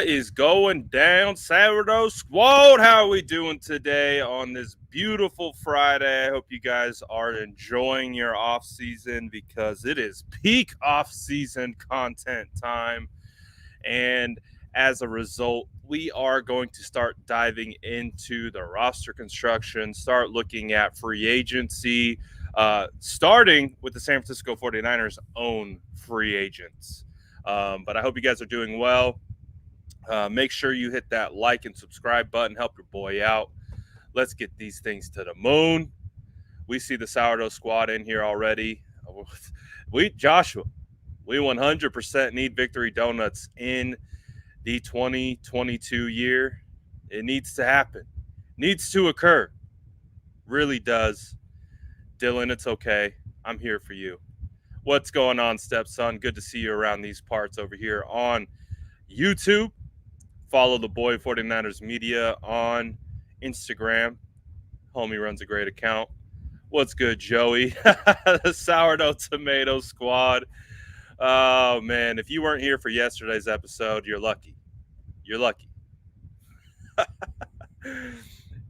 What is going down, Sourdough Squad? How are we doing today on this beautiful Friday? I hope you guys are enjoying your off season because it is peak off season content time. And as a result, we are going to start diving into the roster construction, start looking at free agency, starting with the San Francisco 49ers' own free agents. But I hope you guys are doing well. Make sure you hit that like and subscribe button. Help your boy out. Let's get these things to the moon. We see the Sourdough Squad in here already. Joshua, we 100% need victory donuts in the 2022 year. It needs to happen. Needs to occur. Really does. Dylan, it's okay. I'm here for you. What's going on, stepson? Good to see you around these parts over here on YouTube. Follow the boy 49ers Media on Instagram. Homie runs a great account. What's good, Joey? The Sourdough Tomato Squad. Oh, man. If you weren't here for yesterday's episode, you're lucky. You're lucky.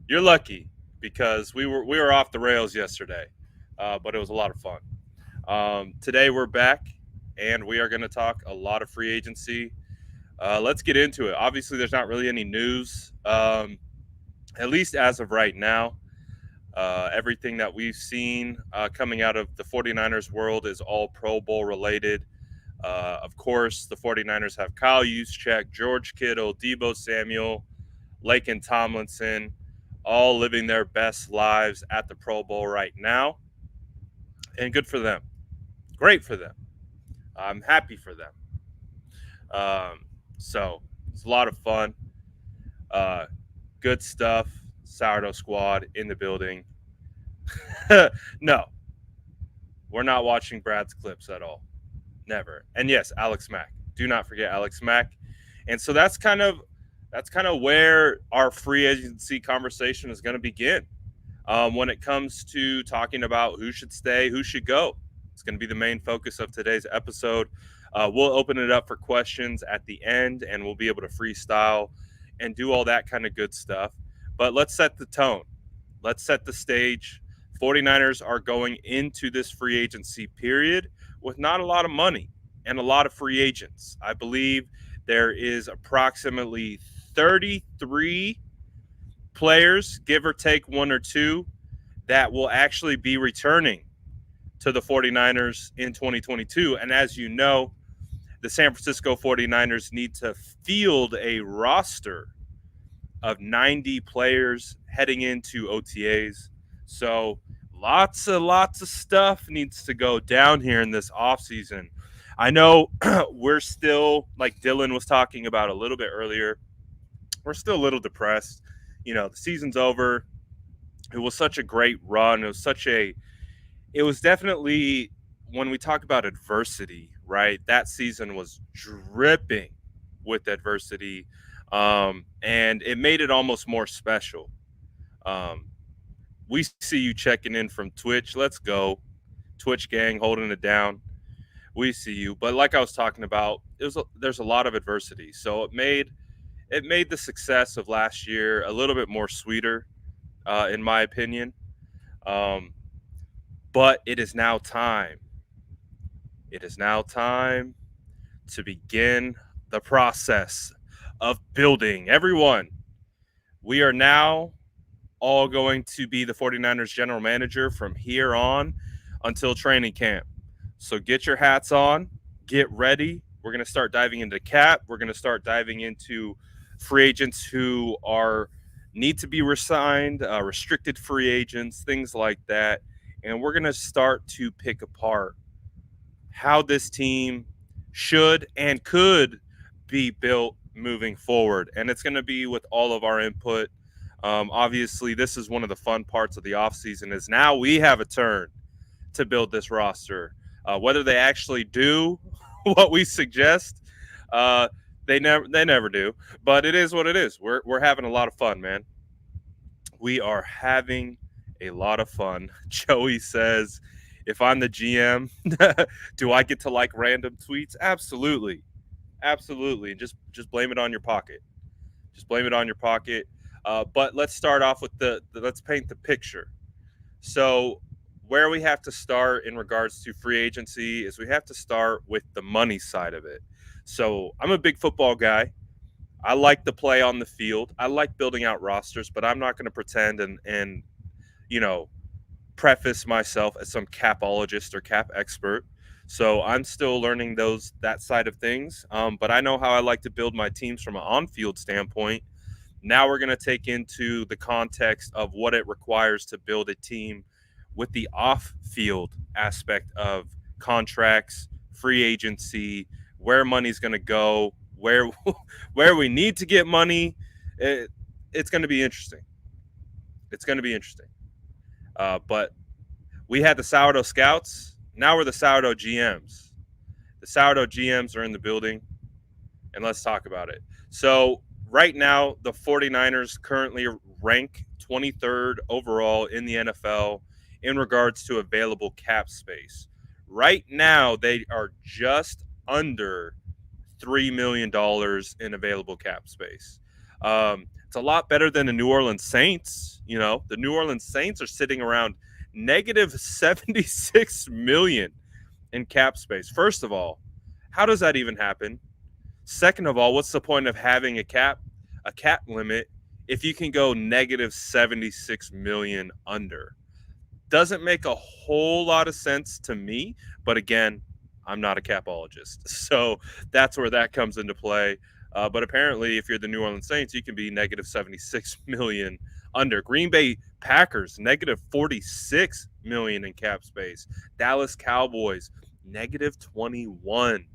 You're lucky because we were off the rails yesterday, but it was a lot of fun. Today we're back, and we are going to talk a lot of free agency. Let's get into it. Obviously, there's not really any news, at least as of right now. Everything that we've seen coming out of the 49ers world is all Pro Bowl related. Of course, the 49ers have Kyle Juszczyk, George Kittle, Deebo Samuel, Laken Tomlinson, all living their best lives at the Pro Bowl right now. And good for them. Great for them. I'm happy for them. So it's a lot of fun. Good stuff. Sourdough Squad in the building. No, we're not watching Brad's clips at all. Never. And yes, Alex Mack. Do not forget Alex Mack. And so that's kind of where our free agency conversation is going to begin. When it comes to talking about who should stay, who should go. It's going to be the main focus of today's episode. We'll open it up for questions at the end, and we'll be able to freestyle and do all that kind of good stuff. But let's set the tone. Let's set the stage. 49ers are going into this free agency period with not a lot of money and a lot of free agents. I believe there is approximately 33 players, give or take one or two, that will actually be returning to the 49ers in 2022. And as you know, the San Francisco 49ers need to field a roster of 90 players heading into OTAs. So lots of stuff needs to go down here in this offseason. I know we're still, like Dylan was talking about a little bit earlier, we're still a little depressed. You know, the season's over. It was such a great run. It was definitely, when we talk about adversity, right, that season was dripping with adversity, and it made it almost more special. We see you checking in from Twitch. Let's go. Twitch gang holding it down. We see you. But like I was talking about, there's a lot of adversity. So it made the success of last year a little bit more sweeter, in my opinion. But it is now time. It is now time to begin the process of building. Everyone, we are now all going to be the 49ers general manager from here on until training camp. So get your hats on, get ready. We're going to start diving into cap. We're going to start diving into free agents who need to be re-signed, restricted free agents, things like that. And we're going to start to pick apart how this team should and could be built moving forward. And it's going to be with all of our input. Obviously, this is one of the fun parts of the offseason is now we have a turn to build this roster. Whether they actually do what we suggest, they never do. But it is what it is. We're having a lot of fun, man. We are having a lot of fun. Joey says, if I'm the GM, do I get to like random tweets? Absolutely. Absolutely. Just blame it on your pocket. Just blame it on your pocket. But let's start off with let's paint the picture. So where we have to start in regards to free agency is we have to start with the money side of it. So I'm a big football guy. I like the play on the field. I like building out rosters, but I'm not going to pretend and you know preface myself as some capologist or cap expert. So I'm still learning that side of things. But I know how I like to build my teams from an on-field standpoint. Now we're going to take into the context of what it requires to build a team with the off-field aspect of contracts, free agency, where money's going to go, where where we need to get money. It's going to be interesting. It's going to be interesting. But we had the sourdough scouts. Now we're the sourdough GMs. The sourdough GMs are in the building, and let's talk about it. So right now, the 49ers currently rank 23rd overall in the NFL in regards to available cap space. Right now, they are just under $3 million in available cap space. It's a lot better than the New Orleans Saints. You know, the New Orleans Saints are sitting around negative 76 million in cap space. First of all, how does that even happen? Second of all, what's the point of having a cap limit if you can go negative 76 million under? Doesn't make a whole lot of sense to me, but again, I'm not a capologist, so that's where that comes into play. But apparently, if you're the New Orleans Saints, you can be negative 76 million under. Green Bay Packers, negative 46 million in cap space. Dallas Cowboys, negative 21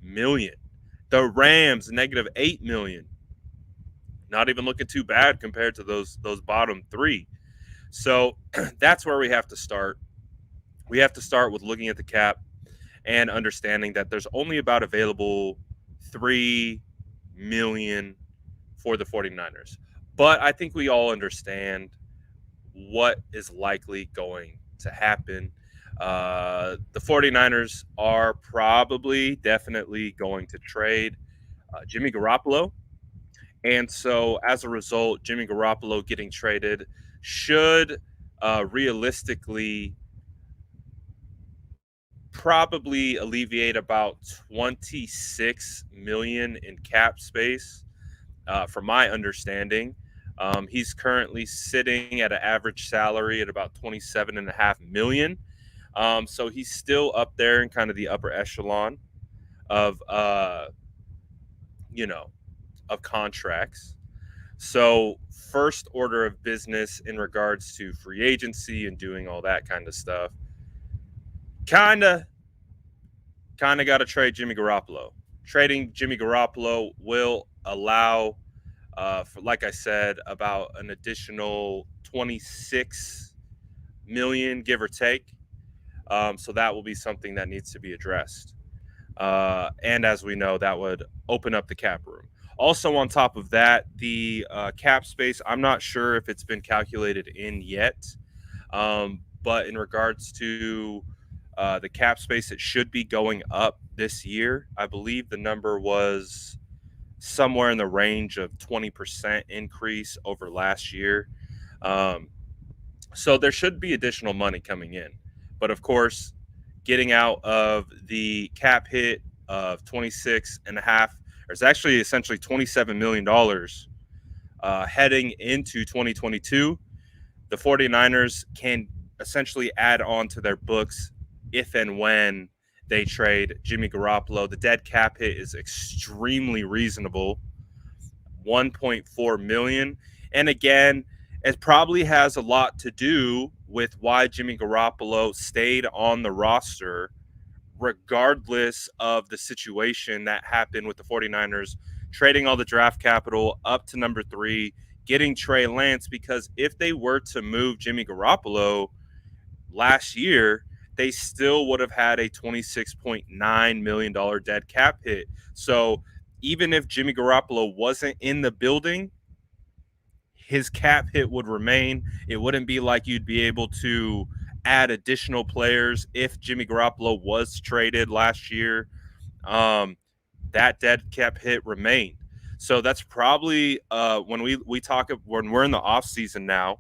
million. The Rams, negative 8 million. Not even looking too bad compared to those bottom three. So that's where we have to start. We have to start with looking at the cap and understanding that there's only about available 3 million for the 49ers. But I think we all understand what is likely going to happen. The 49ers are definitely going to trade Jimmy Garoppolo. And so as a result, Jimmy Garoppolo getting traded should realistically probably alleviate about 26 million in cap space, from my understanding. He's currently sitting at an average salary at about 27.5 million. So he's still up there in kind of the upper echelon of of contracts. So first order of business in regards to free agency and doing all that kind of stuff, kind of got to trade Jimmy Garoppolo. Trading Jimmy Garoppolo will allow, for, like I said, about an additional 26 million, give or take. So that will be something that needs to be addressed. And as we know, that would open up the cap room. Also, on top of that, the cap space, I'm not sure if it's been calculated in yet. But in regards to the cap space, it should be going up this year. I believe the number was somewhere in the range of 20% increase over last year. So there should be additional money coming in. But of course, getting out of the cap hit of 26 and a half, there's actually essentially $27 million heading into 2022. The 49ers can essentially add on to their books if and when they trade Jimmy Garoppolo. The dead cap hit is extremely reasonable, 1.4 million. And again, it probably has a lot to do with why Jimmy Garoppolo stayed on the roster, regardless of the situation that happened with the 49ers trading all the draft capital up to number 3, getting Trey Lance, because if they were to move Jimmy Garoppolo last year, they still would have had a $26.9 million dead cap hit. So even if Jimmy Garoppolo wasn't in the building, his cap hit would remain. It wouldn't be like you'd be able to add additional players if Jimmy Garoppolo was traded last year. that dead cap hit remained. So that's probably when we talk when we're in the off season now,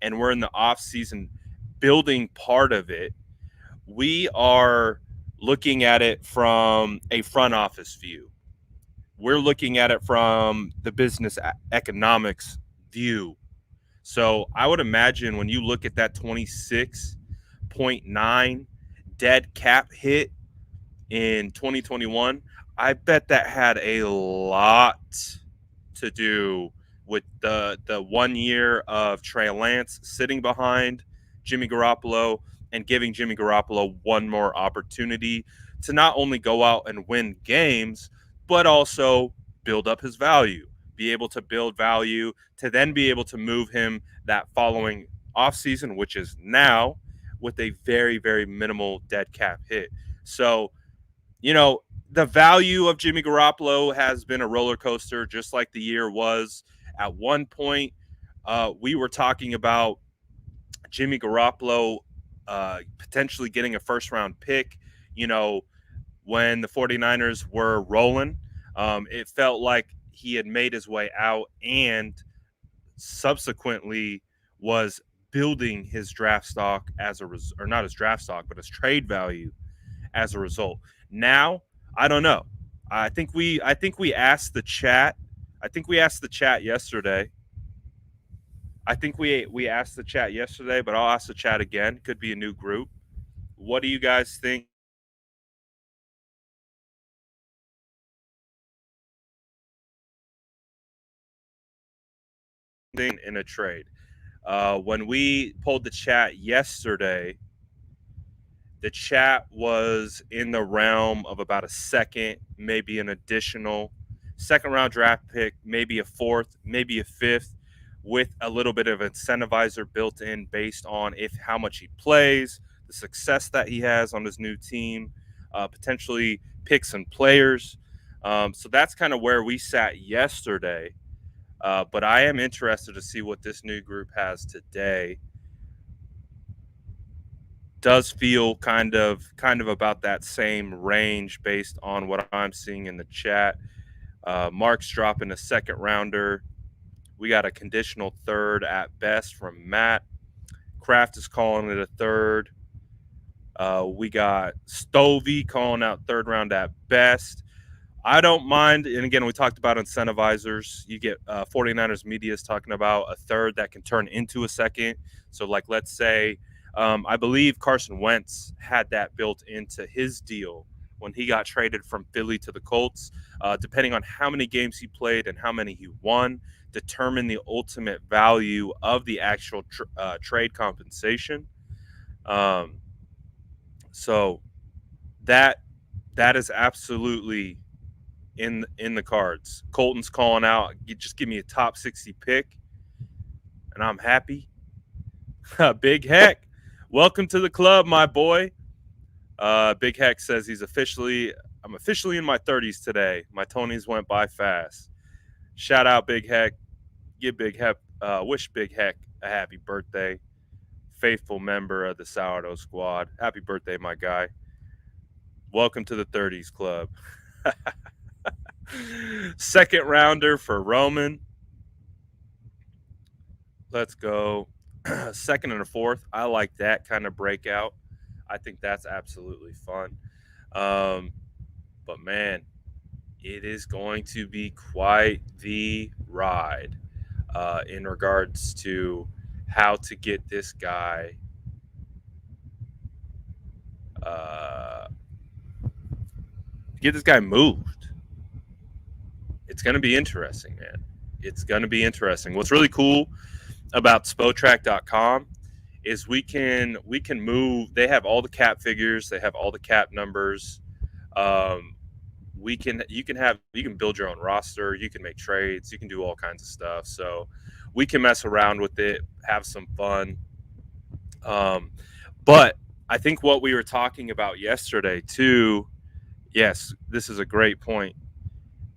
and we're in the off season building part of it. We are looking at it from a front office view. We're looking at it from the business economics view. So I would imagine when you look at that 26.9 dead cap hit in 2021, I bet that had a lot to do with the 1 year of Trey Lance sitting behind Jimmy Garoppolo and giving Jimmy Garoppolo one more opportunity to not only go out and win games, but also build up his value, be able to build value to then be able to move him that following offseason, which is now, with a very, very minimal dead cap hit. So, the value of Jimmy Garoppolo has been a roller coaster, just like the year was. At one point, we were talking about Jimmy Garoppolo potentially getting a first-round pick, when the 49ers were rolling. It felt like he had made his way out and subsequently was building his draft stock or not his draft stock, but his trade value as a result. Now, I don't know. I think we asked the chat. I think we asked the chat yesterday. We asked the chat yesterday, but I'll ask the chat again. Could be a new group. What do you guys think in a trade? When we pulled the chat yesterday, the chat was in the realm of about a second, maybe an additional second round draft pick, maybe a fourth, maybe a fifth, with a little bit of incentivizer built in based on how much he plays, the success that he has on his new team, potentially picks and players. So that's kind of where we sat yesterday. But I am interested to see what this new group has today. Does feel kind of about that same range based on what I'm seeing in the chat. Mark's dropping a second rounder. We got a conditional third at best from Matt. Kraft is calling it a third. We got Stovey calling out third round at best. I don't mind. And again, we talked about incentivizers. You get 49ers media is talking about a third that can turn into a second. So, like, let's say, I believe Carson Wentz had that built into his deal when he got traded from Philly to the Colts. Depending on how many games he played and how many he won, determine the ultimate value of the actual trade compensation. So that is absolutely in the cards. Colton's calling out, just give me a top 60 pick, and I'm happy. Big Heck, welcome to the club, my boy. Big Heck says I'm officially in my 30s today. My Tonys went by fast. Shout out Big Heck. Give Big Heck, wish Big Heck a happy birthday. Faithful member of the Sourdough Squad. Happy birthday, my guy. Welcome to the 30s club. Second rounder for Roman. Let's go. Second and a fourth. I like that kind of breakout. I think that's absolutely fun. But man, it is going to be quite the ride in regards to how to get this guy moved. It's going to be interesting, man. It's going to be interesting. What's really cool about spotrac.com is we can move. They have all the cap figures. They have all the cap numbers. You can build your own roster. You can make trades. You can do all kinds of stuff. So we can mess around with it, have some fun. But I think what we were talking about yesterday too, yes, this is a great point.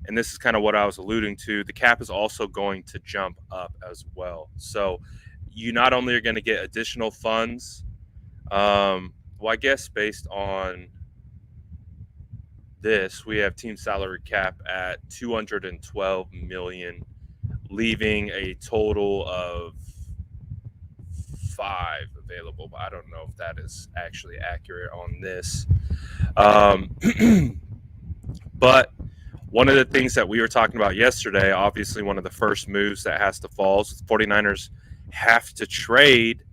And this is kind of what I was alluding to. The cap is also going to jump up as well. So you not only are going to get additional funds, I guess based on this, we have team salary cap at 212 million, leaving a total of 5 available. But I don't know if that is actually accurate on this. Um, but one of the things that we were talking about yesterday, obviously one of the first moves that has to fall is the 49ers have to trade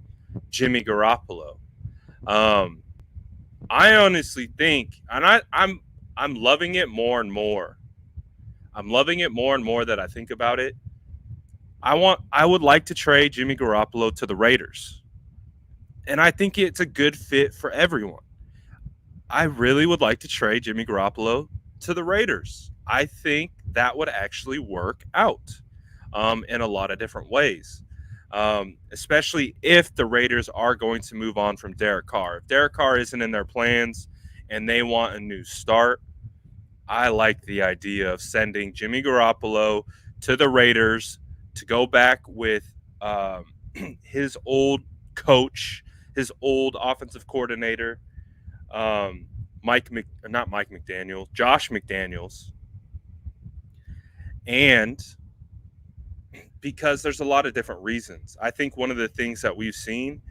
Jimmy Garoppolo. I honestly think, and I'm loving it more and more. I'm loving it more and more that I think about it. I would like to trade Jimmy Garoppolo to the Raiders. And I think it's a good fit for everyone. I really would like to trade Jimmy Garoppolo to the Raiders. I think that would actually work out in a lot of different ways, especially if the Raiders are going to move on from Derek Carr. If Derek Carr isn't in their plans and they want a new start, I like the idea of sending Jimmy Garoppolo to the Raiders to go back with his old coach, his old offensive coordinator, Josh McDaniels. And because there's a lot of different reasons. I think one of the things that we've seen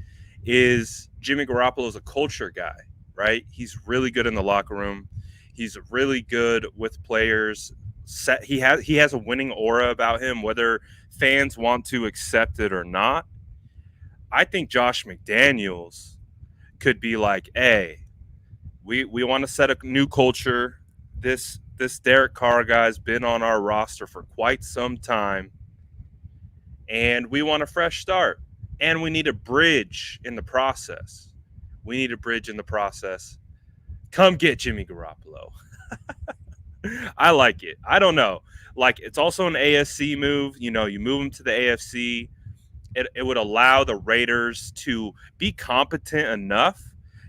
is Jimmy Garoppolo is a culture guy, right? He's really good in the locker room. He's really good with players. He has a winning aura about him, whether fans want to accept it or not. I think Josh McDaniels could be like, hey, we want to set a new culture. This Derek Carr guy's been on our roster for quite some time, and we want a fresh start. And we need a bridge in the process. Come get Jimmy Garoppolo. I like it. I don't know. Like, it's also an AFC move. You know, you move him to the AFC. It would allow the Raiders to be competent enough.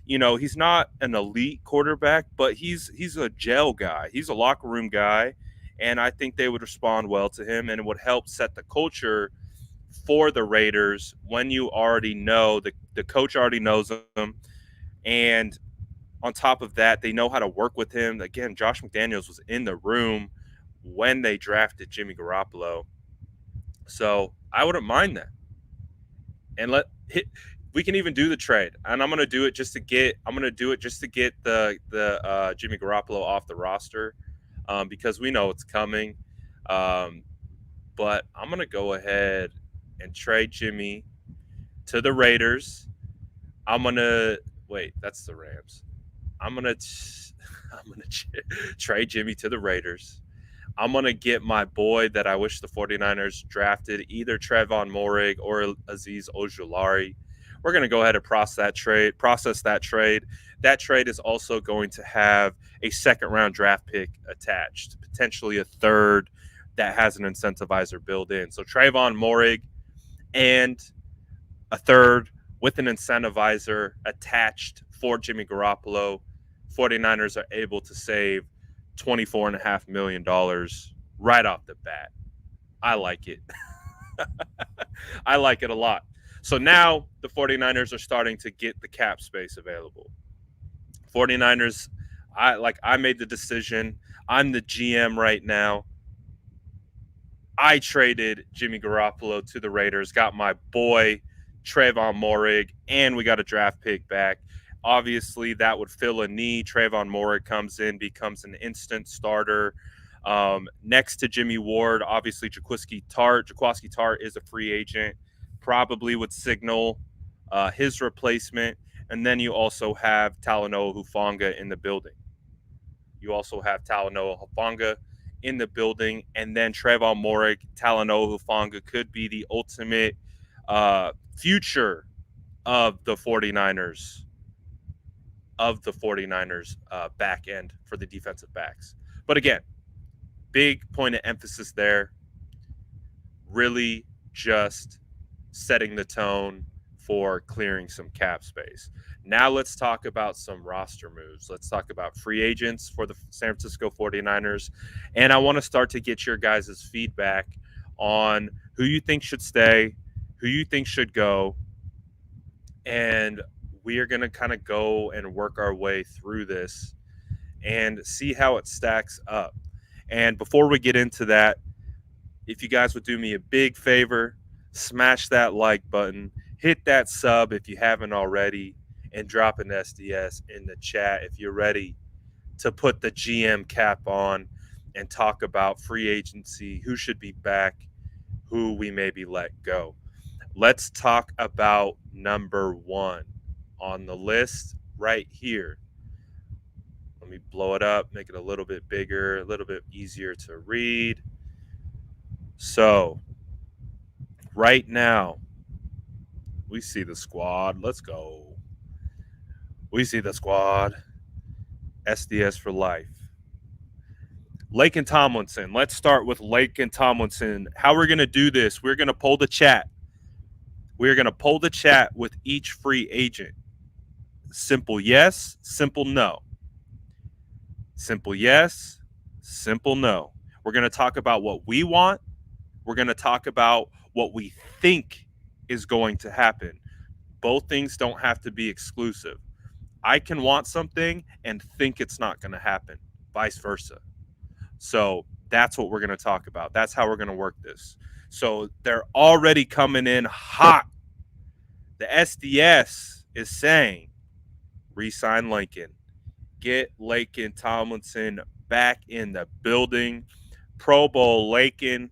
You know, he's not an elite quarterback, but he's a gel guy. He's a locker room guy. And I think they would respond well to him, and it would help set the culture for the Raiders when you already know the coach already knows him. And on top of that, they know how to work with him. Again, Josh McDaniels was in the room when they drafted Jimmy Garoppolo. So I wouldn't mind that. And we can even do the trade. And I'm gonna do it just to get the Jimmy Garoppolo off the roster, because we know it's coming. But I'm gonna go ahead and trade Jimmy to the Raiders. That's the Rams. I'm gonna trade Jimmy to the Raiders. I'm going to get my boy that I wish the 49ers drafted, either Tavon Wilson or Aziz Al-Shair. We're going to go ahead and process that trade. That trade is also going to have a second-round draft pick attached, potentially a third that has an incentivizer built in. So Tavon Wilson and a third with an incentivizer attached for Jimmy Garoppolo. 49ers are able to save $24.5 million right off the bat. I like it. I like it a lot. So now the 49ers are starting to get the cap space available. 49ers, I made the decision. I'm the GM right now. I traded Jimmy Garoppolo to the Raiders, got my boy Tavon Wilson, and we got a draft pick back. Obviously, that would fill a need. Tavon Wilson comes in, becomes an instant starter. Next to Jimmy Ward, obviously, Jaquiski Tartt is a free agent. Probably would signal his replacement. And then you also have Talanoa Hufanga in the building. And then Tavon Wilson, Talanoa Hufanga could be the ultimate future of the 49ers. Back end for the defensive backs. But again, big point of emphasis there, really just setting the tone for clearing some cap space. Now let's talk about some roster moves. Let's talk about free agents for the San Francisco 49ers. And I want to start to get your guys' feedback on who you think should stay, who you think should go, and we are going to kind of go and work our way through this and see how it stacks up. And before we get into that, if you guys would do me a big favor, smash that like button, hit that sub if you haven't already, and drop an SDS in the chat if you're ready to put the GM cap on and talk about free agency, who should be back, who we maybe let go. Let's talk about number one on the list right here. Let me blow it up, make it a little bit bigger, a little bit easier to read. So, right now, we see the squad. Let's go. We see the squad. SDS for life. Laken Tomlinson. Let's start with Laken Tomlinson. How we're going to do this, we're going to poll the chat. We're going to poll the chat with each free agent. Simple yes, simple no. Simple yes, simple no. We're going to talk about what we want. We're going to talk about what we think is going to happen. Both things don't have to be exclusive. I can want something and think it's not going to happen, vice versa. So that's what we're going to talk about. That's how we're going to work this. So they're already coming in hot. The SDS is saying, re-sign Laken. Get Laken Tomlinson back in the building. Pro Bowl Laken.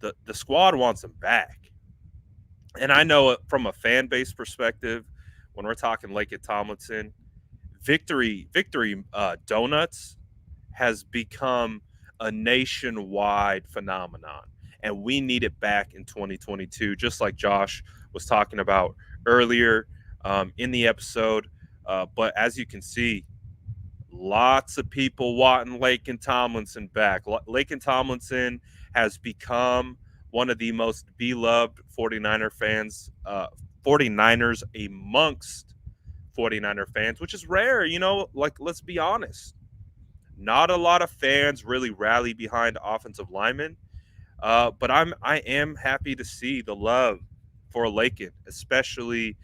The squad wants him back. And I know from a fan base perspective, when we're talking Laken Tomlinson, Victory Donuts has become a nationwide phenomenon. And we need it back in 2022, just like Josh was talking about earlier in the episode. But as you can see, lots of people wanting Laken Tomlinson back. Laken Tomlinson has become one of the most beloved 49er fans, 49ers amongst 49er fans, which is rare, let's be honest. Not a lot of fans really rally behind offensive linemen, but I am happy to see the love for Laken, especially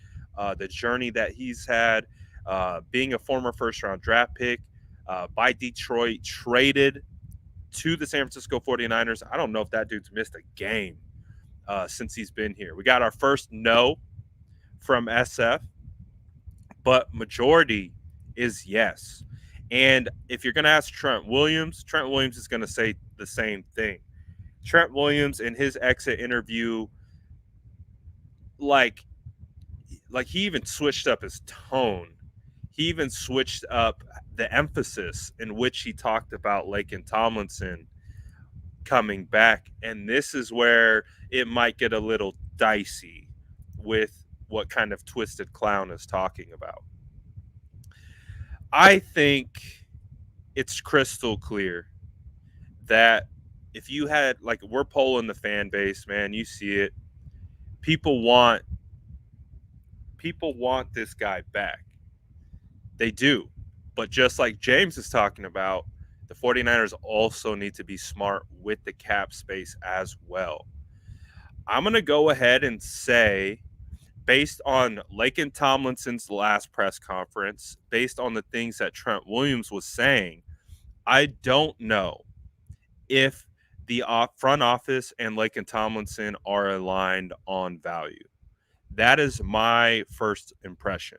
the journey that he's had, being a former first-round draft pick by Detroit, traded to the San Francisco 49ers. I don't know if that dude's missed a game since he's been here. We got our first no from SF, but majority is yes. And if you're going to ask Trent Williams is going to say the same thing. Trent Williams in his exit interview, like he even switched up his tone. He even switched up the emphasis in which he talked about Laken Tomlinson coming back. And this is where it might get a little dicey with what kind of twisted clown is talking about. I think it's crystal clear that if you had, we're polling the fan base, man, you see it. People want this guy back. They do. But just like James is talking about, the 49ers also need to be smart with the cap space as well. I'm going to go ahead and say, based on Laken Tomlinson's last press conference, based on the things that Trent Williams was saying, I don't know if the front office and Laken Tomlinson are aligned on value. That is my first impression.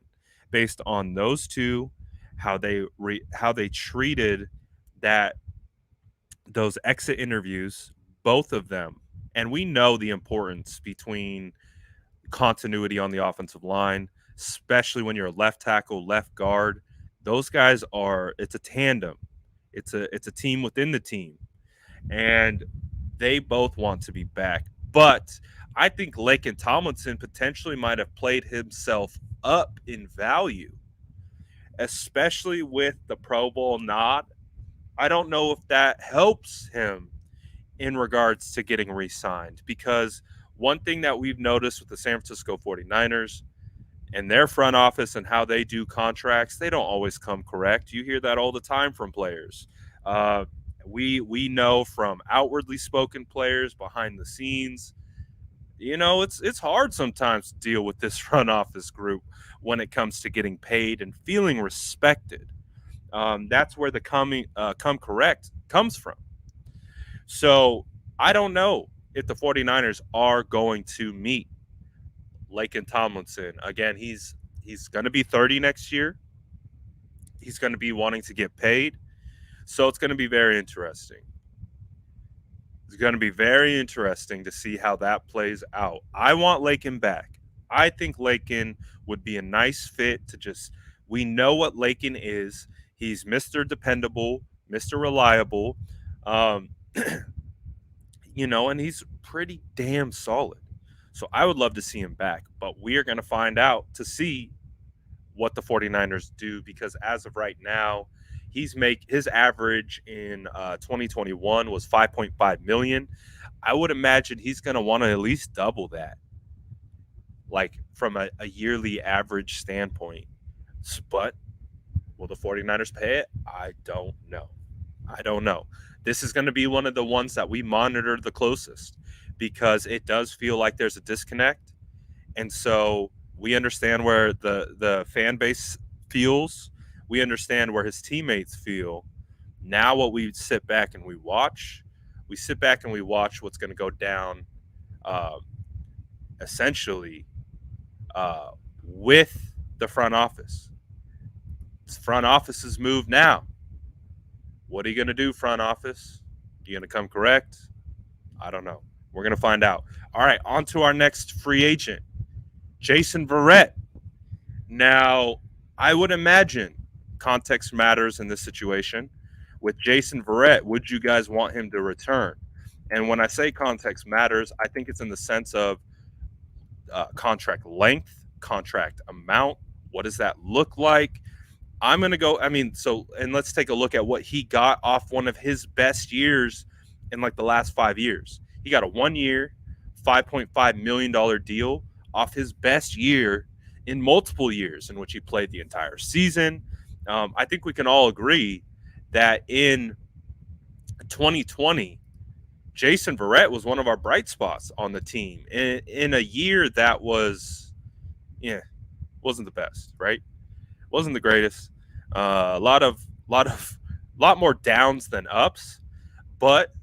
Based on those two, how they treated those exit interviews, both of them, and we know the importance between continuity on the offensive line, especially when you're a left tackle, left guard. Those guys it's a tandem. It's a team within the team, and they both want to be back. But I think Laken Tomlinson potentially might have played himself up in value, especially with the Pro Bowl nod. I don't know if that helps him in regards to getting re-signed, because one thing that we've noticed with the San Francisco 49ers and their front office and how they do contracts, they don't always come correct. You hear that all the time from players. We know from outwardly spoken players behind the scenes, it's hard sometimes to deal with this front office group when it comes to getting paid and feeling respected. That's where the come correct comes from. So I don't know if the 49ers are going to meet Laken Tomlinson. Again, he's going to be 30 next year. He's going to be wanting to get paid. So it's going to be very interesting. It's going to be very interesting to see how that plays out. I want Laken back. I think Laken would be a nice fit to just, we know what Laken is. He's Mr. Dependable, Mr. Reliable, um, and he's pretty damn solid. So I would love to see him back, but we are going to find out to see what the 49ers do, because as of right now, his average in 2021 was 5.5 million. I would imagine he's going to want to at least double that, like from a yearly average standpoint. But will the 49ers pay it? I don't know. This is going to be one of the ones that we monitor the closest, because it does feel like there's a disconnect. And so we understand where the fan base feels. We understand where his teammates feel. Now what we sit back and we watch what's going to go down uh, essentially with the front office. It's front office's move now. What are you going to do, front office? Are you going to come correct? I don't know. We're going to find out. All right, on to our next free agent, Jason Verret. Now, I would imagine context matters in this situation. With Jason Verret, would you guys want him to return? And when I say context matters, I think it's in the sense of contract length, contract amount. What does that look like? I'm going to go, and let's take a look at what he got off one of his best years in like the last 5 years. He got a 1 year, $5.5 million deal off his best year in multiple years in which he played the entire season. I think we can all agree that in 2020, Jason Verret was one of our bright spots on the team in a year that wasn't the best, right? Wasn't the greatest. A lot more downs than ups, but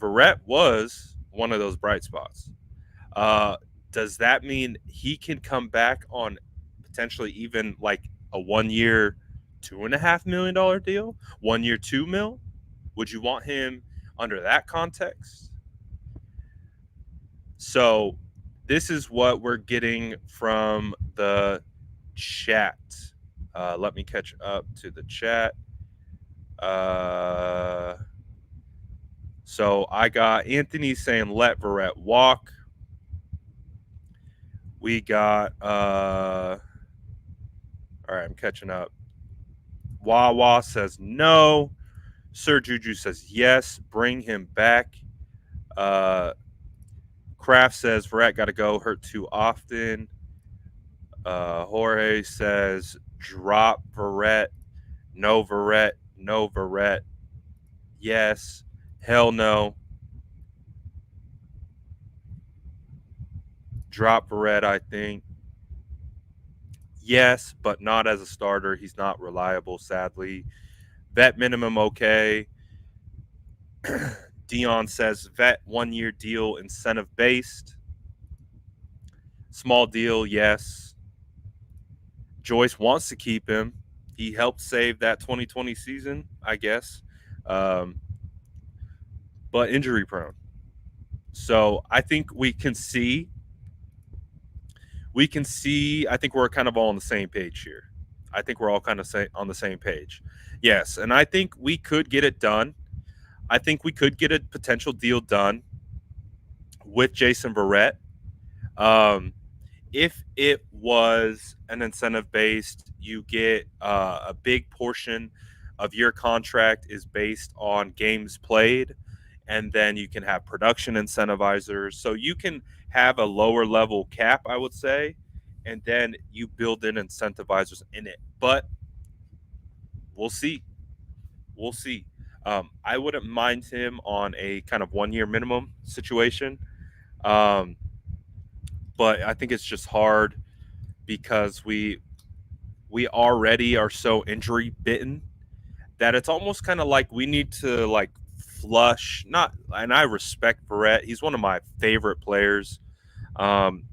Verret was one of those bright spots. Does that mean he can come back on potentially even like a 1 year, $2.5 million deal? 1 year, $2 million? Would you want him under that context? So this is what we're getting from the chat. Let me catch up to the chat. So I got Anthony saying let Verret walk. We got all right, I'm catching up. Wawa says no. Sir Juju says yes, bring him back. Kraft says Verret got to go, hurt too often. Jorge says drop Verret. No Verret. No Verret. Yes. Hell no. Drop Verret, I think. Yes, but not as a starter. He's not reliable, sadly. Vet minimum, okay. Dion says vet 1 year deal, incentive based. Small deal, yes. Joyce wants to keep him. He helped save that 2020 season, I guess. But injury prone. So I think we can see, I think we're kind of all on the same page here. I think we're all kind of on the same page. Yes, and I think we could get it done. I think we could get a potential deal done with Jason Verret. If it was an incentive-based, you get a big portion of your contract is based on games played, and then you can have production incentivizers. So you can have a lower level cap, I would say, and then you build in incentivizers in it. But we'll see. We'll see. I wouldn't mind him on a kind of 1 year minimum situation. But I think it's just hard because we already are so injury bitten that it's almost kind of like we need to like flush. Not, and I respect Verret. He's one of my favorite players. Um,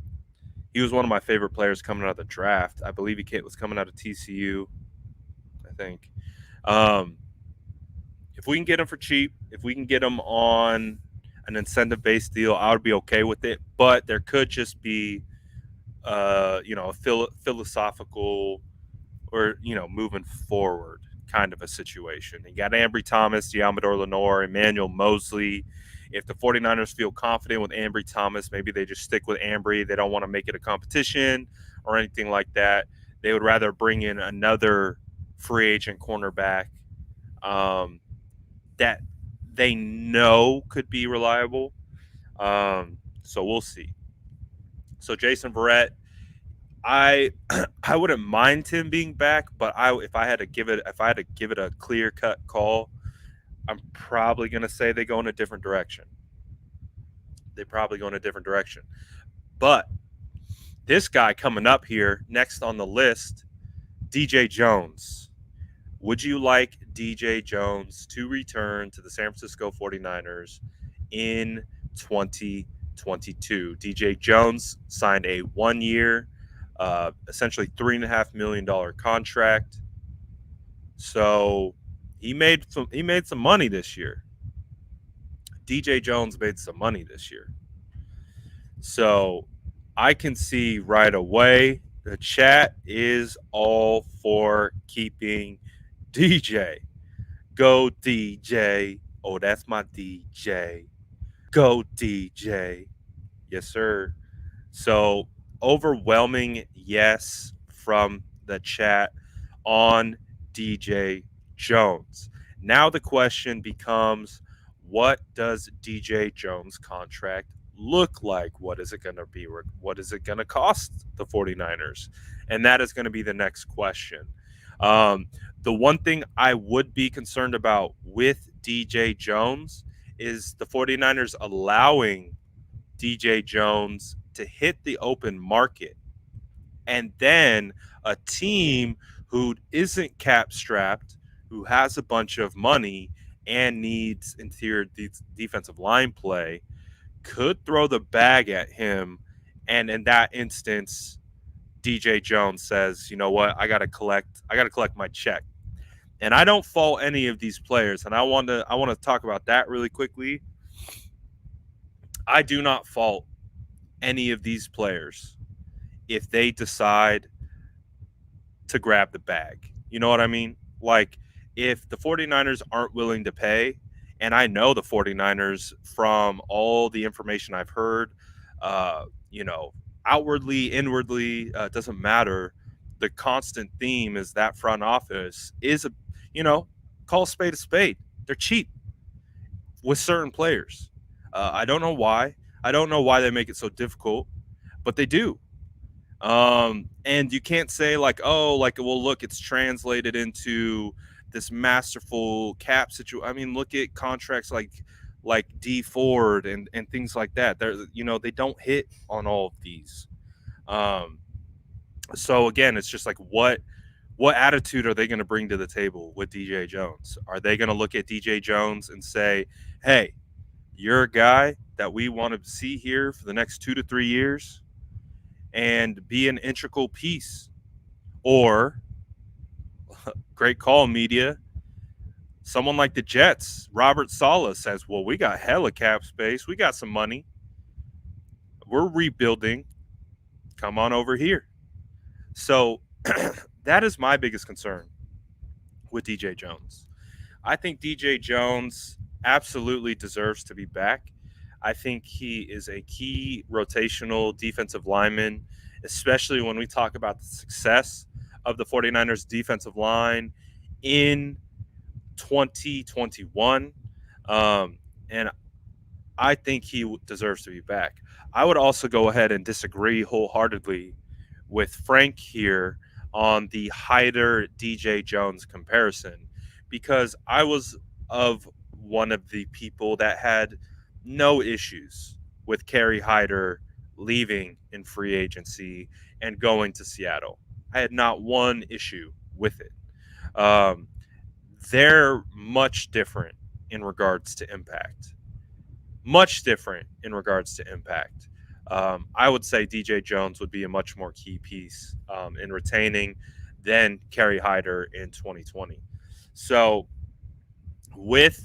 he was one of my favorite players coming out of the draft. I believe he was coming out of TCU. I think. Um, if we can get him for cheap, if we can get him on an incentive-based deal, I would be okay with it. But there could just be, a philosophical or, moving forward kind of a situation. You got Ambry Thomas, Diamador Lenore, Emmanuel Mosley. If the 49ers feel confident with Ambry Thomas, maybe they just stick with Ambry. They don't want to make it a competition or anything like that. They would rather bring in another free agent cornerback that they know could be reliable. So we'll see. So Jason Verret, I wouldn't mind him being back, but if I had to give it a clear cut call, I'm probably gonna say they go in a different direction. But this guy coming up here next on the list, DJ Jones. Would you like DJ Jones to return to the San Francisco 49ers in 2022? DJ Jones signed a 1-year, essentially $3.5 million contract. So he made some money this year. DJ Jones made some money this year. So I can see right away the chat is all for keeping DJ. Go DJ. Oh, that's my DJ. Go DJ. Yes, sir. So overwhelming yes from the chat on DJ Jones. Now the question becomes, what does DJ Jones' contract look like? What is it going to be? What is it going to cost the 49ers? And that is going to be the next question. The one thing I would be concerned about with DJ Jones is the 49ers allowing DJ Jones to hit the open market. And then a team who isn't cap strapped, who has a bunch of money and needs interior defensive line play, could throw the bag at him. And in that instance, DJ Jones says, you know what, I gotta collect my check. And I don't fault any of these players, and I want to talk about that really quickly. I do not fault any of these players if they decide to grab the bag. You know what I mean? Like, if the 49ers aren't willing to pay, and I know the 49ers from all the information I've heard, outwardly, inwardly, doesn't matter. The constant theme is that front office is call a spade. They're cheap with certain players. I don't know why. I don't know why they make it so difficult, but they do. And you can't say well, look, it's translated into this masterful cap situation. I mean, look at contracts like D Ford and things like that. They don't hit on all of these. So again, it's just like what attitude are they going to bring to the table with DJ Jones? Are they going to look at DJ Jones and say, hey, you're a guy that we want to see here for the next 2 to 3 years and be an integral piece? Or, great call, media, someone like the Jets, Robert Saleh, says, well, we got hella cap space. We got some money. We're rebuilding. Come on over here. So that is my biggest concern with DJ Jones. I think DJ Jones absolutely deserves to be back. I think he is a key rotational defensive lineman, especially when we talk about the success of the 49ers defensive line in 2021. And I think he deserves to be back. I would also go ahead and disagree wholeheartedly with Frank here on the Hyder DJ Jones comparison, because I was of one of the people that had no issues with Kerry Hyder leaving in free agency and going to Seattle. I had not one issue with it. they're much different in regards to impact. Much different in regards to impact. I would say DJ Jones would be a much more key piece in retaining than Kerry Hyder in 2020. So with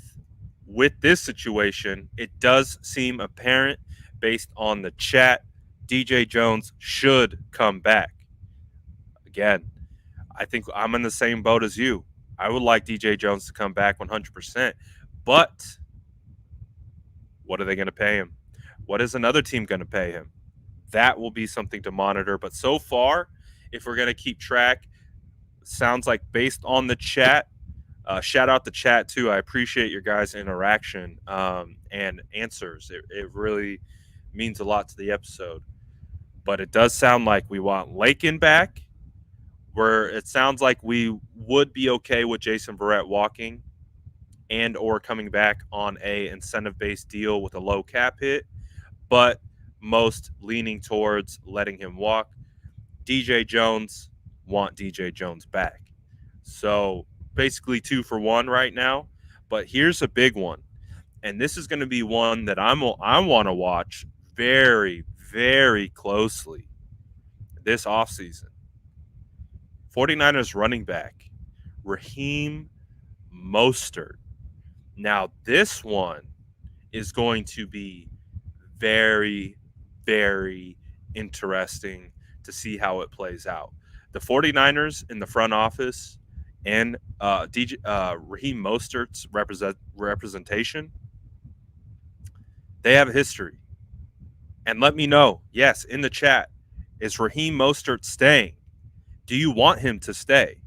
this situation, it does seem apparent based on the chat, DJ Jones should come back. Again, I think I'm in the same boat as you. I would like DJ Jones to come back 100%. But what are they going to pay him? What is another team going to pay him? That will be something to monitor. But so far, if we're going to keep track, sounds like based on the chat, shout out the chat too. I appreciate your guys' interaction and answers. It really means a lot to the episode. But it does sound like we want Lakin back, where it sounds like we would be okay with Jason Verret walking and or coming back on a incentive-based deal with a low cap hit, but most leaning towards letting him walk. DJ Jones, want DJ Jones back. So basically 2 for 1 right now. But here's a big one. And this is going to be one that I want to watch very, very closely this offseason. 49ers running back, Raheem Mostert. Now, this one is going to be very, very interesting to see how it plays out. The 49ers in the front office and Raheem Mostert's representation, they have a history. And let me know, yes, in the chat, is Raheem Mostert staying? Do you want him to stay?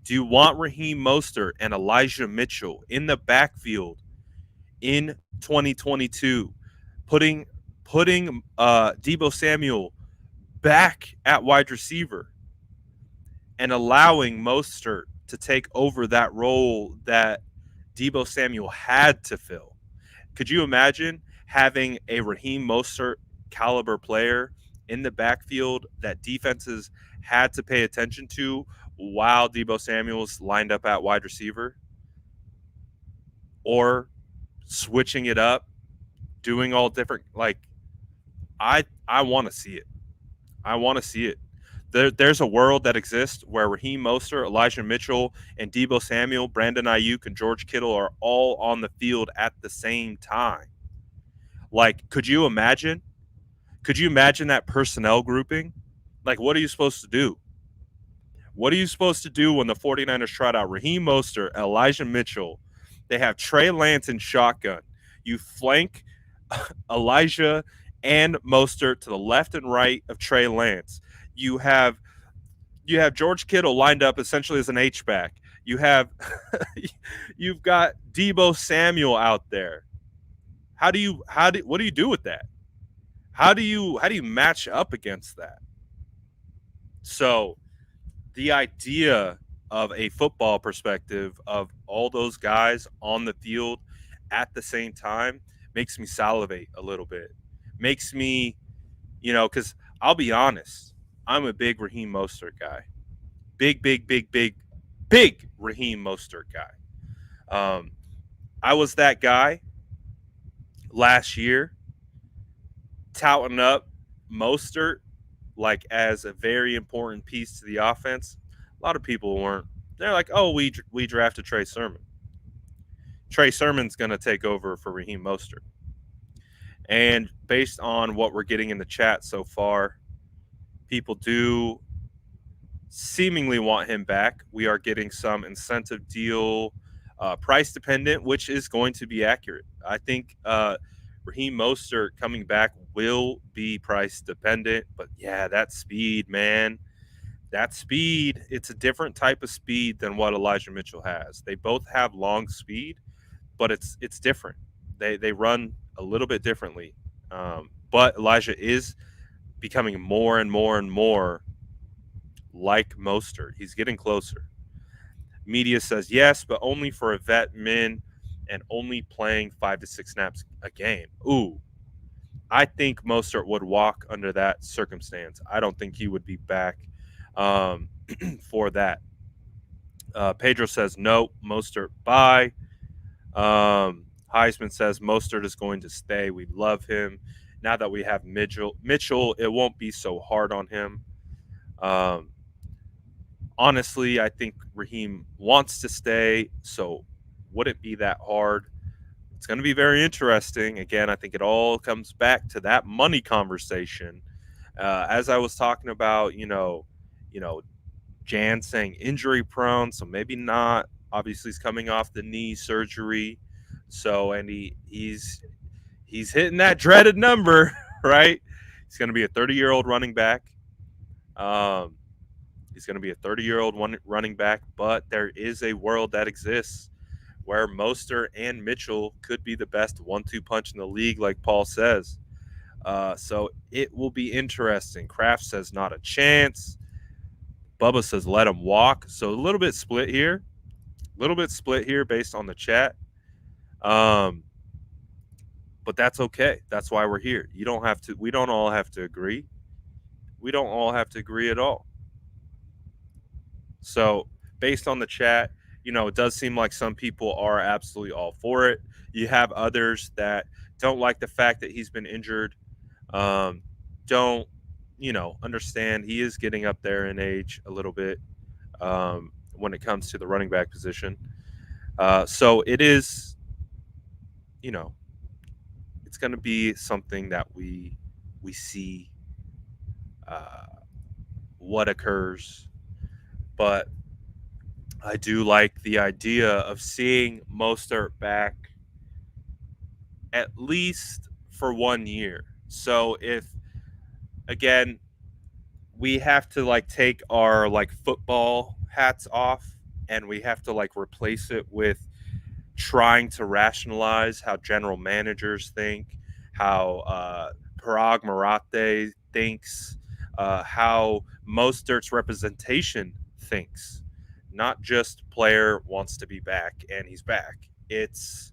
Do you want Raheem Mostert and Elijah Mitchell in the backfield in 2022, putting Deebo Samuel back at wide receiver and allowing Mostert to take over that role that Deebo Samuel had to fill? Could you imagine having a Raheem Mostert caliber player in the backfield that defenses had to pay attention to while Deebo Samuel's lined up at wide receiver? Or switching it up, doing all different, like, I want to see it. I want to see it. There's a world that exists where Raheem Mostert, Elijah Mitchell, and Deebo Samuel, Brandon Ayuk, and George Kittle are all on the field at the same time. Like, could you imagine? Could you imagine that personnel grouping? Like, what are you supposed to do? What are you supposed to do when the 49ers trot out Raheem Mostert, Elijah Mitchell? They have Trey Lance in shotgun. You flank Elijah and Mostert to the left and right of Trey Lance. You have George Kittle lined up essentially as an H-back. You've got Deebo Samuel out there. What do you do with that? How do you match up against that? So the idea of a football perspective of all those guys on the field at the same time makes me salivate a little bit. Makes me, because I'll be honest, I'm a big Raheem Mostert guy. Big Raheem Mostert guy. I was that guy last year touting up Mostert like as a very important piece to the offense. A lot of people weren't. They're like, oh, we drafted Trey Sermon. Trey Sermon's going to take over for Raheem Mostert. And based on what we're getting in the chat so far, people do seemingly want him back. We are getting some incentive deal, price dependent, which is going to be accurate. I think Raheem Mostert coming back will be price dependent. But yeah, that speed, man. That speed, it's a different type of speed than what Elijah Mitchell has. They both have long speed, but it's different. They run a little bit differently. But Elijah is becoming more and more and more like Mostert. He's getting closer. Media says yes, but only for a vet min and only playing 5 to 6 snaps a game. Ooh, I think Mostert would walk under that circumstance. I don't think he would be back for that. Pedro says no. Mostert bye. Heisman says Mostert is going to stay. We love him. Now that we have Mitchell, it won't be so hard on him. Honestly, I think Raheem wants to stay, so wouldn't be that hard. It's going to be very interesting. Again, I think it all comes back to that money conversation. As I was talking about, Jan saying injury prone, so maybe not. Obviously, he's coming off the knee surgery, so and he's hitting that dreaded number, right? He's going to be a 30-year-old running back. He's going to be a 30-year-old running back, but there is a world that exists where Mostert and Mitchell could be the best 1-2 punch in the league, like Paul says. So it will be interesting. Kraft says not a chance. Bubba says let him walk. So a little bit split here. Based on the chat. But that's okay. That's why we're here. We don't all have to agree. We don't all have to agree at all. So based on the chat, it does seem like some people are absolutely all for it. You have others that don't like the fact that he's been injured. Don't, understand he is getting up there in age a little bit when it comes to the running back position. So it is, it's going to be something that we see what occurs. But I do like the idea of seeing Mostert back at least for 1 year. So if, again, we have to take our football hats off and we have to replace it with trying to rationalize how general managers think, how Parag Marathe thinks, how Mostert's representation thinks. Not just player wants to be back and he's back. It's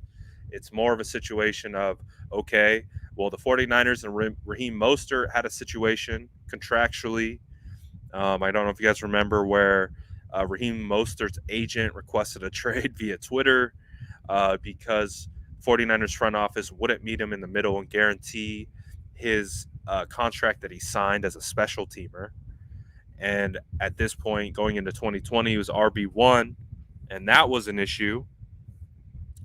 more of a situation of, okay, well, the 49ers and Raheem Mostert had a situation contractually. I don't know if you guys remember where Raheem Mostert's agent requested a trade via Twitter because 49ers front office wouldn't meet him in the middle and guarantee his contract that he signed as a special teamer. And at this point, going into 2020, he was RB1, and that was an issue.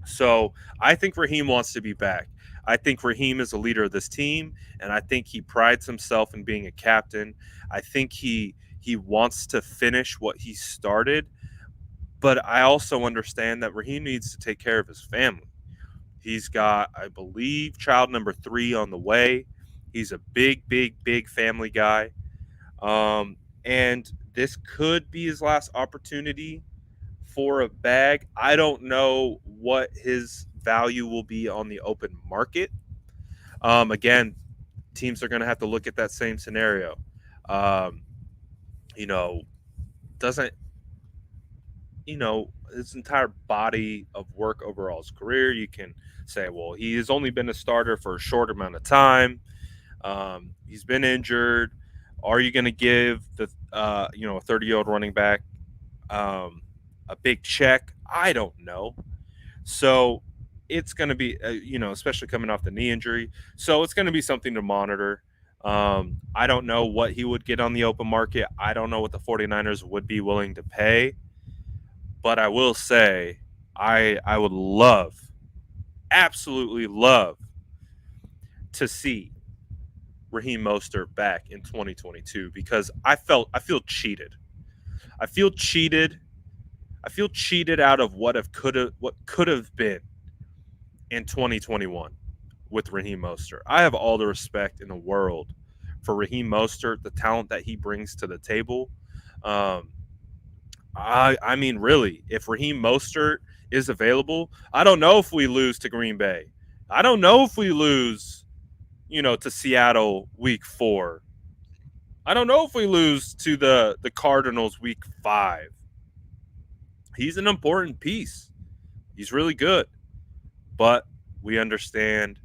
So I think Raheem wants to be back. I think Raheem is a leader of this team, and I think he prides himself in being a captain. I think he wants to finish what he started, but I also understand that Raheem needs to take care of his family. He's got, I believe, child number 3 on the way. He's a big family guy. And this could be his last opportunity for a bag. I don't know what his value will be on the open market. Again, teams are going to have to look at that same scenario. His entire body of work overall, his career, you can say, well, he has only been a starter for a short amount of time. He's been injured. Are you going to give the a 30-year-old running back a big check? I don't know. So it's going to be especially coming off the knee injury. So it's going to be something to monitor. I don't know what he would get on the open market. I don't know what the 49ers would be willing to pay. But I will say I would absolutely love to see Raheem Mostert back in 2022 because I feel cheated. I feel cheated out of what could have been in 2021 with Raheem Mostert. I have all the respect in the world for Raheem Mostert, the talent that he brings to the table. I mean, really, if Raheem Mostert is available, I don't know if we lose to Green Bay. I don't know if we lose, to Seattle week 4. I don't know if we lose to the Cardinals week 5. He's an important piece. He's really good. But we understand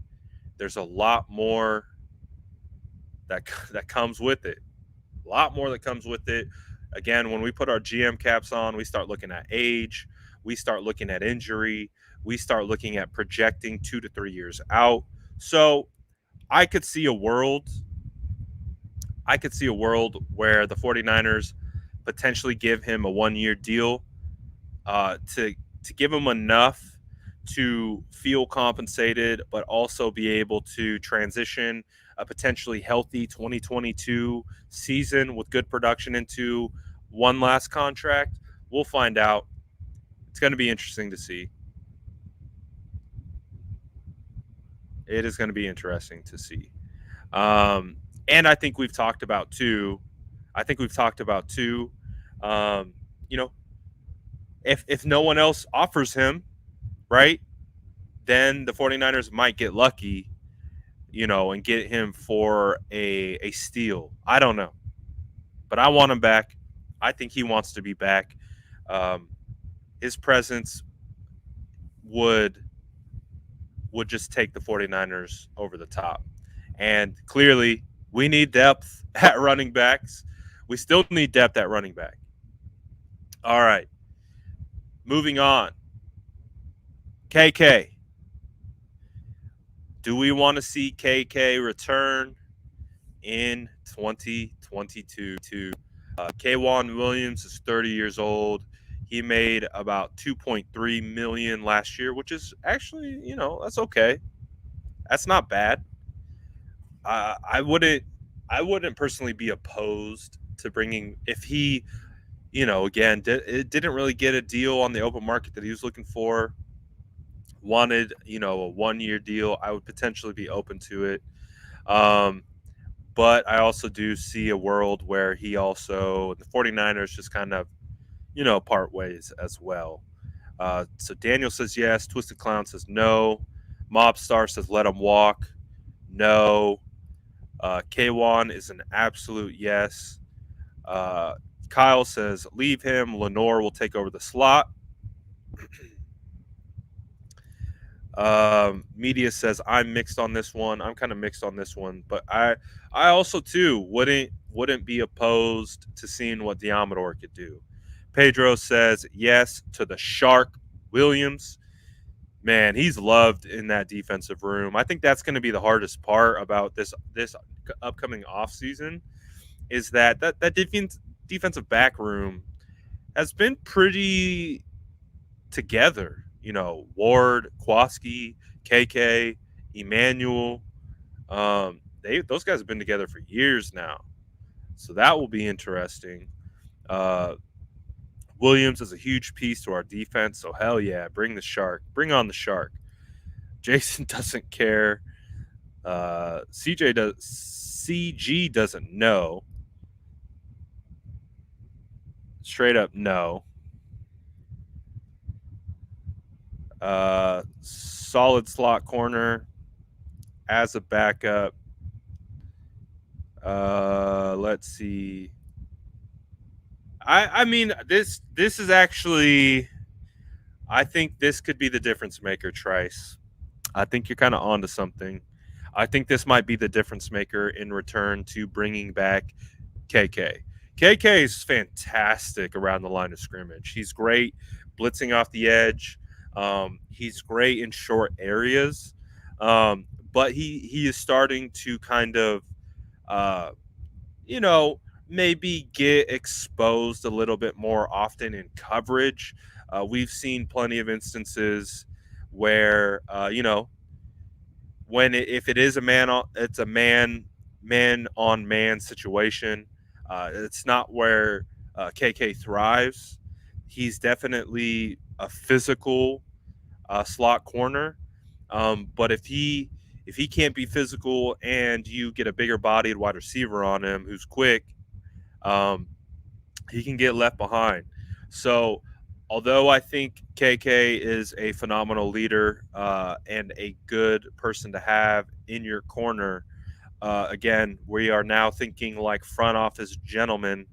there's a lot more that comes with it. A lot more that comes with it. Again, when we put our GM caps on, we start looking at age, we start looking at injury, we start looking at projecting 2 to 3 years out. So I could see a world where the 49ers potentially give him a 1-year deal to give him enough to feel compensated, but also be able to transition a potentially healthy 2022 season with good production into one last contract. We'll find out. It's going to be interesting to see. It is going to be interesting to see. And I think we've talked about too. You know, if no one else offers him, right, then the 49ers might get lucky, and get him for a steal. I don't know. But I want him back. I think he wants to be back. His presence would just take the 49ers over the top. And clearly, we need depth at running backs. We still need depth at running back. All right. Moving on. KK. Do we want to see KK return in 2022? Kaywan Williams is 30 years old. He made about $2.3 million last year, which is actually, that's okay. That's not bad. I wouldn't personally be opposed to bringing, if he, again, it didn't really get a deal on the open market that he was looking for, wanted, a 1-year deal, I would potentially be open to it. But I also do see a world where he also, the 49ers just kind of, part ways as well. So Daniel says yes. Twisted Clown says no. Mobstar says let him walk. No. Kaywan is an absolute yes. Kyle says leave him. Lenore will take over the slot. Media says I'm mixed on this one. I'm kind of mixed on this one, but I also too wouldn't be opposed to seeing what Diamador could do. Pedro says yes to the Shark Williams. Man, he's loved in that defensive room. I think that's going to be the hardest part about this upcoming offseason is that defensive back room has been pretty together. Ward, Kwaski, KK, Emmanuel. Those guys have been together for years now. So that will be interesting. Williams is a huge piece to our defense. So hell yeah, bring the Shark. Bring on the Shark. Jason doesn't care. CG doesn't know. Straight up no. Solid slot corner as a backup. Let's see. I mean, this is actually, I think this could be the difference maker, Trice. I think you're kind of onto something. I think this might be the difference maker in return to bringing back KK. KK is fantastic around the line of scrimmage. He's great blitzing off the edge. He's great in short areas. But he is starting to kind of, maybe get exposed a little bit more often in coverage. We've seen plenty of instances where, if it is it's a man on man situation. It's not where KK thrives. He's definitely a physical slot corner. But if he can't be physical and you get a bigger bodied wide receiver on him who's quick, he can get left behind. So although I think KK is a phenomenal leader and a good person to have in your corner, again, we are now thinking like front office gentlemen,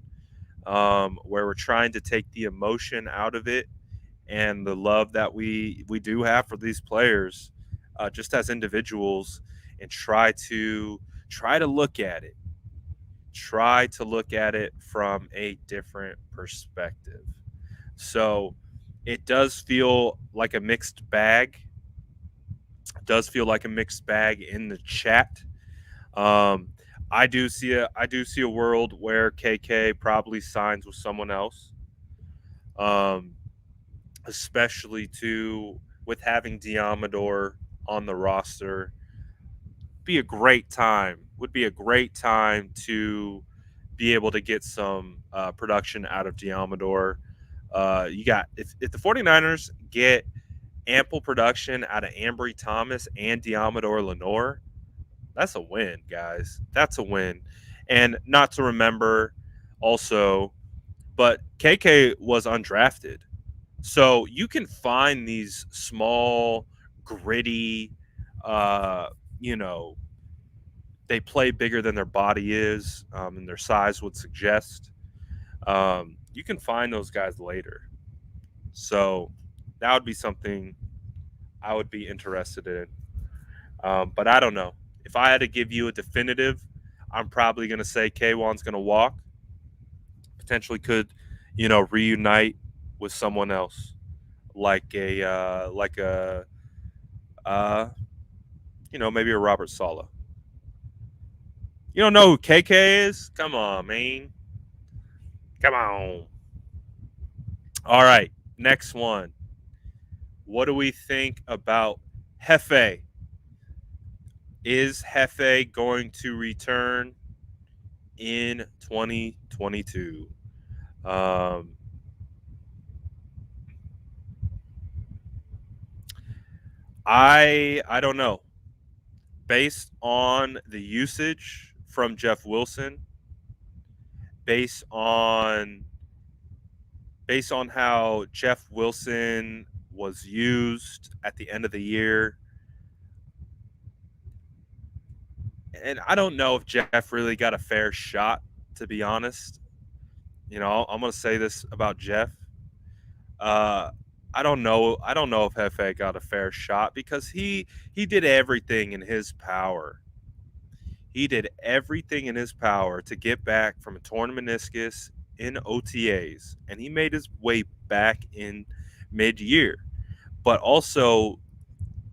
where we're trying to take the emotion out of it and the love that we do have for these players just as individuals, and try to look at it. try to look at it from a different perspective. So it does feel like a mixed bag. It does feel like a mixed bag in the chat. I do see a world where KK probably signs with someone else. Especially with having Diamador on the roster. Would be a great time to be able to get some production out of Diamador. If the 49ers get ample production out of Ambry Thomas and Diamador Lenore, that's a win, guys. That's a win. And not to remember also, but KK was undrafted. So you can find these small, gritty, they play bigger than their body is, and their size would suggest. You can find those guys later. So that would be something I would be interested in. But I don't know. If I had to give you a definitive, I'm probably going to say Kaywan's going to walk. Potentially could, reunite with someone else, maybe a Robert Saleh. You don't know who KK is? Come on, man. Come on. All right, next one. What do we think about Hefe? Is Hefe going to return in 2022? I don't know. Based on the usage from Jeff Wilson, based on how Jeff Wilson was used at the end of the year, and I don't know if Jeff really got a fair shot, to be honest. I'm going to say this about Jeff. I don't know if Hefe got a fair shot because he did everything in his power. He did everything in his power to get back from a torn meniscus in OTAs, and he made his way back in mid-year. But also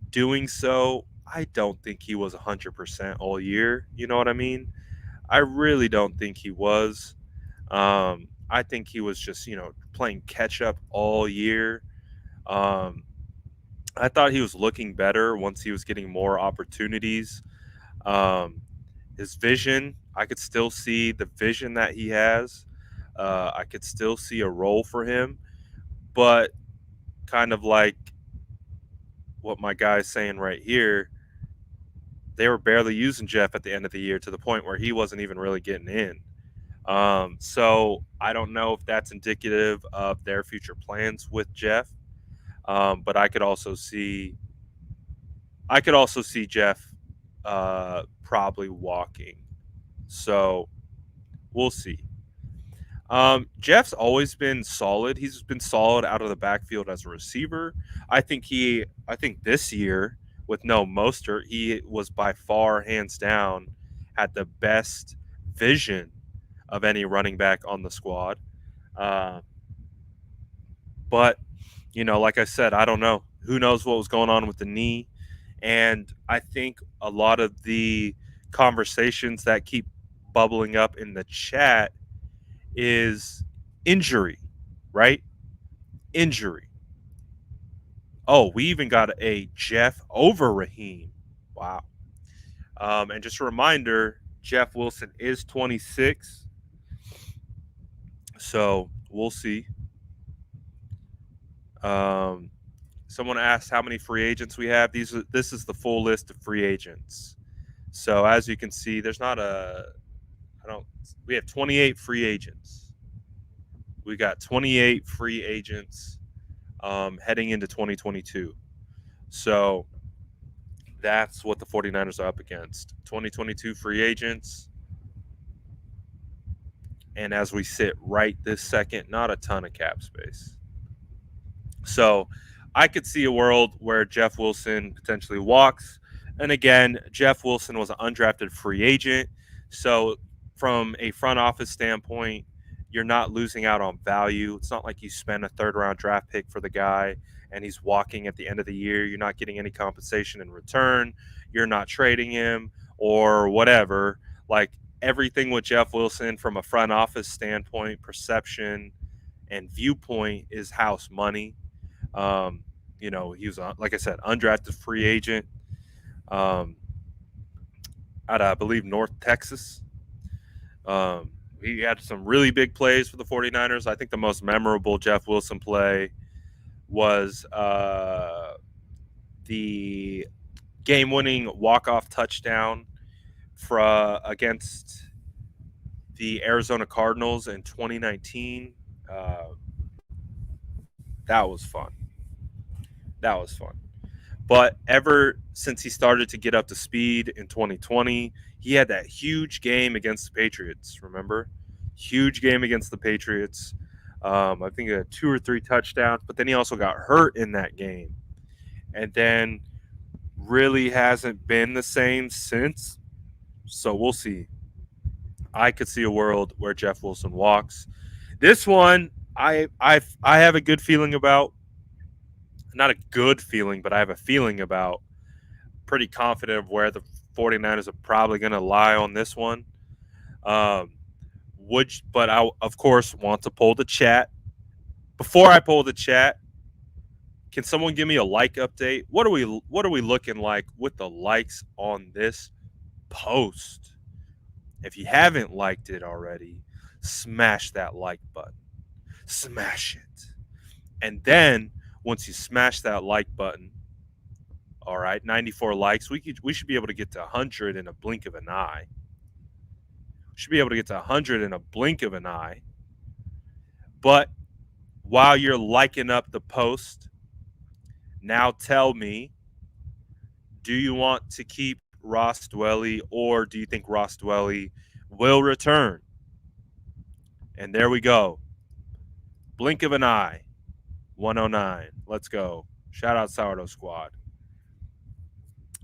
doing so, I don't think he was 100% all year. You know what I mean? I really don't think he was. I think he was just, playing catch-up all year. I thought he was looking better once he was getting more opportunities. His vision, I could still see the vision that he has. I could still see a role for him, but kind of like what my guy's saying right here, they were barely using Jeff at the end of the year to the point where he wasn't even really getting in. So I don't know if that's indicative of their future plans with Jeff. But I could also see Jeff probably walking. So we'll see. Jeff's always been solid. He's been solid out of the backfield as a receiver. I think this year with no Mostert, he was by far, hands down, had the best vision of any running back on the squad. But like I said, I don't know. Who knows what was going on with the knee? And I think a lot of the conversations that keep bubbling up in the chat is injury, right? Injury. Oh, we even got a Jeff over Raheem. Wow. And just a reminder, Jeff Wilson is 26. So we'll see. Someone asked how many free agents we have. This is the full list of free agents. So as you can see, we have 28 free agents. We got 28 free agents heading into 2022. So that's what the 49ers are up against. 2022 free agents. And as we sit right this second, not a ton of cap space. So I could see a world where Jeff Wilson potentially walks. And again, Jeff Wilson was an undrafted free agent. So from a front office standpoint, you're not losing out on value. It's not like you spend a third round draft pick for the guy and he's walking at the end of the year. You're not getting any compensation in return. You're not trading him or whatever. Like everything with Jeff Wilson from a front office standpoint, perception, and viewpoint is house money. He was, like I said, undrafted free agent out of, I believe, North Texas. He had some really big plays for the 49ers. I think the most memorable Jeff Wilson play was the game-winning walk-off touchdown against the Arizona Cardinals in 2019. That was fun. But ever since he started to get up to speed in 2020, he had that huge game against the Patriots, remember? Huge game against the Patriots. I think he had 2 or 3 touchdowns, but then he also got hurt in that game. And then really hasn't been the same since. So we'll see. I could see a world where Jeff Wilson walks. This one, I have a good feeling about. Not a good feeling, but I have a feeling about. Pretty confident of where the 49ers are probably going to lie on this one. But I, of course, want to poll the chat. Before I poll the chat, can someone give me a like update? What are we looking like with the likes on this post? If you haven't liked it already, smash that like button. Smash it. And then once you smash that like button, all right, 94 likes, we should be able to get to 100 in a blink of an eye. We should be able to get to 100 in a blink of an eye. But while you're liking up the post, now tell me, do you want to keep Ross Dwelley, or do you think Ross Dwelley will return? And there we go. Blink of an eye. 109. Let's go. Shout out Sourdough Squad.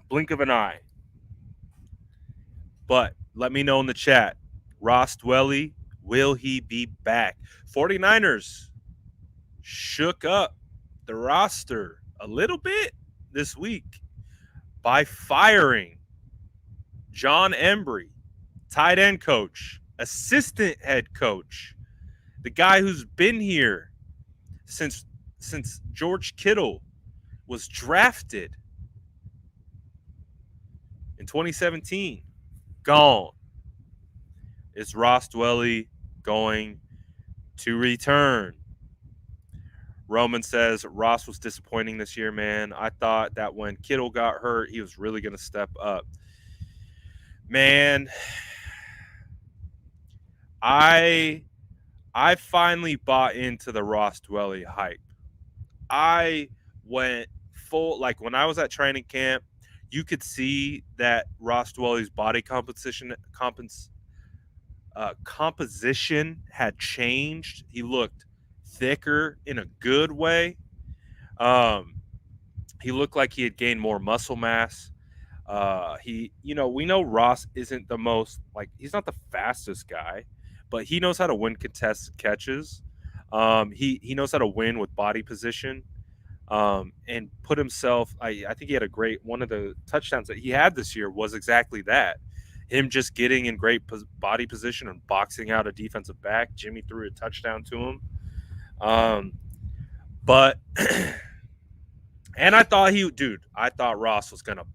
Blink of an eye. But let me know in the chat. Ross Dwelley, will he be back? 49ers shook up the roster a little bit this week by firing John Embry, tight end coach, assistant head coach, the guy who's been here since George Kittle was drafted in 2017. Gone. Is Ross Dwelley going to return? Roman says, Ross was disappointing this year, man. I thought that when Kittle got hurt, he was really going to step up. Man, I finally bought into the Ross Dwelley hype. I went full, like when I was at training camp, you could see that Ross Dwelley's body composition had changed. He looked thicker in a good way. He looked like he had gained more muscle mass. We know Ross isn't the most, he's not the fastest guy, but he knows how to win contested catches. He knows how to win with body position, and put himself. I think he had one of the touchdowns that he had this year was exactly that. Him just getting in great body position and boxing out a defensive back. Jimmy threw a touchdown to him. But and I thought Ross was gonna.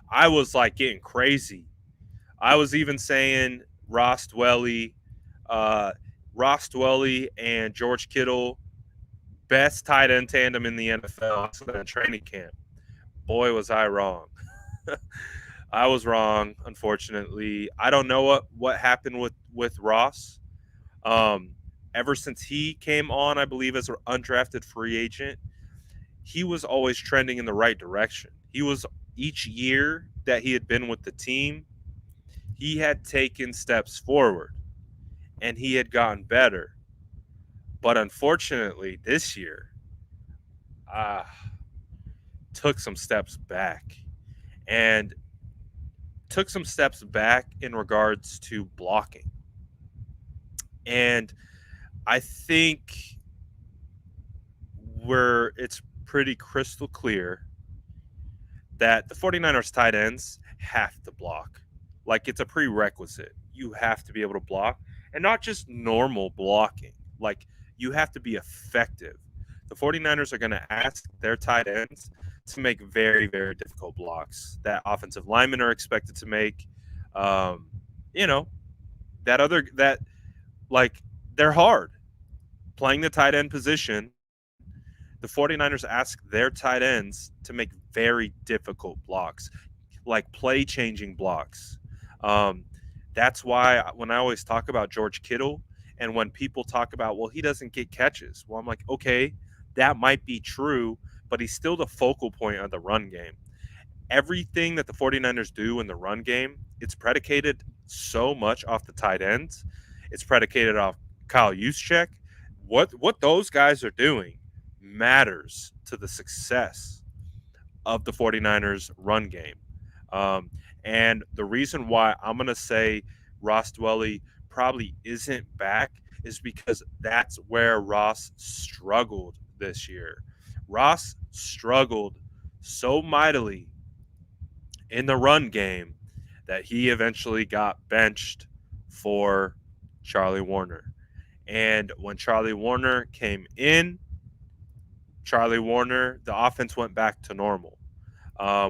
I was like getting crazy. I was even saying Ross Dwelley and George Kittle, best tight end tandem in the NFL in training camp. Boy, was I wrong. I was wrong, unfortunately. I don't know what happened with Ross. Ever since he came on, I believe, as an undrafted free agent, he was always trending in the right direction. Each year that he had been with the team, he had taken steps forward and he had gotten better. But unfortunately, this year, took some steps back. And took some steps back in regards to blocking. And I think it's pretty crystal clear that the 49ers tight ends have to block. Like, it's a prerequisite. You have to be able to block, and not just normal blocking. Like, you have to be effective. The 49ers are going to ask their tight ends to make very, very difficult blocks that offensive linemen are expected to make. Um, you know, that like, they're hard. Playing the tight end position, the 49ers ask their tight ends to make very difficult blocks, like play-changing blocks. Um, that's why when I always talk about George Kittle, and when people talk about, well, he doesn't get catches, well, I'm like, okay, that might be true, but he's still the focal point of the run game. Everything that the 49ers do in the run game, it's predicated so much off the tight ends. It's predicated off Kyle Juszczyk. What those guys are doing matters to the success of the 49ers run game. Um, and the reason why I'm going to say Ross Dwelley probably isn't back is because that's where Ross struggled this year. Ross struggled so mightily in the run game that he eventually got benched for Charlie Warner. And when Charlie Warner came in, the offense went back to normal.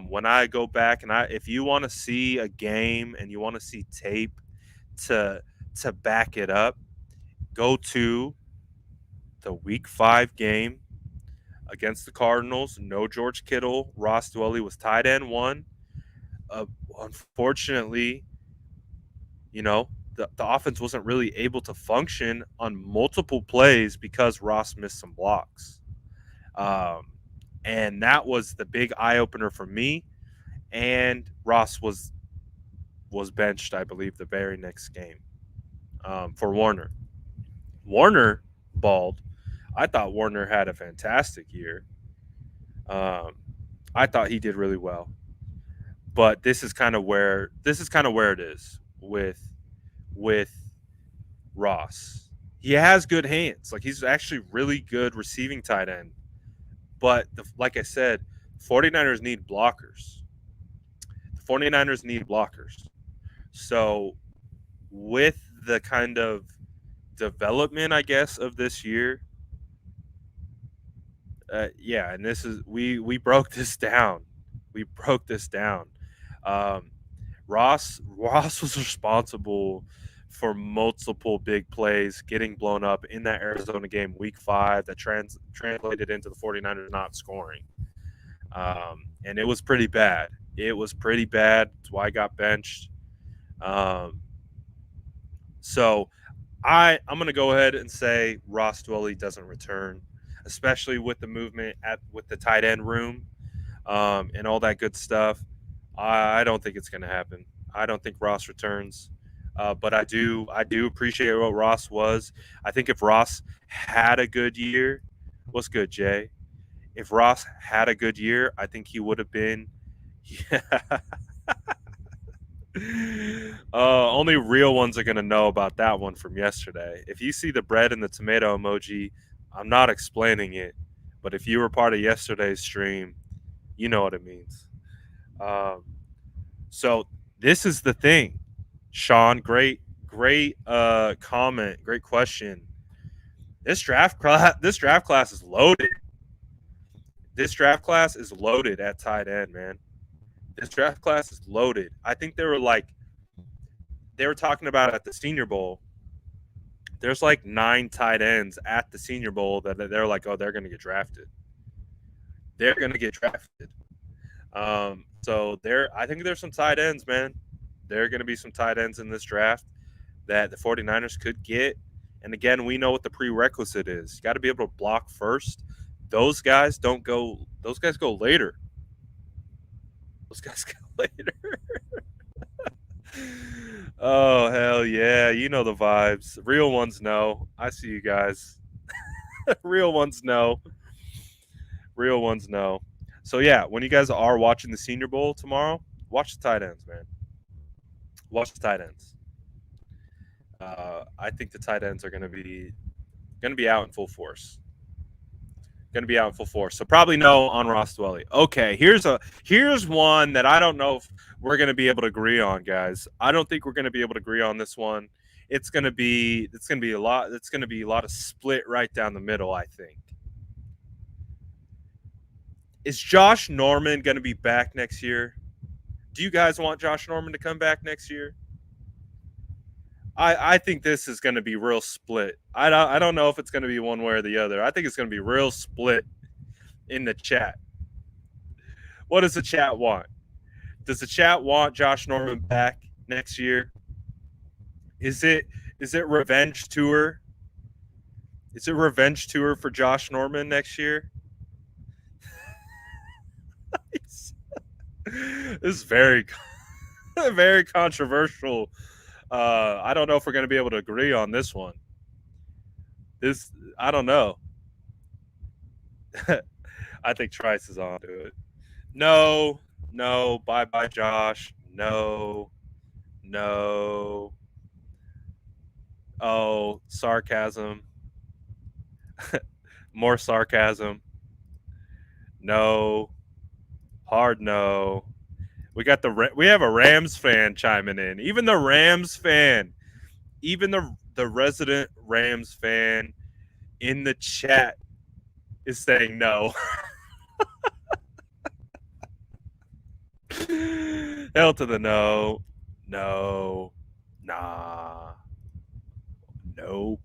When I go back, and if you want to see a game and you want to see tape to back it up, go to the Week 5 game against the Cardinals. No George Kittle. Ross Dwelley was tight end 1. Unfortunately, the offense wasn't really able to function on multiple plays because Ross missed some blocks. And that was the big eye-opener for me. And Ross was benched, I believe, the very next game for Warner. Warner balled. I thought Warner had a fantastic year. I thought he did really well. But this is kind of where it is with Ross. He has good hands. Like, he's actually really good receiving tight end. But like I said, 49ers need blockers. The 49ers need blockers. So with the kind of development, I guess, of this year, and this is we broke this down. Ross was responsible for multiple big plays getting blown up in that Arizona game, Week 5, that translated into the 49ers not scoring. And it was pretty bad. That's why I got benched. So I'm going to go ahead and say Ross Dwelley doesn't return, especially with the movement with the tight end room and all that good stuff. I don't think it's going to happen. I don't think Ross returns. But I do appreciate what Ross was. I think if Ross had a good year, what's good, Jay? If Ross had a good year, I think he would have been. Only real ones are going to know about that one from yesterday. If you see the bread and the tomato emoji, I'm not explaining it. But if you were part of yesterday's stream, you know what it means. So this is the thing. Sean, great comment, great question. This draft class is loaded. This draft class is loaded at tight end, man. This draft class is loaded. I think they were talking about at the Senior Bowl. There's like 9 tight ends at the Senior Bowl that they're like, oh, they're going to get drafted. They're going to get drafted. So I think there's some tight ends, man. There are going to be some tight ends in this draft that the 49ers could get. And again, we know what the prerequisite is. You got to be able to block first. Those guys go later. Those guys go later. Oh, hell yeah. You know the vibes. Real ones know. I see you guys. Real ones know. So, yeah, when you guys are watching the Senior Bowl tomorrow, watch the tight ends, man. Watch the tight ends. I think the tight ends are going to be out in full force. Going to be out in full force. So probably no on Ross Dwelly. Okay, here's one that I don't know if we're going to be able to agree on, guys. I don't think we're going to be able to agree on this one. It's going to be a lot of split right down the middle, I think. Is Josh Norman going to be back next year? Do you guys want Josh Norman to come back next year? I think this is going to be real split. I don't know if it's going to be one way or the other. I think it's going to be real split in the chat. What does the chat want? Does the chat want Josh Norman back next year? Is it revenge tour? Is it revenge tour for Josh Norman next year? This is very very controversial. I don't know if we're going to be able to agree on this one. I don't know. I think Trice is on to it. No. Bye, Josh. No. Oh, sarcasm. More sarcasm. No. Hard no. We have a Rams fan chiming in. Even the Rams fan, even the resident Rams fan in the chat is saying no. Hell to the no. No. Nah. Nope.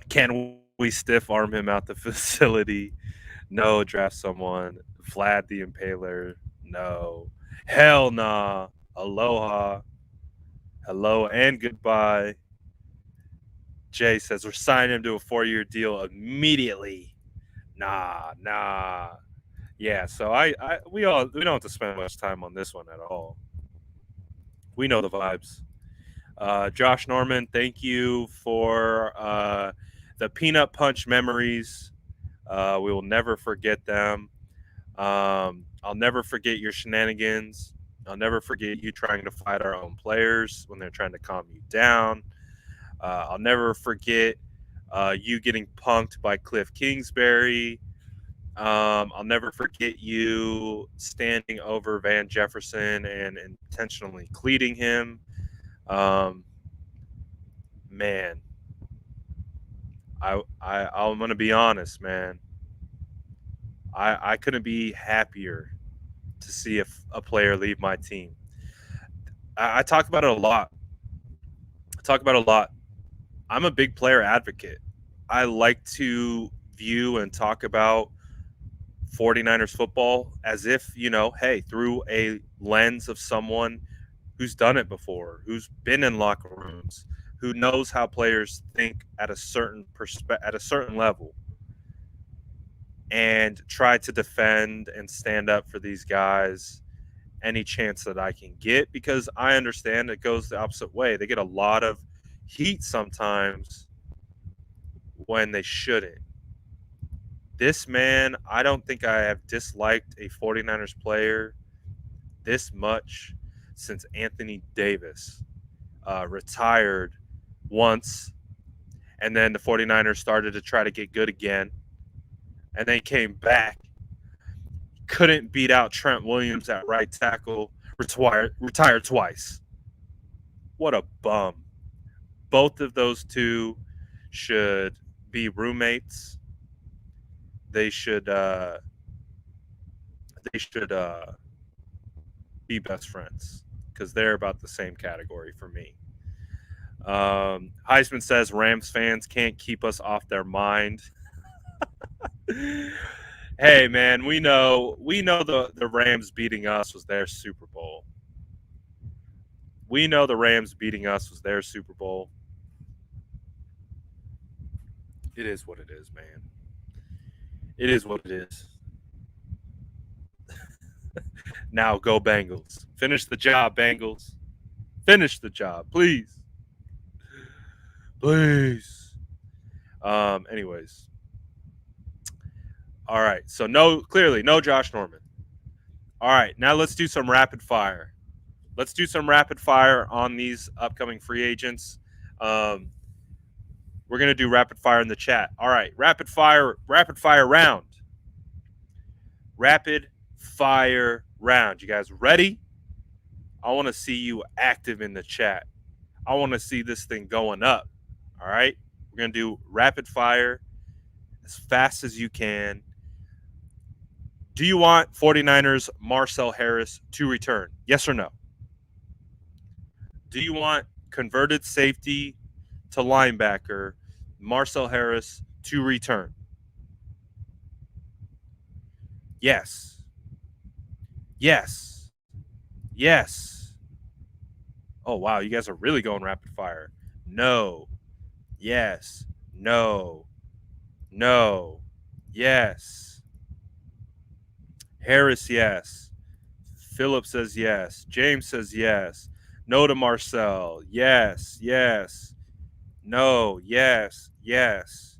Can we stiff arm him out the facility? No. Draft someone. Vlad the Impaler. No. Hell nah. Aloha. Hello and goodbye. Jay says we're signing him to a 4-year deal immediately. Nah. Yeah, so we don't have to spend much time on this one at all. We know the vibes. Josh Norman, thank you for the peanut punch memories. We will never forget them. I'll never forget your shenanigans. I'll never forget you trying to fight our own players when they're trying to calm you down. I'll never forget you getting punked by Cliff Kingsbury. I'll never forget you standing over Van Jefferson and intentionally cleating him. Man, I'm going to be honest, man. I couldn't be happier to see a player leave my team. I talk about it a lot. I'm a big player advocate. I like to view and talk about 49ers football as if, hey, through a lens of someone who's done it before, who's been in locker rooms, who knows how players think at a certain level, and try to defend and stand up for these guys any chance that I can get, because I understand it goes the opposite way. They get a lot of heat sometimes when they shouldn't. This man, I don't think I have disliked a 49ers player this much since Anthony Davis retired once, and then the 49ers started to try to get good again, and then came back, couldn't beat out Trent Williams at right tackle, retired twice. What a bum. Both of those two should be roommates. They should be best friends, because they're about the same category for me. Heisman says Rams fans can't keep us off their mind. Hey, man, we know the Rams beating us was their Super Bowl. We know the Rams beating us was their Super Bowl. It is what it is, man. It is what it is. Now go Bengals. Finish the job, Bengals. Finish the job, please. Please. Anyways. All right. So clearly no Josh Norman. All right. Now let's do some rapid fire. let's do some rapid fire on these upcoming free agents. We're going to do rapid fire in the chat. All right, rapid fire round. Rapid fire round. You guys ready? I want to see you active in the chat. I want to see this thing going up. All right? We're going to do rapid fire as fast as you can. Do you want 49ers Marcel Harris to return? Yes or no? Do you want converted safety to linebacker Marcel Harris to return? Yes. Yes. Yes. Oh, wow. You guys are really going rapid fire. No. Yes. No. No. Yes. Harris, yes. Philip says yes. James says yes. No to Marcel. Yes. Yes. No. Yes. Yes.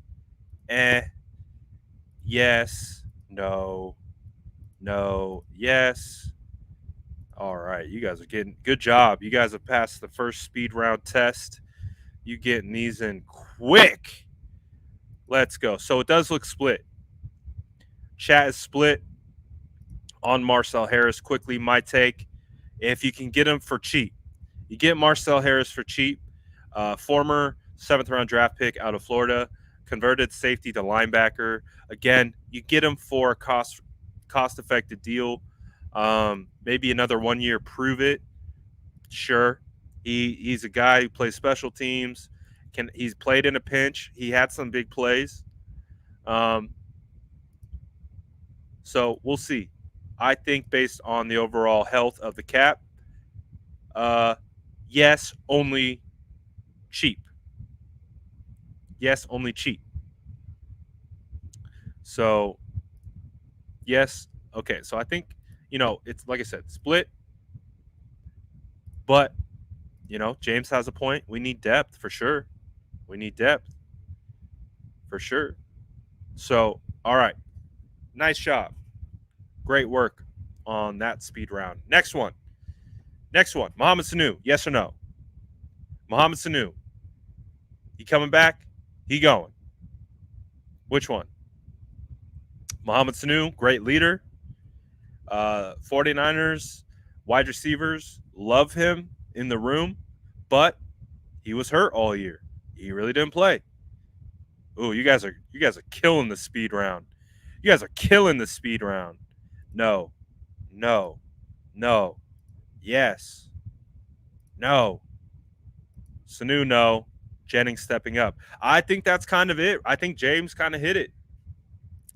Yes. No. No. Yes. All right. You guys are getting good job. You guys have passed the first speed round test. You getting these in quick. Let's go. So it does look split. Chat is split on Marcel Harris. Quickly, my take. If you can get him for cheap, you get Marcel Harris for cheap. Former 7th round draft pick out of Florida, converted safety to linebacker. Again, you get him for a cost-effective deal. Maybe another 1 year, prove it. Sure. He's a guy who plays special teams. He's played in a pinch. He had some big plays. So we'll see. I think based on the overall health of the cap, yes, only cheap. Yes, only cheap. So, yes. Okay, so I think, it's like I said, split. But, James has a point. We need depth for sure. We need depth for sure. So, all right. Nice job. Great work on that speed round. Next one. Mohamed Sanu. Yes or no? Mohamed Sanu. He coming back? He going. Which one? Mohamed Sanu, great leader. 49ers wide receivers love him in the room, but he was hurt all year. He really didn't play. Ooh, you guys are killing the speed round. You guys are killing the speed round. No. No. No. Yes. No. Sanu, no. Jennings stepping up. I think that's kind of it. I think James kind of hit it.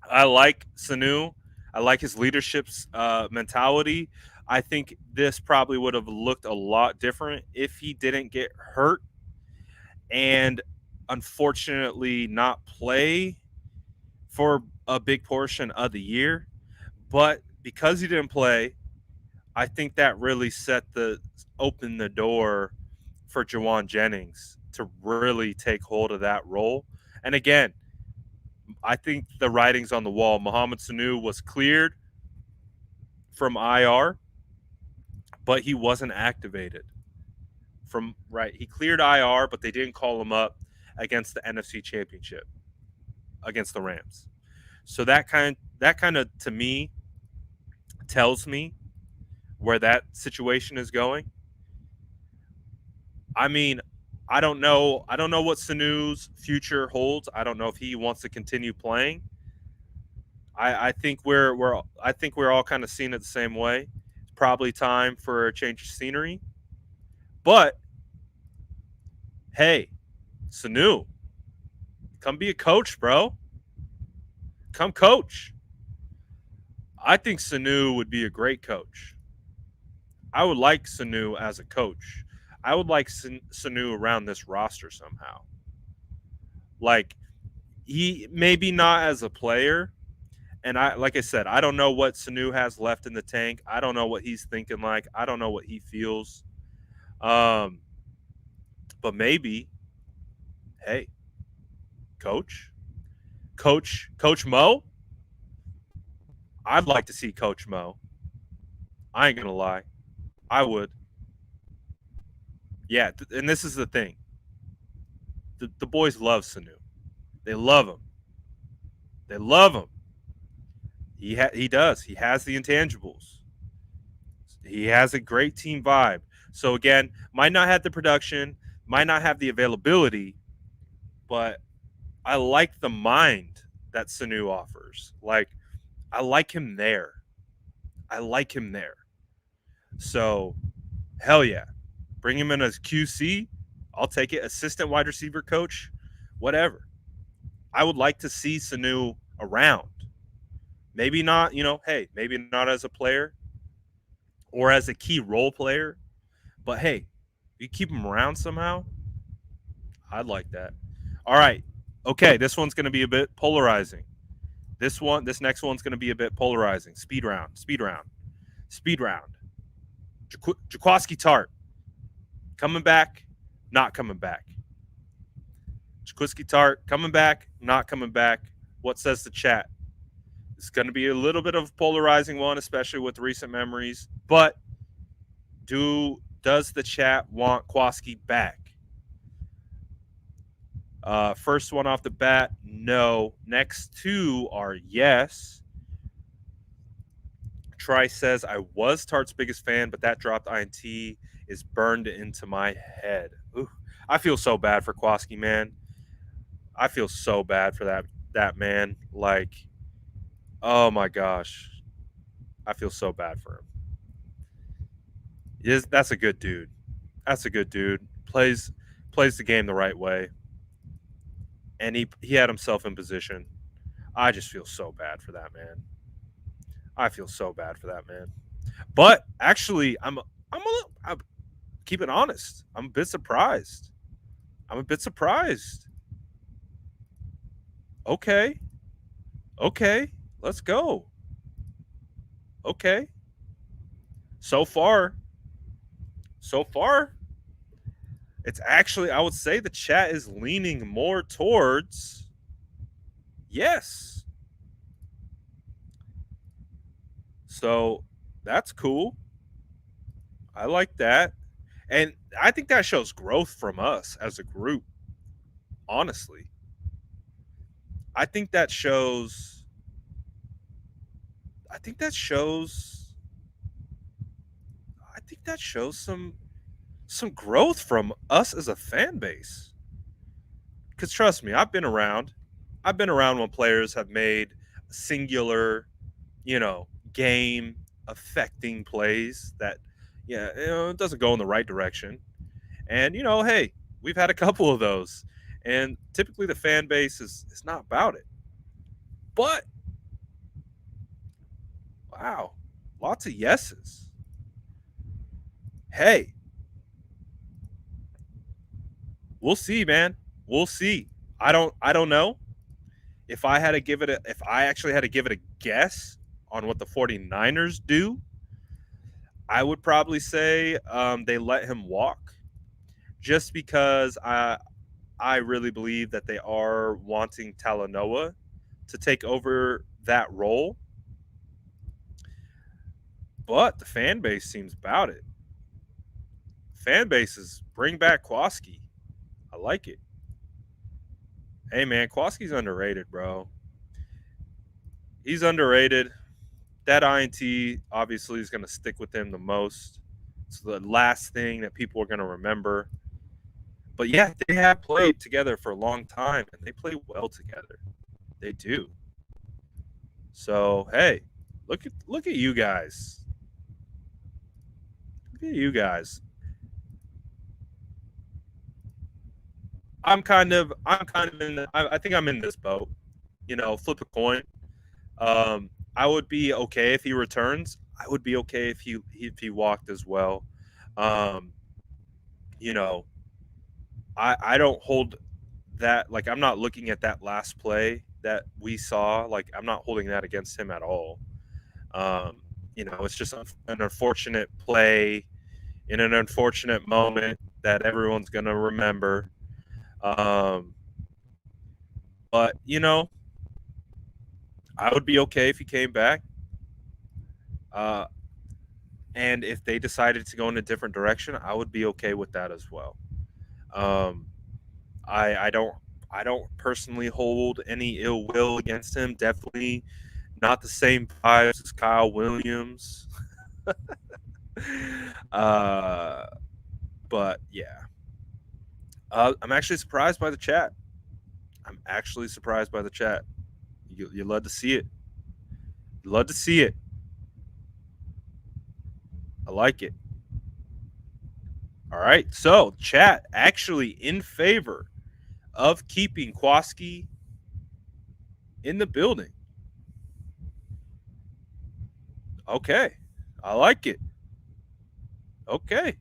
I like Sanu. I like his leadership's mentality. I think this probably would have looked a lot different if he didn't get hurt and unfortunately not play for a big portion of the year. But because he didn't play, I think that really opened the door for Jawan Jennings to really take hold of that role. And again, I think the writing's on the wall. Mohamed Sanu was cleared from IR, but he wasn't activated. He cleared IR, but they didn't call him up against the NFC Championship against the Rams. So that kind of to me tells me where that situation is going. I mean, I don't know what Sanu's future holds. I don't know if he wants to continue playing. I think we're all kind of seeing it the same way. It's probably time for a change of scenery. But hey, Sanu, come be a coach, bro. Come coach. I think Sanu would be a great coach. I would like Sanu as a coach. I would like Sanu around this roster somehow. Like, he maybe not as a player. And like I said, I don't know what Sanu has left in the tank. I don't know what he's thinking like. I don't know what he feels. But maybe, hey, Coach Mo. I'd like to see Coach Mo. I ain't gonna lie, I would. Yeah, and this is the thing. The boys love Sanu. They love him. They love him. He does. He has the intangibles. He has a great team vibe. So again, might not have the production, might not have the availability, but I like the mind that Sanu offers. Like, I like him there. I like him there. So, hell yeah. Bring him in as QC. I'll take it. Assistant wide receiver coach, whatever. I would like to see Sanu around. Maybe not, maybe not as a player or as a key role player, but hey, you keep him around somehow. I'd like that. All right. Okay, this one's going to be a bit polarizing. This next one's going to be a bit polarizing. Speed round. Jaquiski Tart. Coming back, not coming back. Jaquiski Tart, coming back, not coming back. What says the chat? It's going to be a little bit of a polarizing one, especially with recent memories. But does the chat want Kwaski back? First one off the bat, no. Next two are yes. Trey says, I was Tart's biggest fan, but that dropped INT is burned into my head. Ooh, I feel so bad for Kwaski, man. I feel so bad for that man. Like, oh my gosh. I feel so bad for him. That's a good dude. That's a good dude. Plays the game the right way. And he had himself in position. I just feel so bad for that man. I feel so bad for that man. But actually, I'm keep it honest. I'm a bit surprised. Okay, let's go. Okay. So far, it's actually, I would say the chat is leaning more towards yes. So that's cool. I like that. And I think that shows growth from us as a group. Honestly. I think that shows some growth from us as a fan base. Because trust me, I've been around when players have made singular, game affecting plays that, it doesn't go in the right direction. And, hey, we've had a couple of those. And typically the fan base is not about it. But, wow, lots of yeses. Hey, we'll see, man. We'll see. I don't know. If I actually had to give it a guess on what the 49ers do, I would probably say they let him walk, just because I really believe that they are wanting Talanoa to take over that role. But the fan base seems about it. Fan bases bring back Kwaski. I like it. Hey, man, Kwaski's underrated, bro. He's underrated. That INT obviously is going to stick with him the most. It's the last thing that people are going to remember. But yeah, they have played together for a long time, and they play well together. They do. So hey, look at you guys. Look at you guys. I'm kind of in. I think I'm in this boat. Flip a coin. I would be okay if he returns. I would be okay if he walked as well. I don't hold that, like, I'm not looking at that last play that we saw. Like, I'm not holding that against him at all. It's just an unfortunate play in an unfortunate moment that everyone's going to remember. But, I would be okay if he came back. And if they decided to go in a different direction, I would be okay with that as well. Um, I don't personally hold any ill will against him. Definitely not the same vibes as Kyle Williams. uh, but yeah, I'm actually surprised by the chat. I'm actually surprised by the chat. You love to see it. You love to see it. I like it. All right. So chat actually in favor of keeping Kwaski in the building. Okay. I like it. Okay.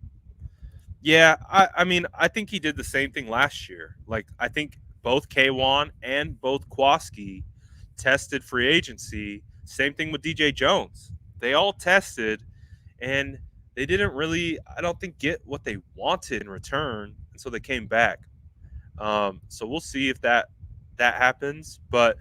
Yeah, I mean, I think he did the same thing last year. Like, I think both Kaywan and both Kwaski tested free agency. Same thing with DJ Jones. They all tested, and they didn't really, I don't think, get what they wanted in return, and so they came back. So we'll see if that happens. But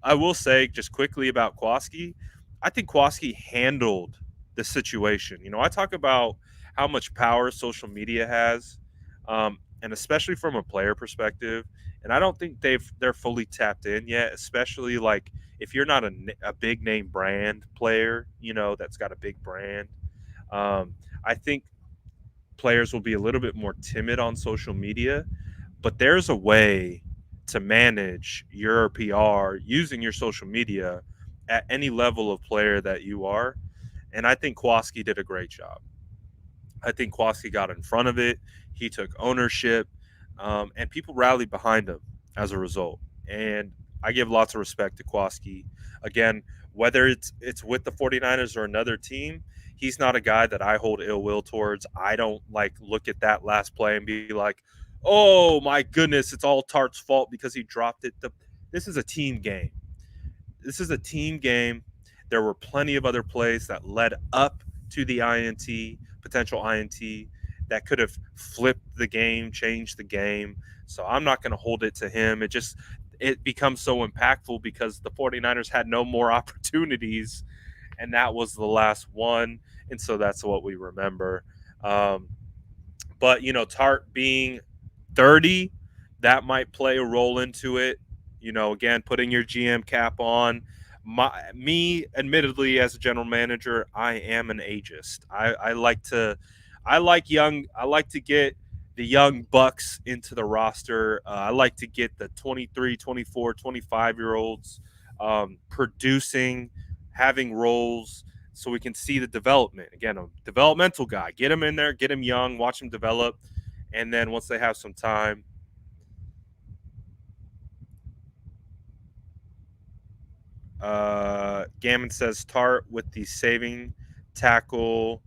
I will say just quickly about Kwaski, I think Kwaski handled the situation. I talk about how much power social media has, and especially from a player perspective. And I don't think they're fully tapped in yet, especially like if you're not a big name brand player, that's got a big brand. I think players will be a little bit more timid on social media, but there's a way to manage your PR using your social media at any level of player that you are. And I think Kwaski did a great job. I think Kwaski got in front of it. He took ownership, and people rallied behind him as a result. And I give lots of respect to Kwaski. Again, whether it's with the 49ers or another team, he's not a guy that I hold ill will towards. I don't like look at that last play and be like, "Oh my goodness, it's all Tart's fault because he dropped it." This is a team game. This is a team game. There were plenty of other plays that led up to the INT, potential INT, that could have flipped the game, changed the game. So I'm not going to hold it to him. It becomes so impactful because the 49ers had no more opportunities, and that was the last one. And so that's what we remember. Um, but, Tart being 30, that might play a role into it. Again, putting your GM cap on. Me, admittedly, as a general manager, I am an ageist. I like to get the young bucks into the roster. I like to get the 23, 24, 25 year olds producing, having roles, so we can see the development. Again, a developmental guy. Get him in there, get him young, watch him develop, and then once they have some time. Gammon says Tart with the saving tackle.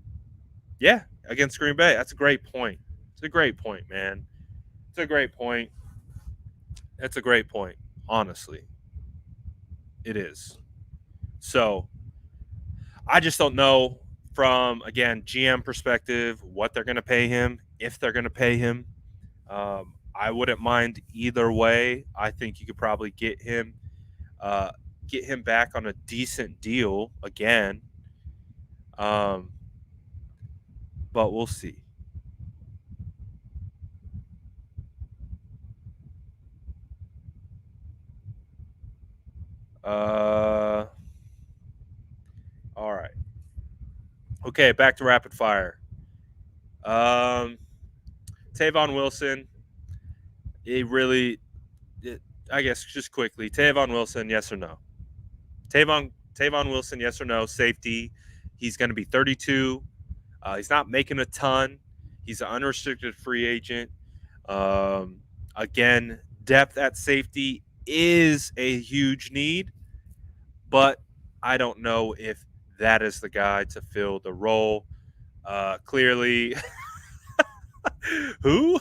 Yeah, against Green Bay. That's a great point. It's a great point, man. It's a great point. That's a great point. Honestly, it is. So I just don't know from, again, GM perspective what they're going to pay him, if they're going to pay him. I wouldn't mind either way. I think you could probably uh, get him back on a decent deal again. Um, but we'll see. All right. Okay, back to rapid fire. Um, Tavon Wilson. I guess just quickly, Tavon Wilson, yes or no? Tavon Wilson, yes or no? Safety. He's going to be 32. He's not making a ton. He's an unrestricted free agent. Again, depth at safety is a huge need, but I don't know if that is the guy to fill the role. Clearly, who?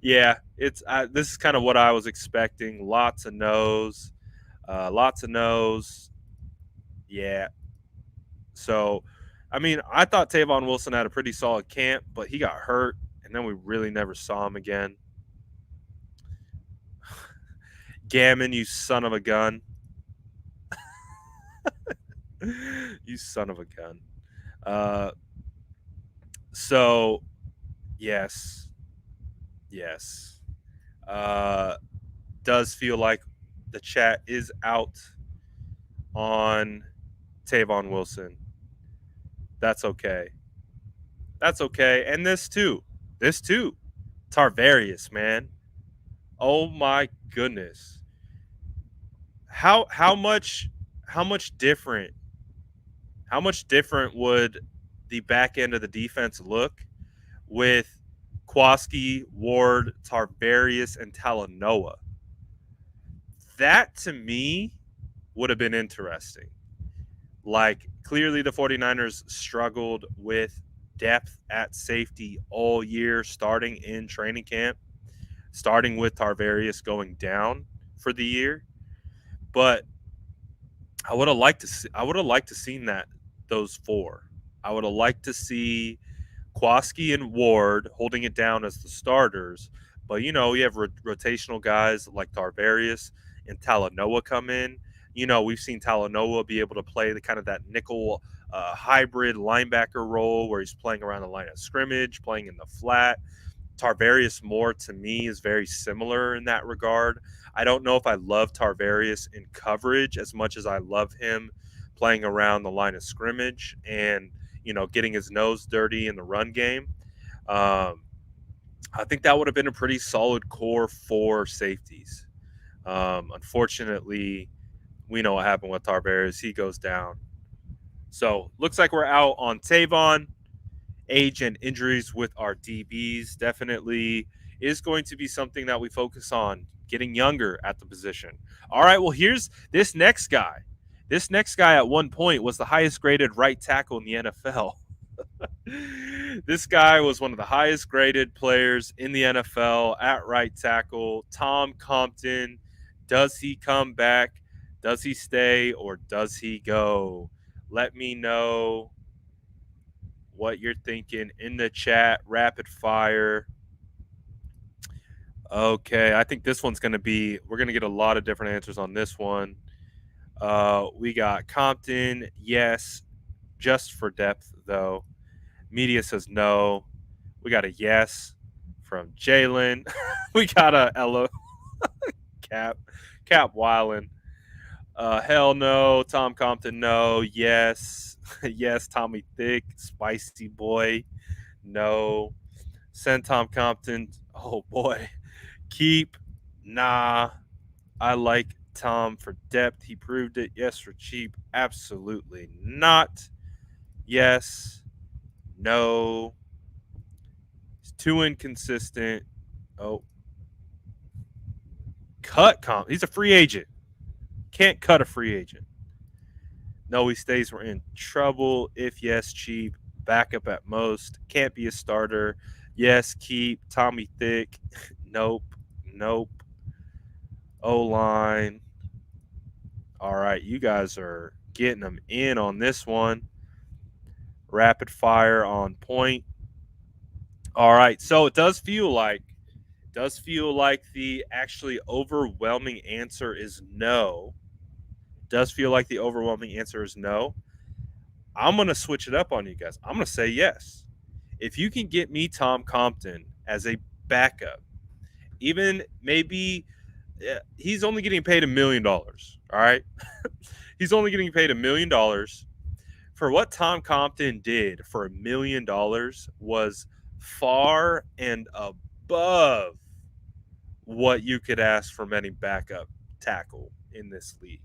Yeah, it's this is kind of what I was expecting. Lots of no's, lots of no's. Yeah. So, I mean, I thought Tavon Wilson had a pretty solid camp, but he got hurt, and then we really never saw him again. Gammon, you son of a gun. You son of a gun. So, yes. Does feel like the chat is out on Tavon Wilson. That's okay. And this too. Tarvarius, man. Oh my goodness. How much different would the back end of the defense look with Kwaski, Ward, Tarvarius, and Talanoa? That to me would have been interesting. Like, clearly the 49ers struggled with depth at safety all year, starting in training camp, starting with Tarvarius going down for the year. But I would have liked to seen that those four. I would have liked to see Kwaski and Ward holding it down as the starters. But, you have rotational guys like Tarvarius and Talanoa come in. We've seen Talanoa be able to play the kind of that nickel hybrid linebacker role where he's playing around the line of scrimmage, playing in the flat. Tarvarius Moore, to me, is very similar in that regard. I don't know if I love Tarvarius in coverage as much as I love him playing around the line of scrimmage and, getting his nose dirty in the run game. I think that would have been a pretty solid core for safeties. Unfortunately, we know what happened with Tarvarius. He goes down. So, looks like we're out on Tavon. Age and injuries with our DBs definitely is going to be something that we focus on, getting younger at the position. All right, well, here's this next guy. This next guy at one point was the highest graded right tackle in the NFL. This guy was one of the highest graded players in the NFL at right tackle. Tom Compton. Does he come back? Does he stay or does he go? Let me know what you're thinking in the chat. Rapid fire. Okay, I think this one's going to be, we're going to get a lot of different answers on this one. We got Compton, yes, just for depth, though. Media says no. We got a yes from Jalen. We got a Ella. Cap Weiland. Hell no. Tom Compton, no. Yes. Yes, Tommy Thick, spicy boy. No. Send Tom Compton. Oh, boy. Keep. Nah. I like Tom for depth. He proved it. Yes, for cheap. Absolutely not. Yes. No. He's too inconsistent. Oh. Cut Compton. He's a free agent. Can't cut a free agent. No, he stays. We're in trouble. If yes, cheap. Backup at most. Can't be a starter. Yes, keep. Tommy Thick. Nope. O-line. All right, you guys are getting them in on this one. Rapid fire on point. All right, so it does feel like the actually overwhelming answer is no. Does feel like the overwhelming answer is no. I'm going to switch it up on you guys. I'm going to say yes. If you can get me Tom Compton as a backup, even maybe he's only getting paid $1 million. All right. He's only getting paid $1 million. For what Tom Compton did for $1 million was far and above what you could ask from any backup tackle in this league.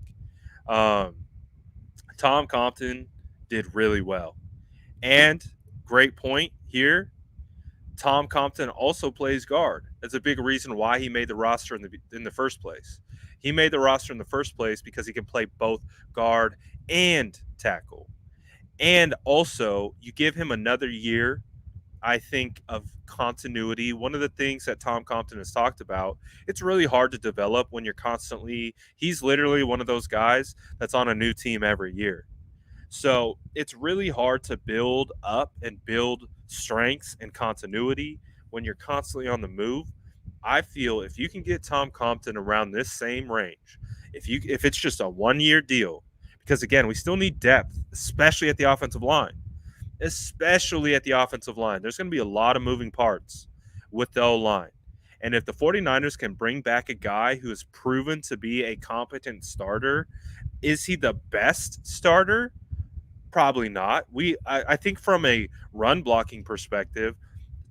Tom Compton did really well. And great point here, Tom Compton also plays guard. That's a big reason why he made the roster in the first place. He made the roster in the first place because he can play both guard and tackle. And also, you give him another year, I think, of continuity. One of the things that Tom Compton has talked about, it's really hard to develop when you're he's literally one of those guys that's on a new team every year. So it's really hard to build up and build strengths and continuity when you're constantly on the move. I feel if you can get Tom Compton around this same range, if it's just a 1-year deal, because again, we still need depth, especially at the offensive line. especially at the offensive line. There's going to be a lot of moving parts with the O-line. And if the 49ers can bring back a guy who has proven to be a competent starter, is he the best starter? Probably not. I think from a run blocking perspective,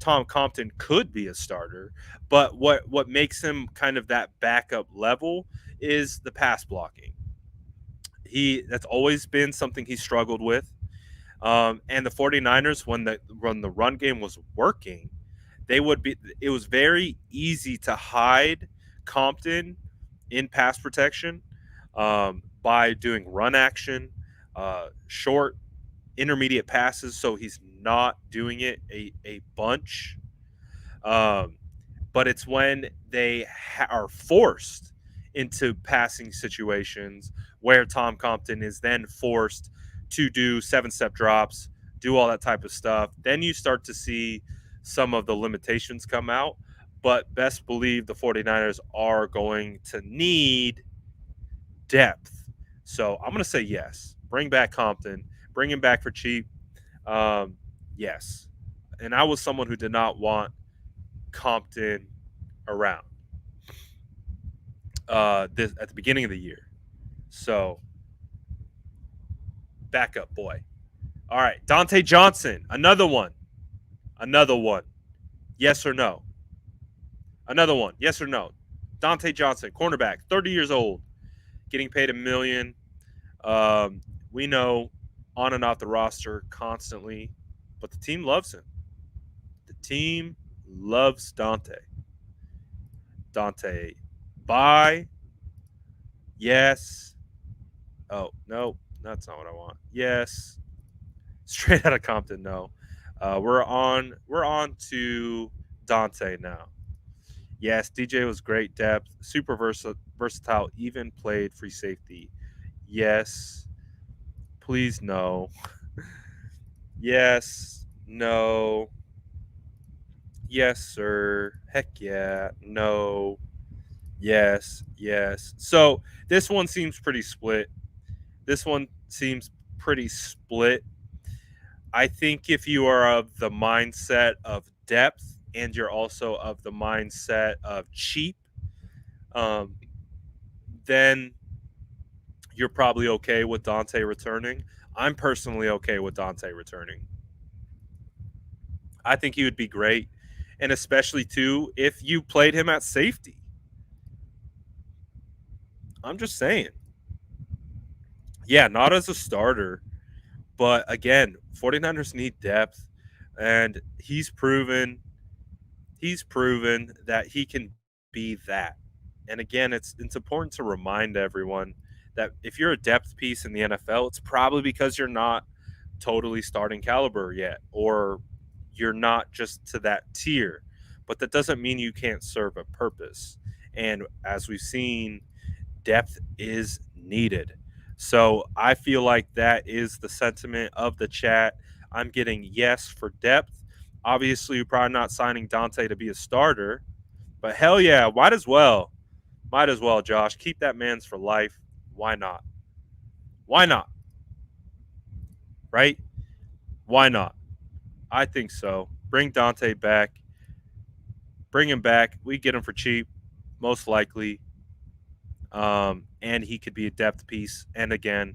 Tom Compton could be a starter, but what makes him kind of that backup level is the pass blocking. That's always been something he struggled with. And the 49ers, when the run game was working, it was very easy to hide Compton in pass protection by doing run action, short, intermediate passes, so he's not doing it a bunch. But it's when they are forced into passing situations where Tom Compton is then forced to do 7-step drops, do all that type of stuff. Then you start to see some of the limitations come out. But best believe the 49ers are going to need depth. So I'm going to say yes. Bring back Compton. Bring him back for cheap. Yes. And I was someone who did not want Compton around this at the beginning of the year. So backup boy. All right, Dante Johnson, another one. Yes or no? Another one. Yes or no? Dante Johnson, cornerback, 30 years old, getting paid $1 million. We know on and off the roster constantly, but the team loves him. The team loves Dante. Dante, bye. Yes. Oh, no, that's not what I want. Yes. Straight out of Compton, no. We're on to Dante now. Yes, DJ was great depth, super versatile, even played free safety. Yes. Please no. Yes. No. Yes, sir. Heck yeah. No. Yes. Yes. So this one seems pretty split. I think if you are of the mindset of depth and you're also of the mindset of cheap, then you're probably okay with Dante returning. I'm personally okay with Dante returning. I think he would be great, and especially too if you played him at safety. I'm just saying. Yeah, not as a starter, but again, 49ers need depth, and he's proven that he can be that. And again, it's important to remind everyone that if you're a depth piece in the NFL, it's probably because you're not totally starting caliber yet, or you're not just to that tier. But that doesn't mean you can't serve a purpose. And as we've seen, depth is needed. So I feel like that is the sentiment of the chat. I'm getting yes for depth. Obviously, you're probably not signing Dante to be a starter, but hell yeah, might as well. Might as well, Josh. Keep that man's for life. Why not? Why not? Right? Why not? I think so. Bring Dante back. Bring him back. We get him for cheap, most likely. And he could be a depth piece. And again,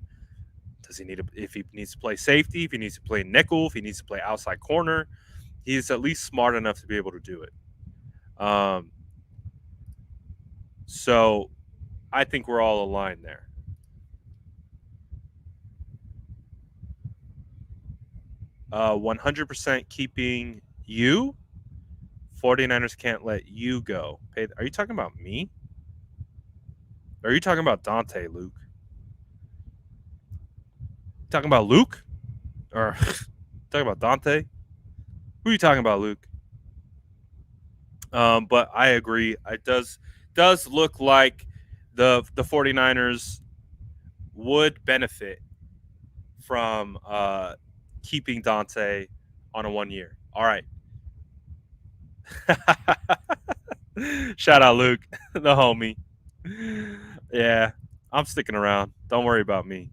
if he needs to play safety, if he needs to play nickel, if he needs to play outside corner, he's at least smart enough to be able to do it. So I think we're all aligned there. Uh, 100% keeping you. 49ers can't let you go. Are you talking about me? Or are you talking about Dante, Luke? Talking about Luke? Or talking about Dante? Who are you talking about, Luke? But I agree. It does look like the 49ers would benefit from keeping Dante on a 1 year. All right. Shout out Luke, the homie. Yeah, I'm sticking around. Don't worry about me.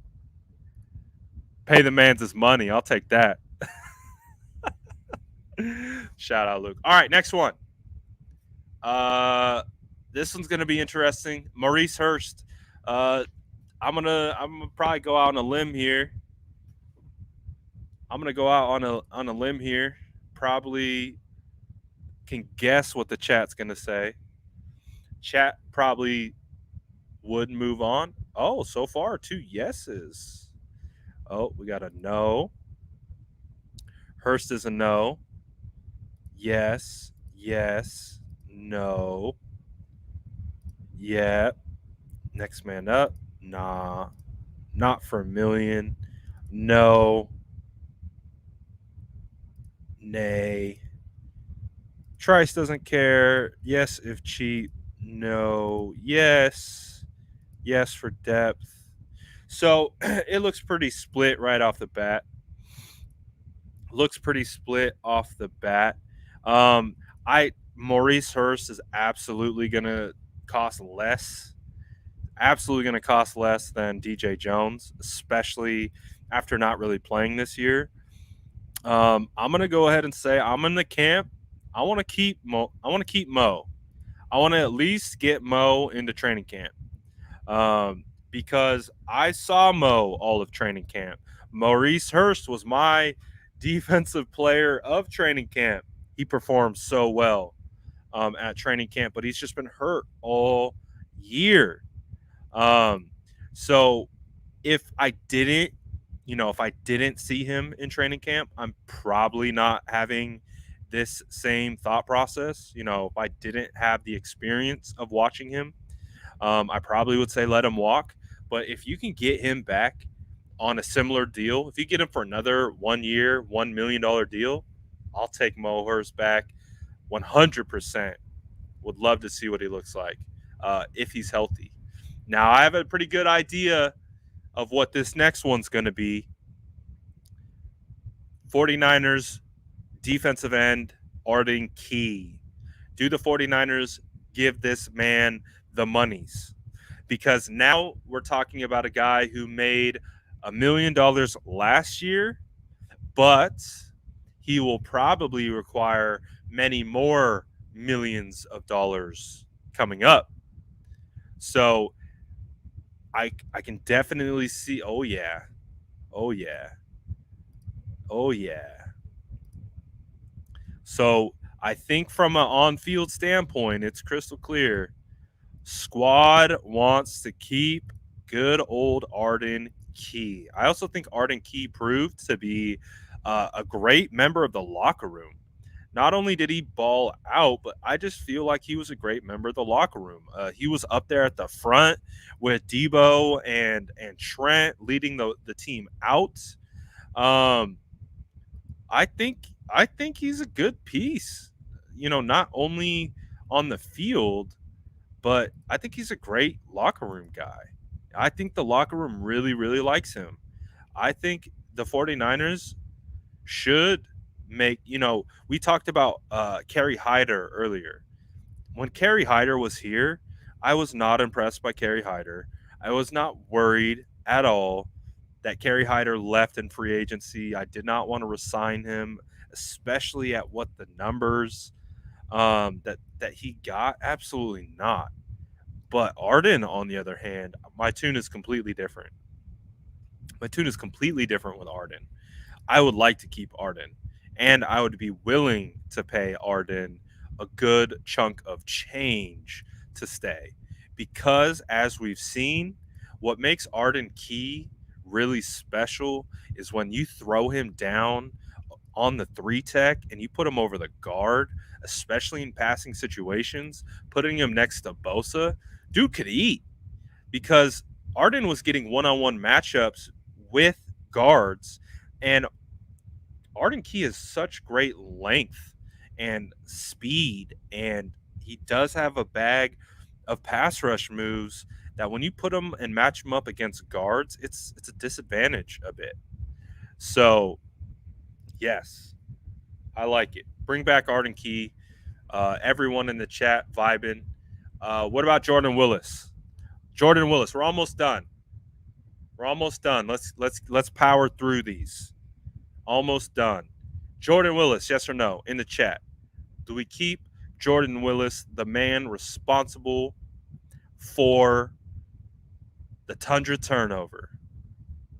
Pay the man's his money. I'll take that. Shout out, Luke. All right, next one. This one's gonna be interesting. Maurice Hurst. I'm gonna probably go out on a limb here. Probably can guess what the chat's gonna say. Chat probably would move on. Oh, so far 2 yeses. Oh, we got a no. Hurst is a no. Yes, yes, no. Yeah. Next man up. Nah. Not for a million. No. Nay. Trice doesn't care. Yes, if cheap. No. Yes. Yes for depth. So it looks pretty split right off the bat. Maurice Hurst is absolutely gonna cost less. Absolutely gonna cost less than DJ Jones, especially after not really playing this year. I'm gonna go ahead and say I'm in the camp. I want to keep Mo. I want to at least get Mo into training camp. Because I saw Mo all of training camp. Maurice Hurst was my defensive player of training camp. He performed so well at training camp, but he's just been hurt all year. So if I didn't see him in training camp, I'm probably not having this same thought process. If I didn't have the experience of watching him, I probably would say let him walk. But if you can get him back on a similar deal, if you get him for another 1 year, $1 million deal, I'll take Mo Hurst back 100%. Would love to see what he looks like if he's healthy. Now, I have a pretty good idea of what this next one's going to be. 49ers defensive end Arden Key. Do the 49ers give this man the monies? Because now we're talking about a guy who made $1 million last year, but he will probably require many more millions of dollars coming up. So I can definitely see, oh yeah. So I think from an on-field standpoint, it's crystal clear. Squad wants to keep good old Arden Key. I also think Arden Key proved to be a great member of the locker room. Not only did he ball out, but I just feel like he was a great member of the locker room. He was up there at the front with Debo and Trent leading the team out. I think he's a good piece. Not only on the field, but I think he's a great locker room guy. I think the locker room really, really likes him. I think the 49ers should make, we talked about Kerry Hyder earlier. When Kerry Hyder was here, I was not impressed by Kerry Hyder. I was not worried at all that Kerry Hyder left in free agency. I did not want to resign him, especially at what the numbers that he got. Absolutely not. But Arden, on the other hand, my tune is completely different. With Arden. I would like to keep Arden, and I would be willing to pay Arden a good chunk of change to stay. Because as we've seen, what makes Arden Key really special is when you throw him down on the 3-tech and you put him over the guard, especially in passing situations, putting him next to Bosa, dude could eat. Because Arden was getting one-on-one matchups with guards, and Arden Key has such great length and speed, and he does have a bag of pass rush moves that when you put them and match them up against guards, it's a disadvantage a bit. So, yes, I like it. Bring back Arden Key. Everyone in the chat vibing. What about Jordan Willis? Jordan Willis, we're almost done. Let's power through these. Almost done. Jordan Willis, yes or no, in the chat. Do we keep Jordan Willis, the man responsible for the Tundra turnover,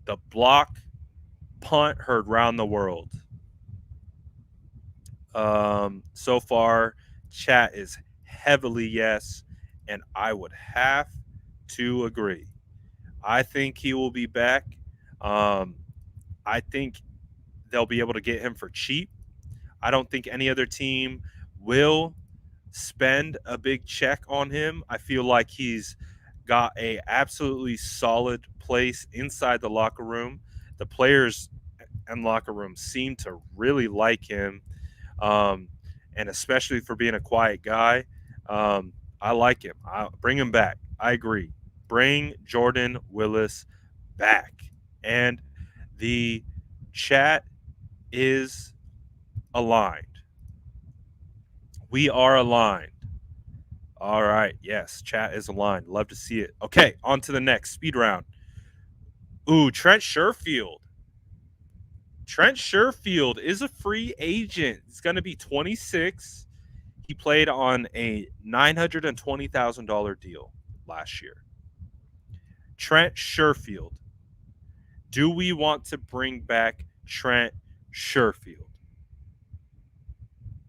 the block punt heard round the world? So far, chat is heavily yes, and I would have to agree. I think he will be back. I think they'll be able to get him for cheap. I don't think any other team will spend a big check on him. I feel like he's got a absolutely solid place inside the locker room. The players and locker room seem to really like him, and especially for being a quiet guy. I like him. Bring him back. I agree. Bring Jordan Willis back. And the chat is aligned. We are aligned. All right. Yes, chat is aligned. Love to see it. Okay, on to the next speed round. Ooh, Trent Sherfield. Trent Sherfield is a free agent. He's going to be 26. He played on a $920,000 deal last year. Trent Sherfield. Do we want to bring back Trent Sherfield?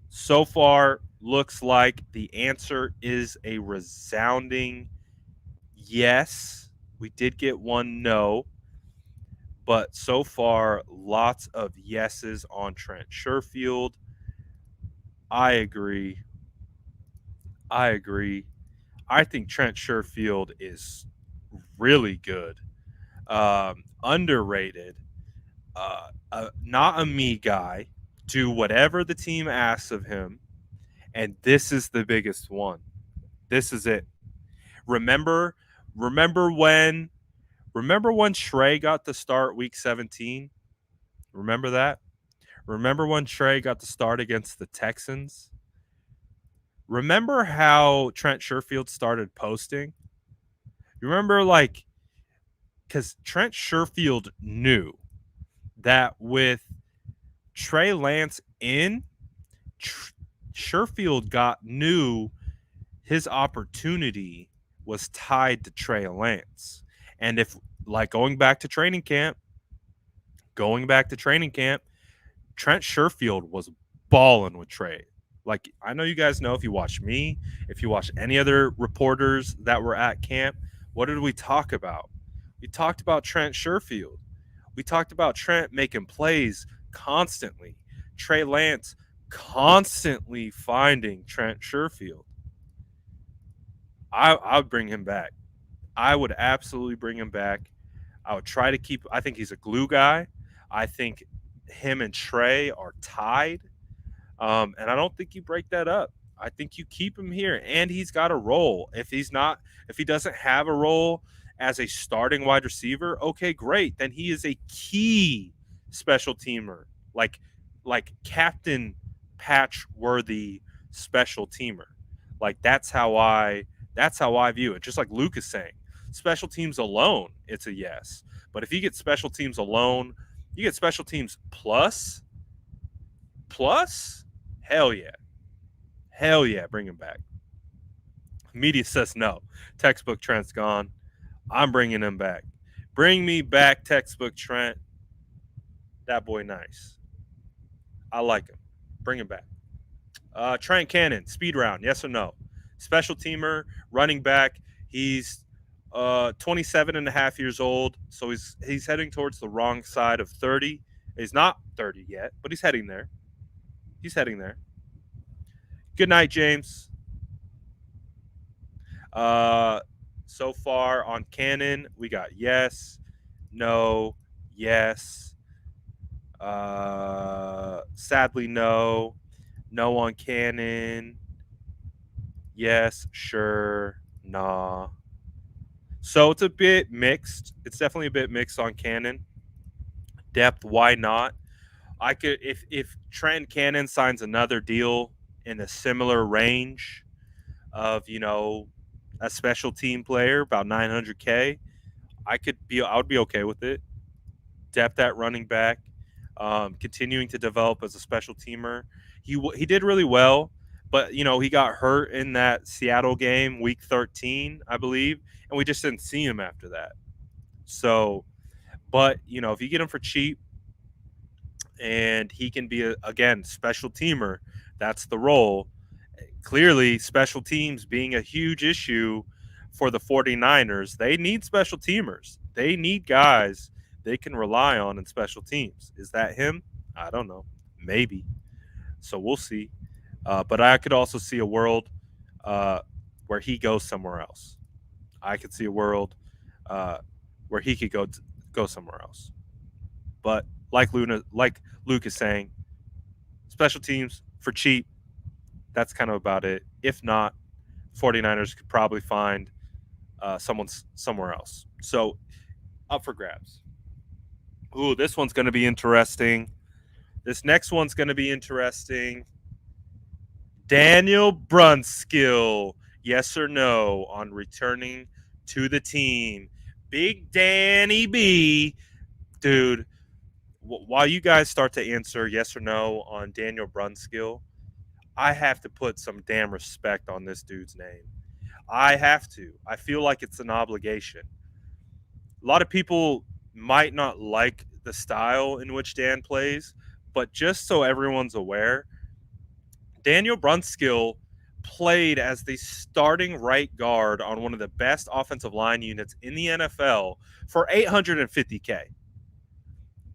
So far, looks like the answer is a resounding yes. We did get one no, but so far, lots of yeses on Trent Sherfield. I agree. I think Trent Sherfield is really good, underrated, not a me guy. Do whatever the team asks of him, and this is the biggest one. This is it. Remember when Trey got to start week 17? Remember that? Remember when Trey got to start against the Texans? Remember how Trent Sherfield started posting? You remember, because Trent Sherfield knew that with Trey Lance in, Sherfield knew his opportunity was tied to Trey Lance. And if, going back to training camp, Trent Sherfield was balling with Trey. I know you guys know, if you watch me, if you watch any other reporters that were at camp, what did we talk about? We talked about Trent Sherfield. We talked about Trent making plays constantly. Trey Lance constantly finding Trent Sherfield. I would bring him back. I would absolutely bring him back. I would try to keep – I think he's a glue guy. I think him and Trey are tied. And I don't think you break that up. I think you keep him here, and he's got a role. If he doesn't have a role as a starting wide receiver, okay, great. Then he is a key special teamer, like Captain Patch-worthy special teamer. That's how I view it. Just like Luke is saying, special teams alone, it's a yes. But if you get special teams alone, you get special teams plus. Hell yeah, bring him back. Media says no. Textbook Trent's gone. I'm bringing him back. Bring me back, Textbook Trent. That boy nice. I like him. Bring him back. Trent Cannon, speed round, yes or no? Special teamer, running back. He's 27 and a half years old, so he's heading towards the wrong side of 30. He's not 30 yet, but he's heading there. Good night, James. So far on Cannon, we got yes, no, yes. Sadly, no. No on Cannon. Yes, sure, nah. So it's a bit mixed. It's definitely a bit mixed on Cannon. Depth, why not? I could, if Trent Cannon signs another deal in a similar range of, a special team player, about $900K, I would be okay with it. Depth at running back. continuing to develop as a special teamer. He did really well, but he got hurt in that Seattle game, week 13, I believe, and we just didn't see him after that. So, but if you get him for cheap, and he can be again special teamer, that's the role. Clearly, special teams being a huge issue for the 49ers. They need special teamers. They need guys they can rely on in special teams. Is that him? I don't know. Maybe. So we'll see. But I could also see a world where he goes somewhere else. I could see a world where he could go somewhere else. But like Luke is saying, special teams for cheap, that's kind of about it. If not, 49ers could probably find someone somewhere else. So up for grabs. Ooh, this one's going to be interesting. This next one's going to be interesting. Daniel Brunskill, yes or no on returning to the team? Big Danny B. Dude, while you guys start to answer yes or no on Daniel Brunskill, I have to put some damn respect on this dude's name. I have to. I feel like it's an obligation. A lot of people might not like the style in which Dan plays, but just so everyone's aware, Daniel Brunskill played as the starting right guard on one of the best offensive line units in the NFL for $850K.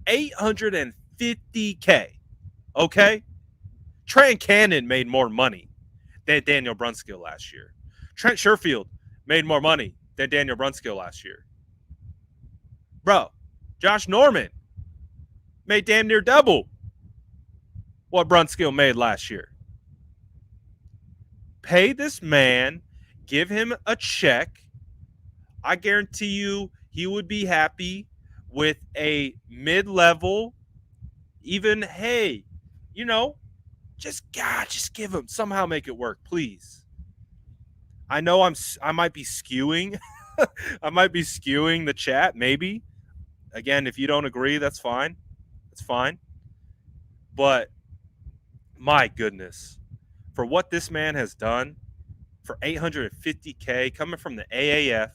$850K. Okay? Trey Cannon made more money than Daniel Brunskill last year. Trent Sherfield made more money than Daniel Brunskill last year. Bro, Josh Norman made damn near double what Brunskill made last year. Pay this man, give him a check. I guarantee you he would be happy with a mid-level, even, hey, just give him, somehow make it work, please. I know I might be skewing. I might be skewing the chat, maybe. Again, if you don't agree, that's fine. It's fine. But my goodness, for what this man has done, for $850K, coming from the AAF,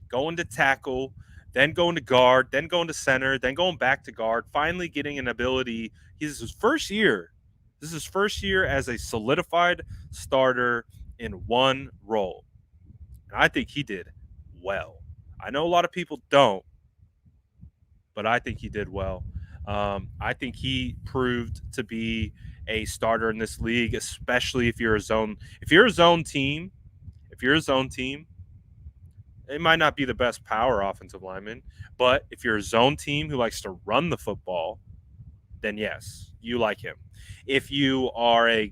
going to tackle, then going to guard, then going to center, then going back to guard, finally getting an ability. This is his first year. This is his first year as a solidified starter in one role. And I think he did well. I know a lot of people don't, but I think he did well. I think he proved to be a starter in this league, especially if you're a zone team, it might not be the best power offensive lineman, but if you're a zone team who likes to run the football, then yes, you like him. If you are a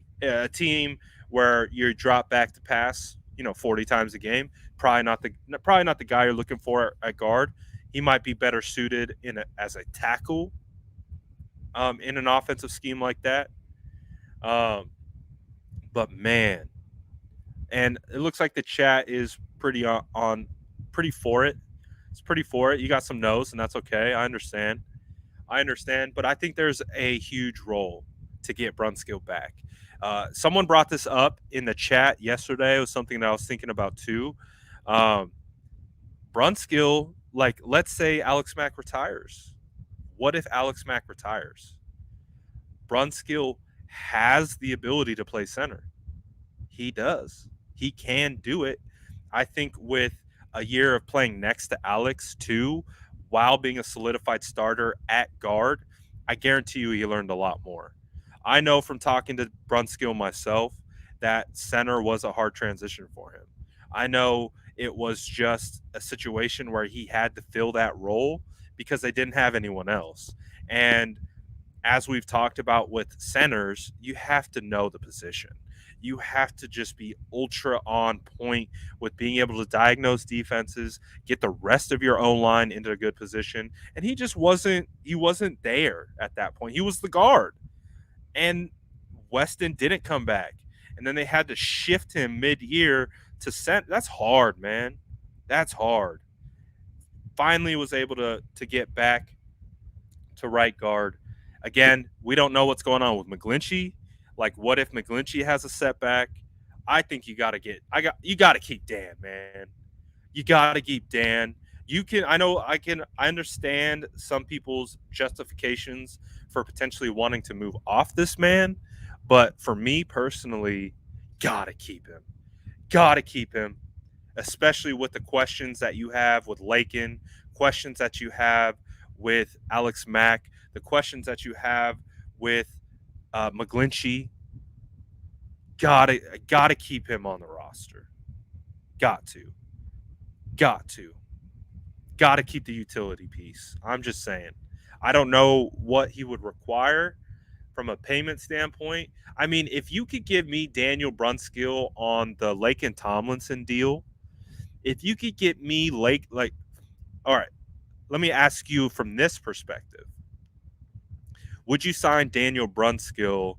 team where you drop back to pass, 40 times a game, probably not the guy you're looking for at guard. He might be better suited as a tackle in an offensive scheme like that. But man, and it looks like the chat is pretty for it. It's pretty for it. You got some no's, and that's okay. I understand, but I think there's a huge role to get Brunskill back. Someone brought this up in the chat yesterday. It was something that I was thinking about too. Brunskill, let's say Alex Mack retires. What if Alex Mack retires? Brunskill has the ability to play center. He does. He can do it. I think with a year of playing next to Alex too, while being a solidified starter at guard, I guarantee you he learned a lot more. I know from talking to Brunskill myself that center was a hard transition for him. I know it was just a situation where he had to fill that role because they didn't have anyone else. And as we've talked about with centers, you have to know the position. You have to just be ultra on point with being able to diagnose defenses, get the rest of your own line into a good position. And he just wasn't there at that point. He was the guard. And Weston didn't come back. And then they had to shift him mid-year to center. That's hard, man. That's hard. Finally was able to get back to right guard. Again, we don't know what's going on with McGlinchey. Like, what if McGlinchey has a setback? I think you got to keep Dan, man. You got to keep Dan. I understand some people's justifications for potentially wanting to move off this man, but for me personally, got to keep him. Got to keep him, especially with the questions that you have with Lakin, questions that you have with Alex Mack, the questions that you have with McGlinchey. Gotta keep him on the roster. Got to keep the utility piece. I'm just saying. I don't know what he would require from a payment standpoint. I mean, if you could give me Daniel Brunskill on the Lakin Tomlinson deal, if you could get me all right, let me ask you from this perspective. Would you sign Daniel Brunskill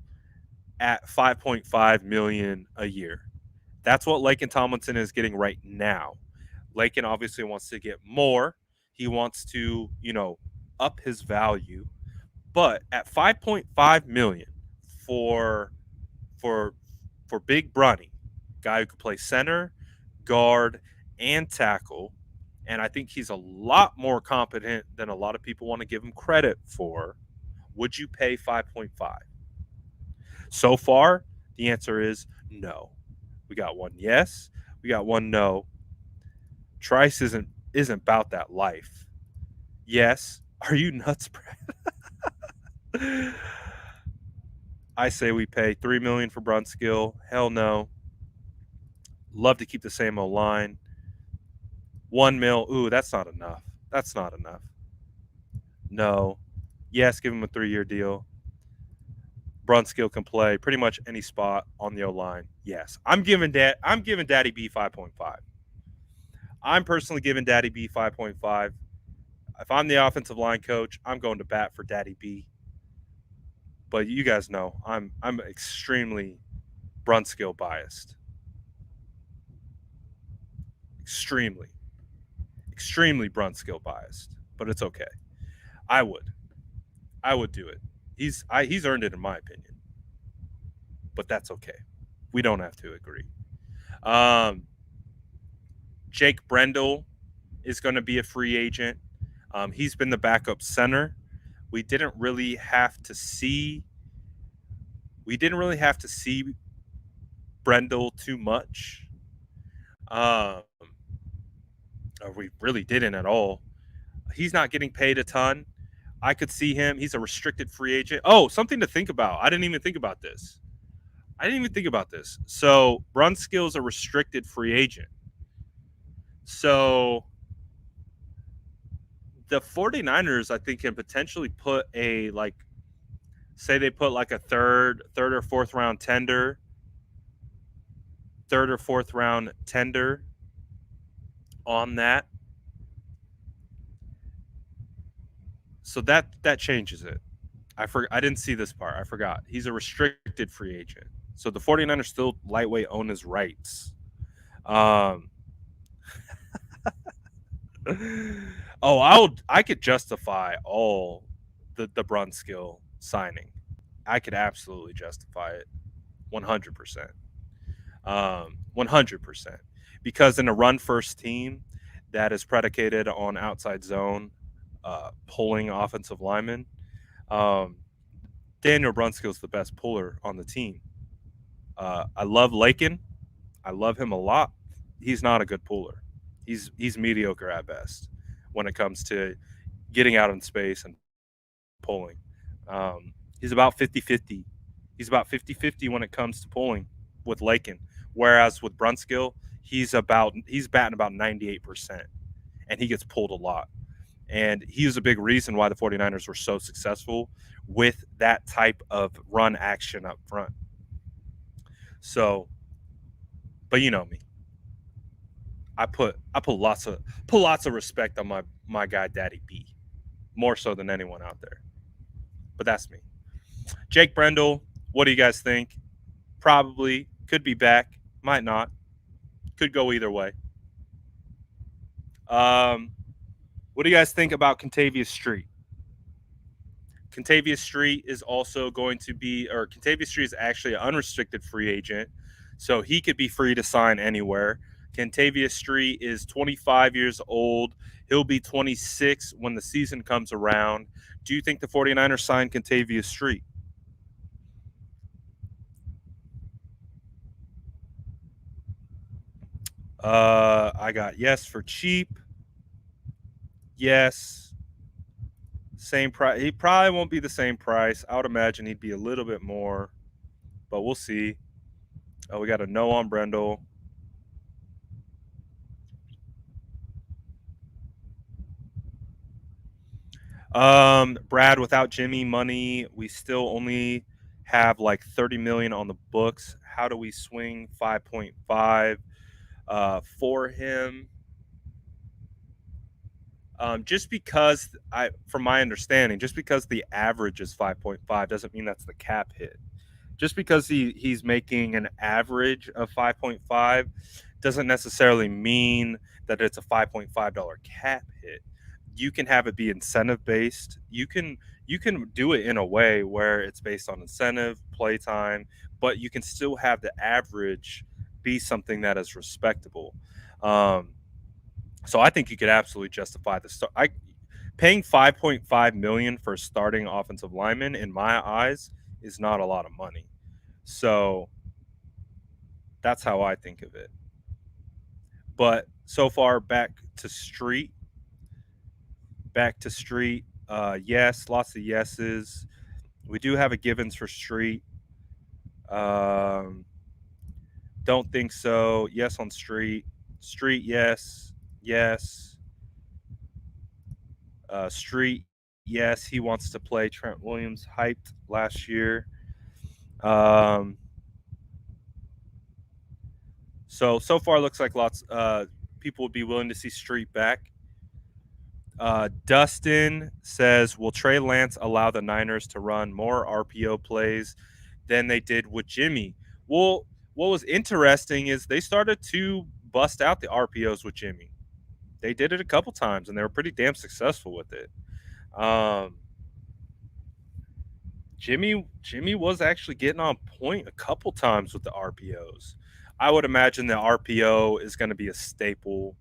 at $5.5 million a year? That's what Lakin Tomlinson is getting right now. Lakin obviously wants to get more. He wants to, up his value. But at $5.5 million for Big Brunny, guy who could play center, guard, and tackle, and I think he's a lot more competent than a lot of people want to give him credit for, would you pay 5.5? So far, the answer is no. We got one yes, we got one no. Trice isn't about that life. Yes. Are you nuts, Brad? I say we pay $3 million for Brunskill. Hell no. Love to keep the same O-line. $1 million. Ooh, that's not enough. That's not enough. No. Yes, give him a 3-year deal. Brunskill can play pretty much any spot on the O-line. Yes. I'm giving Daddy B 5.5. I'm personally giving Daddy B 5.5. If I'm the offensive line coach, I'm going to bat for Daddy B. But you guys know I'm extremely Brunskill biased. Extremely Brunskill biased. But it's okay. I would do it. He's earned it in my opinion. But that's okay. We don't have to agree. Jake Brendall is going to be a free agent. He's been the backup center. We didn't really have to see Brendall too much. We really didn't at all. He's not getting paid a ton. I could see him. He's a restricted free agent. Oh, something to think about. I didn't even think about this. So Brunskill's a restricted free agent. So the 49ers, I think, can potentially put say they put like a third or fourth round tender on that. So that changes it. I didn't see this part. I forgot. He's a restricted free agent. So the 49ers still lightweight own his rights. I could justify all the Brunskill signing. I could absolutely justify it 100%. 100%. Because in a run-first team that is predicated on outside zone, pulling offensive linemen, Daniel Brunskill is the best puller on the team. I love Lakin. I love him a lot. He's not a good puller. He's mediocre at best when it comes to getting out in space and pulling. He's about 50-50. He's about 50-50 when it comes to pulling with Lakin. Whereas with Brunskill, he's batting about 98%. And he gets pulled a lot. And he was a big reason why the 49ers were so successful with that type of run action up front. So, but you know me. I put lots of respect on my guy Daddy B, more so than anyone out there. But that's me. Jake Brendall, what do you guys think? Probably could be back, might not. Could go either way. What do you guys think about Contavious Street? Kentavious Street is also going to be, or Kentavious Street is actually an unrestricted free agent, so he could be free to sign anywhere. Kentavious Street is 25 years old. He'll be 26 when the season comes around. Do you think the 49ers sign Kentavious Street? I got yes for cheap. Yes. Same price. He probably won't be the same price. I would imagine he'd be a little bit more, but we'll see. We got a no on Brendall. Brad, without Jimmy money, we still only have like 30 million on the books. How do we swing 5.5 for him? Just because from my understanding, just because the average is 5.5 doesn't mean that's the cap hit. Just because he's making an average of 5.5 doesn't necessarily mean that it's a $5.5 cap hit. You can have it be incentive based. You can do it in a way where it's based on incentive, play time, but you can still have the average be something that is respectable. So I think you could absolutely justify the start. Paying $5.5 million for a starting offensive lineman, in my eyes, is not a lot of money. So that's how I think of it. But so far, back to Street. Yes, lots of yeses. We do have a Gibbons for Street. Don't think so. Yes on Street. Street, yes. Yes. Street, yes. He wants to play. Trent Williams, hyped last year. So far looks like lots people would be willing to see Street back. Dustin says, will Trey Lance allow the Niners to run more RPO plays than they did with Jimmy? Well, what was interesting is they started to bust out the RPOs with Jimmy. They did it a couple times, and they were pretty damn successful with it. Jimmy was actually getting on point a couple times with the RPOs. I would imagine the RPO is going to be a staple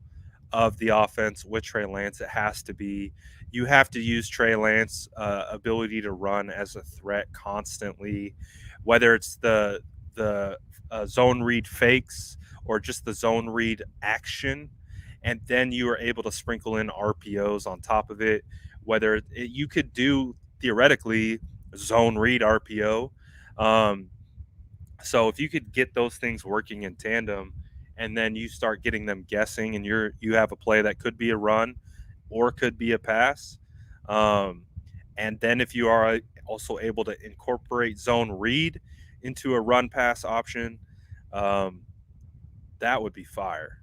of the offense with Trey Lance. It has to be. You have to use Trey Lance's ability to run as a threat constantly, whether it's the zone read fakes or just the zone read action, and then you are able to sprinkle in RPOs on top of it. Whether you could do theoretically zone read RPO. So if you could get those things working in tandem, and then you start getting them guessing, and you have a play that could be a run or could be a pass. And then if you are also able to incorporate zone read into a run pass option, that would be fire.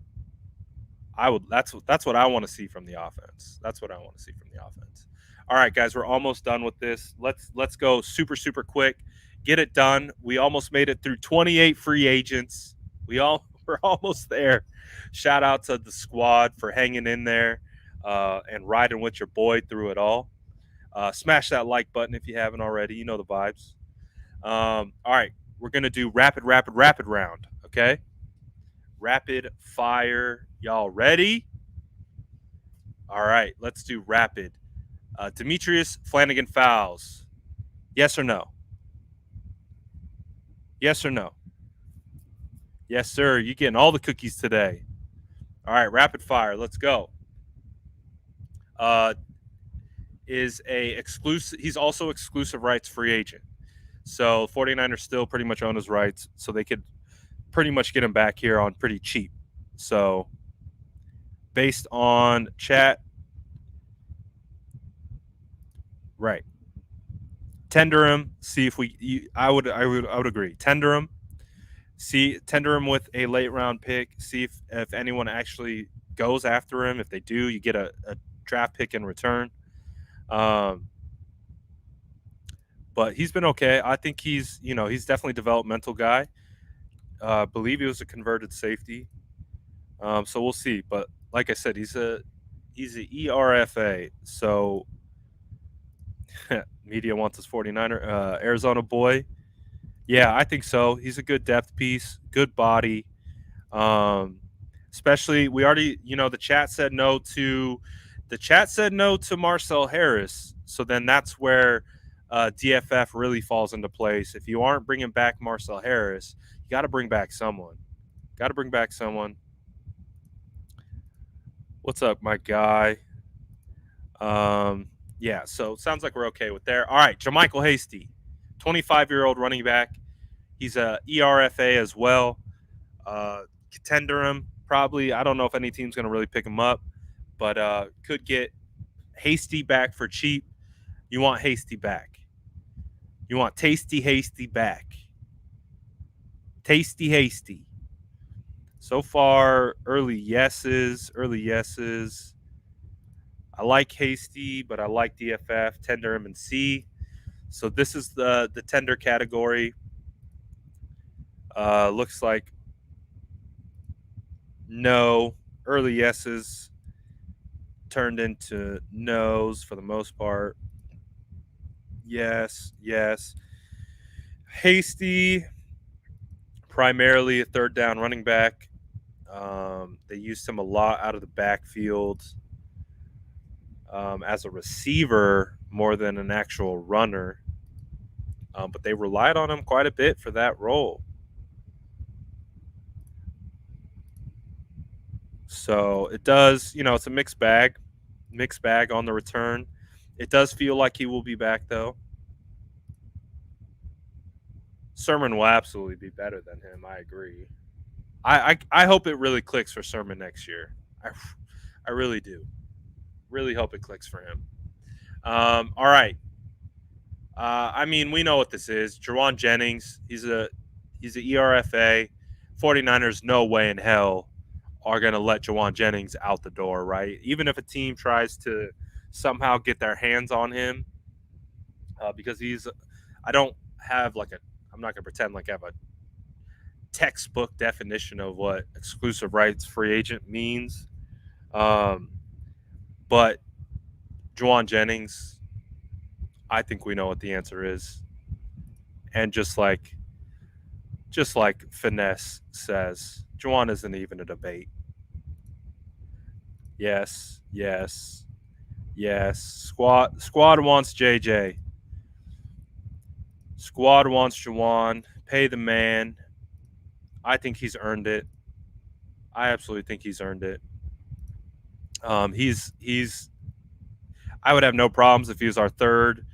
That's what I want to see from the offense. That's what I want to see from the offense. All right, guys, we're almost done with this. Let's go super quick. Get it done. We almost made it through 28 free agents. We're almost there. Shout out to the squad for hanging in there and riding with your boy through it all. Smash that like button if you haven't already. You know the vibes. All right, we're gonna do rapid round. Okay, rapid fire. Y'all ready? All right, let's do rapid. Demetrius Flanagan fouls. Yes or no? Yes or no? Yes, sir. You're getting all the cookies today. All right, rapid fire. Let's go. Is a exclusive. He's also exclusive rights free agent. So 49ers still pretty much own his rights, so they could pretty much get him back here on pretty cheap. So based on chat, right. Tender him. See if I would agree. Tender him. Tender him with a late round pick. See if anyone actually goes after him. If they do, you get a draft pick in return. But he's been okay. I think he's definitely a developmental guy. Believe he was a converted safety. So we'll see. But like I said, he's an ERFA. So Media wants his 49er, Arizona boy. Yeah, I think so. He's a good depth piece, good body. Um, especially we already, the chat said no to Marcel Harris. So then that's where DFF really falls into place. If you aren't bringing back Marcel Harris, you got to bring back someone. What's up, my guy? Yeah, so it sounds like we're okay with there. All right, JaMychal Hasty, 25-year-old running back. He's a ERFA as well. Contender him probably. I don't know if any team's going to really pick him up, but could get Hasty back for cheap. You want Hasty back. You want Tasty Hasty back. Tasty Hasty. So far, early yeses. I like Hasty, but I like DFF, tender him, and C. So this is the tender category. Looks like no. Early yeses turned into no's for the most part. Yes. Hasty, primarily a third down running back. They used him a lot out of the backfield as a receiver more than an actual runner. But they relied on him quite a bit for that role. So it does, it's a mixed bag on the return. It does feel like he will be back, though. Sermon will absolutely be better than him. I agree. I hope it really clicks for Sermon next year. I really do. Really hope it clicks for him. All right. I mean, we know what this is. Jawan Jennings, he's a ERFA. 49ers, no way in hell are going to let Jawan Jennings out the door, right? Even if a team tries to somehow get their hands on him, because I'm not going to pretend like I have a textbook definition of what exclusive rights free agent means. But Jawan Jennings, I think we know what the answer is. And just like Finesse says, Jawan isn't even a debate. Yes. Squad wants JJ. Squad wants Jawan. Pay the man. I think he's earned it. I absolutely think he's earned it. He's. I would have no problems if he was our third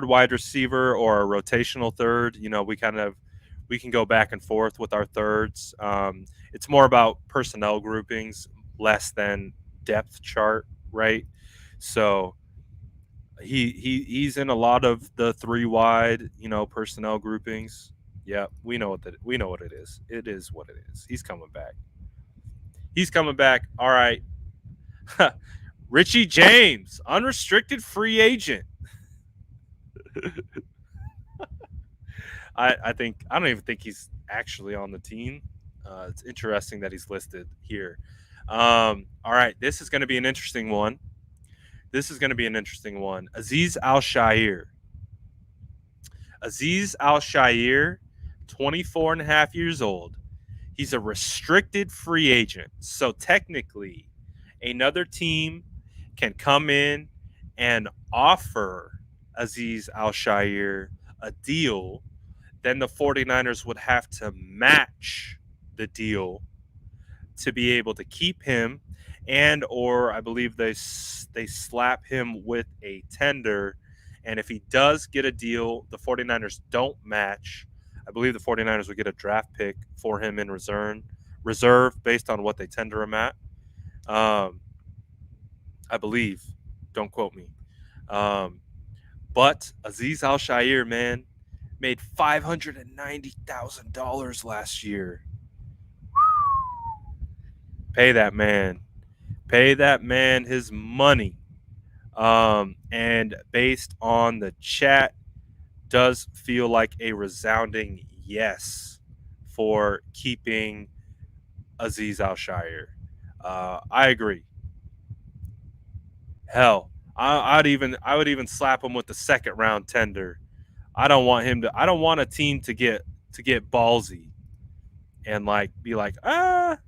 wide receiver or a rotational third. We can go back and forth with our thirds. It's more about personnel groupings, less than depth chart, right? So he's in a lot of the 3 wide, personnel groupings. Yeah, we know what it is. It is what it is. He's coming back. All right. Richie James, unrestricted free agent. I don't even think he's actually on the team. It's interesting that he's listed here. All right, this is going to be an interesting one. Aziz Al-Shair. 24 and a half years old. He's a restricted free agent. So technically, another team can come in and offer Aziz Al-Shair a deal. Then the 49ers would have to match the deal to be able to keep him, and or I believe they slap him with a tender. And if he does get a deal, the 49ers don't match. I believe the 49ers would get a draft pick for him in reserve based on what they tender him at. I believe. Don't quote me. But Aziz Al-Shair, man, made $590,000 last year. Pay that man his money. And based on the chat, does feel like a resounding yes for keeping Aziz Al-Shair. I agree. Hell, I would even slap him with the second round tender. I don't want a team to get ballsy and like be like, I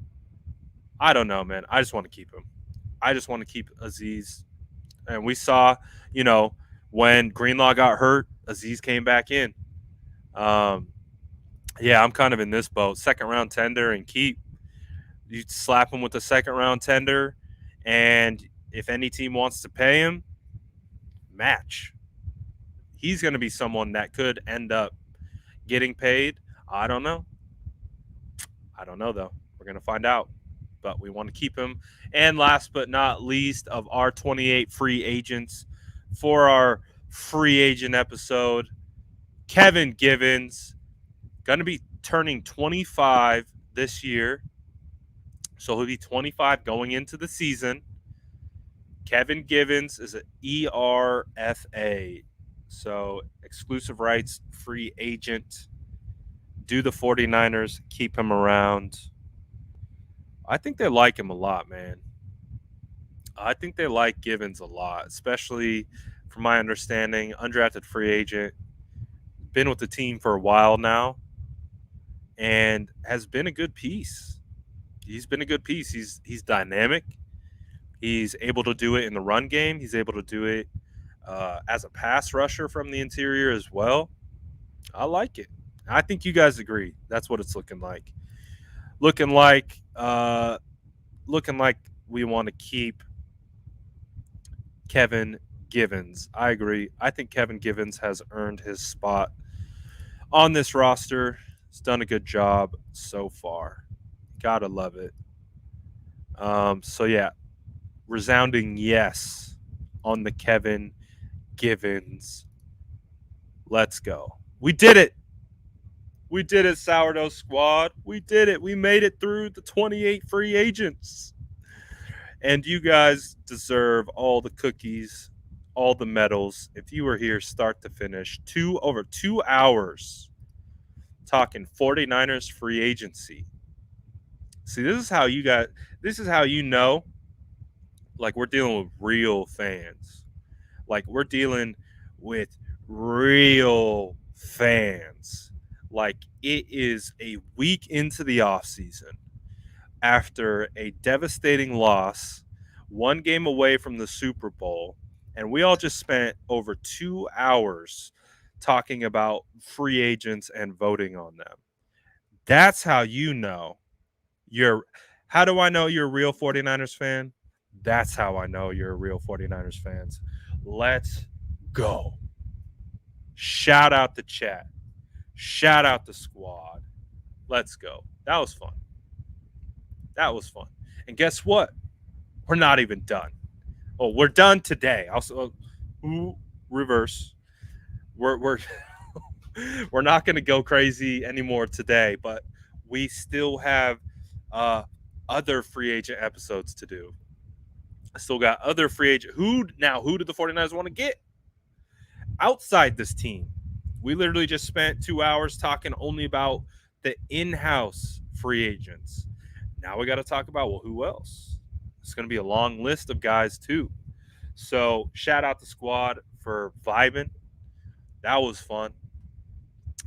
don't know, man. I just want to keep him. I just want to keep Aziz. And we saw, when Greenlaw got hurt, Aziz came back in. Yeah, I'm kind of in this boat. Second round tender and keep. You slap him with the second round tender, and if any team wants to pay him, match. He's going to be someone that could end up getting paid. I don't know. Though. We're going to find out. But we want to keep him. And last but not least of our 28 free agents for our free agent episode, Kevin Gibbons, going to be turning 25 this year. So he'll be 25 going into the season. Kevin Gibbons is an ERFA. So exclusive rights, free agent. Do the 49ers keep him around? I think they like him a lot, man. I think they like Gibbons a lot, especially from my understanding, undrafted free agent. Been with the team for a while now and has been a good piece. He's been a good piece. He's dynamic. He's able to do it in the run game. He's able to do it as a pass rusher from the interior as well. I like it. I think you guys agree. That's what it's looking like. Looking like we want to keep Kevin Gibbons. I agree. I think Kevin Gibbons has earned his spot on this roster. He's done a good job so far. Gotta love it. So yeah, resounding yes on the Kevin Gibbons. Let's go. We did it. We did it, Sourdough Squad. We did it. We made it through the 28 free agents. And you guys deserve all the cookies, all the medals. If you were here start to finish, over 2 hours talking 49ers free agency. See, this is how you know, like, we're dealing with real fans. Like, we're dealing with real fans. Like, it is a week into the offseason after a devastating loss, 1 game away from the Super Bowl, and we all just spent over 2 hours talking about free agents and voting on them. That's how you know how do I know you're a real 49ers fan? That's how I know you're a real 49ers fans. Let's go. Shout out the chat. Shout out the squad. Let's go. That was fun. And guess what? We're not even done. Oh, we're done today. Also, reverse. We're we're not going to go crazy anymore today, but we still have other free agent episodes to do. I still got other free agent. Who do the 49ers want to get outside this team? We literally just spent 2 hours talking only about the in-house free agents. Now we got to talk about, well, who else? It's going to be a long list of guys too. So shout out the squad for vibing. That was fun.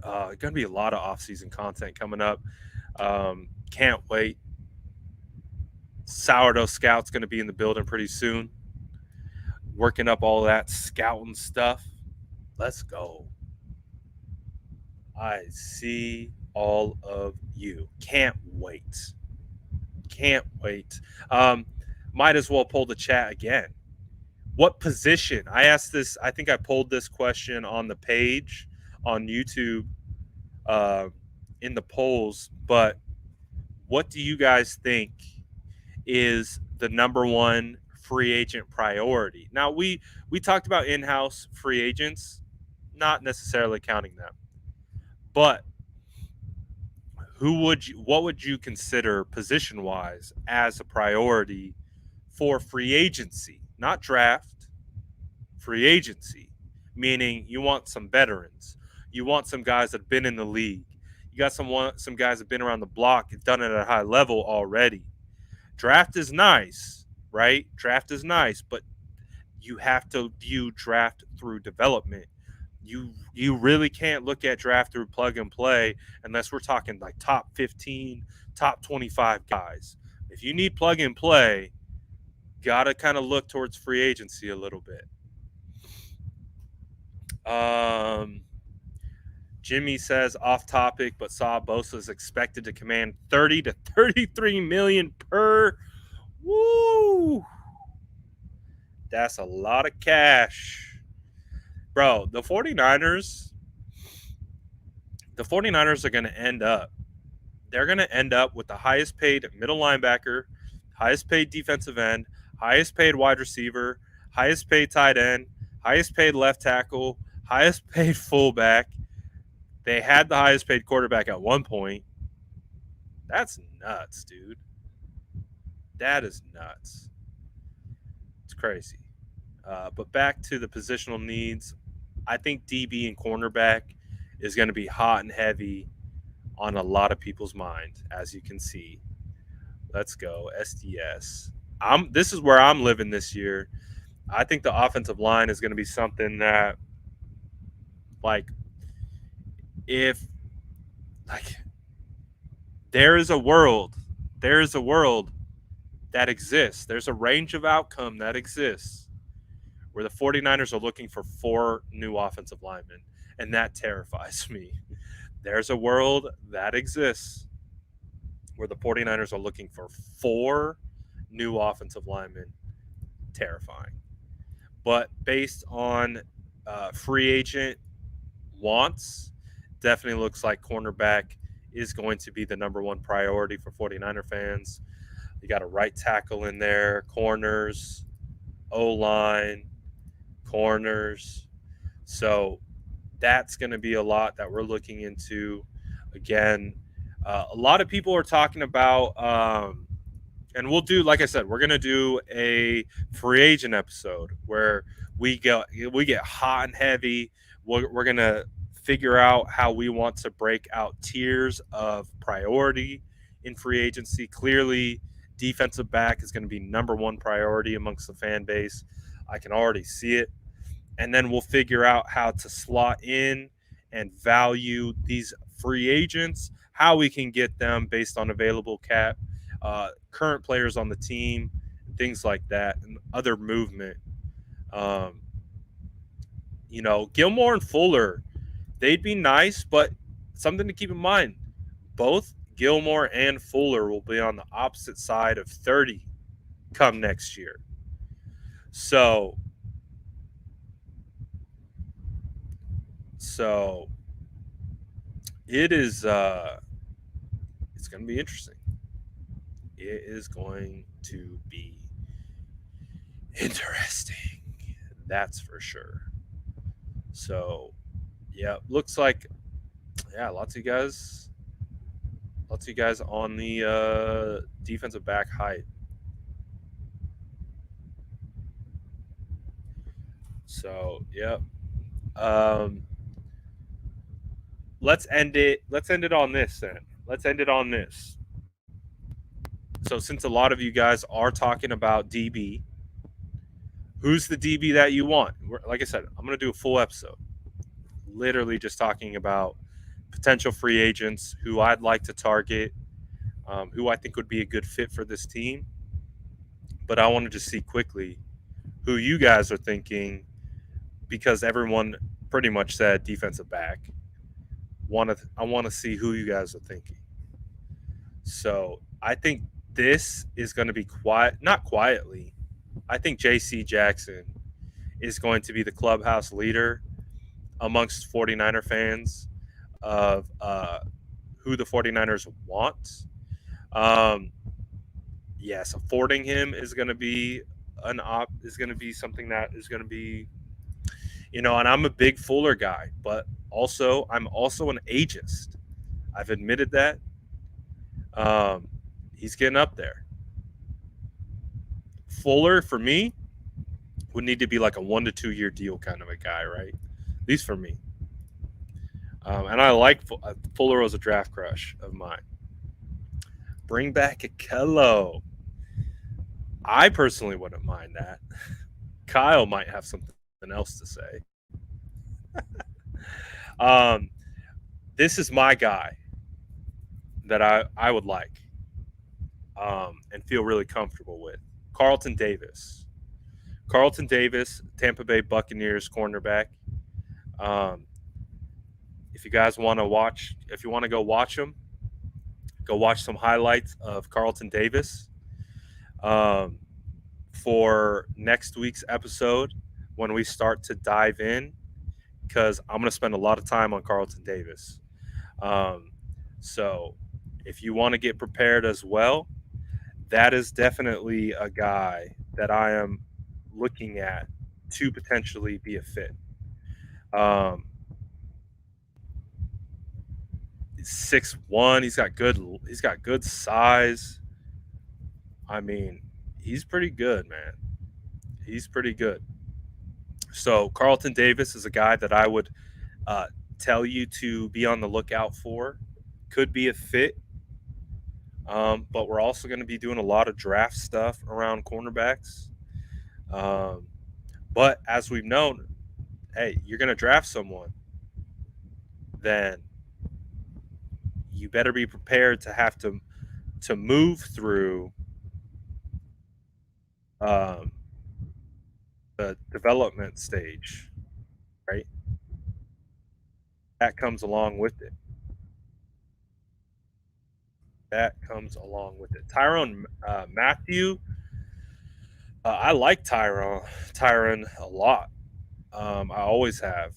Going to be a lot of off-season content coming up. Can't wait. Sourdough Scout's going to be in the building pretty soon. Working up all that scouting stuff. Let's go. I see all of you. Can't wait. Might as well pull the chat again. What position? I asked this. I think I pulled this question on the page on YouTube in the polls. But what do you guys think is the number one free agent priority? Now, we talked about in-house free agents, not necessarily counting them. But what would you consider position-wise as a priority for free agency? Not draft, free agency, meaning you want some veterans. You want some guys that have been in the league. You got some guys that have been around the block and done it at a high level already. Draft is nice, right? Draft is nice, but you have to view draft through development. You really can't look at draft through plug and play unless we're talking like top 15, top 25 guys. If you need plug and play, gotta kind of look towards free agency a little bit. Jimmy says off topic, but saw Bosa is expected to command 30 to 33 million per. Woo! That's a lot of cash. Bro, the 49ers are going to end up. They're going to end up with the highest paid middle linebacker, highest paid defensive end, highest paid wide receiver, highest paid tight end, highest paid left tackle, highest paid fullback. They had the highest paid quarterback at one point. That's nuts, dude. That is nuts. It's crazy. But back to the positional needs, I think DB and cornerback is going to be hot and heavy on a lot of people's mind, as you can see. Let's go, SDS. This is where I'm living this year. I think the offensive line is going to be something that, there is a world that exists. There's a range of outcome that exists where the 49ers are looking for 4 new offensive linemen, and that terrifies me. There's a world that exists where the 49ers are looking for 4 new offensive linemen. Terrifying. But based on free agent wants, definitely looks like cornerback is going to be the number one priority for 49er fans. You got a right tackle in there, corners, O-line, corners. So that's going to be a lot that we're looking into. Again, a lot of people are talking about, and we'll do, like I said, we're going to do a free agent episode where we get hot and heavy. We're going to figure out how we want to break out tiers of priority in free agency. Clearly, defensive back is going to be number one priority amongst the fan base. I can already see it. And then we'll figure out how to slot in and value these free agents, how we can get them based on available cap, current players on the team, things like that, and other movement. Gilmore and Fuller, they'd be nice, but something to keep in mind, both Gilmore and Fuller will be on the opposite side of 30 come next year. So it is it's going to be interesting. It is going to be interesting. That's for sure. So, yeah, looks like, lots of you guys on the defensive back height. So, yeah. Let's end it on this then. Let's end it on this. So, since a lot of you guys are talking about DB, who's the DB that you want? Like I said, I'm going to do a full episode. Literally just talking about potential free agents who I'd like to target, who I think would be a good fit for this team. But I want to just see quickly who you guys are thinking, because everyone pretty much said defensive back. I want to see who you guys are thinking. So I think this is going to be not quietly. I think J.C. Jackson is going to be the clubhouse leader amongst 49er fans of who the 49ers want. Yes, affording him is going to be something that is going to be, and I'm a big Fuller guy, but I'm also an ageist. I've admitted that. He's getting up there. Fuller, for me, would need to be like a 1 to 2 year deal kind of a guy, right? At least for me. And I like Fuller was a draft crush of mine. Bring back Akello. I personally wouldn't mind that. Kyle might have something else to say. This is my guy that I would like and feel really comfortable with. Carlton Davis. Carlton Davis, Tampa Bay Buccaneers cornerback. If you guys want to watch, if you want to go watch him, go watch some highlights of Carlton Davis for next week's episode when we start to dive in, because I'm going to spend a lot of time on Carlton Davis. So if you want to get prepared as well, that is definitely a guy that I am looking at to potentially be a fit. 6'1", he's got good size. I mean, he's pretty good, man. He's pretty good. So Carlton Davis is a guy that I would tell you to be on the lookout for. Could be a fit. But we're also going to be doing a lot of draft stuff around cornerbacks. But as we've known, hey, you're going to draft someone, then you better be prepared to have to move through the development stage, right? That comes along with it. Tyrone Matthew, I like Tyrone a lot. I always have.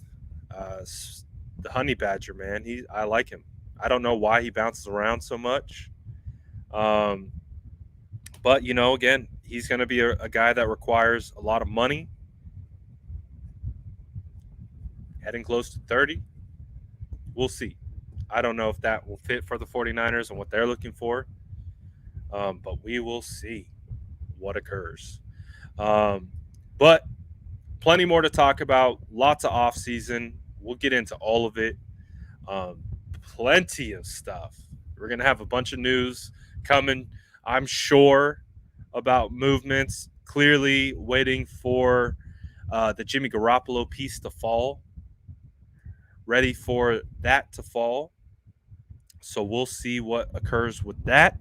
The Honey Badger, man. I like him. I don't know why he bounces around so much. But, again, he's going to be a guy that requires a lot of money. Heading close to 30. We'll see. I don't know if that will fit for the 49ers and what they're looking for. But we will see what occurs. But plenty more to talk about. Lots of offseason. We'll get into all of it. Plenty of stuff. We're going to have a bunch of news coming, I'm sure, about movements. Clearly waiting for the Jimmy Garoppolo piece to fall. Ready for that to fall. So we'll see what occurs with that.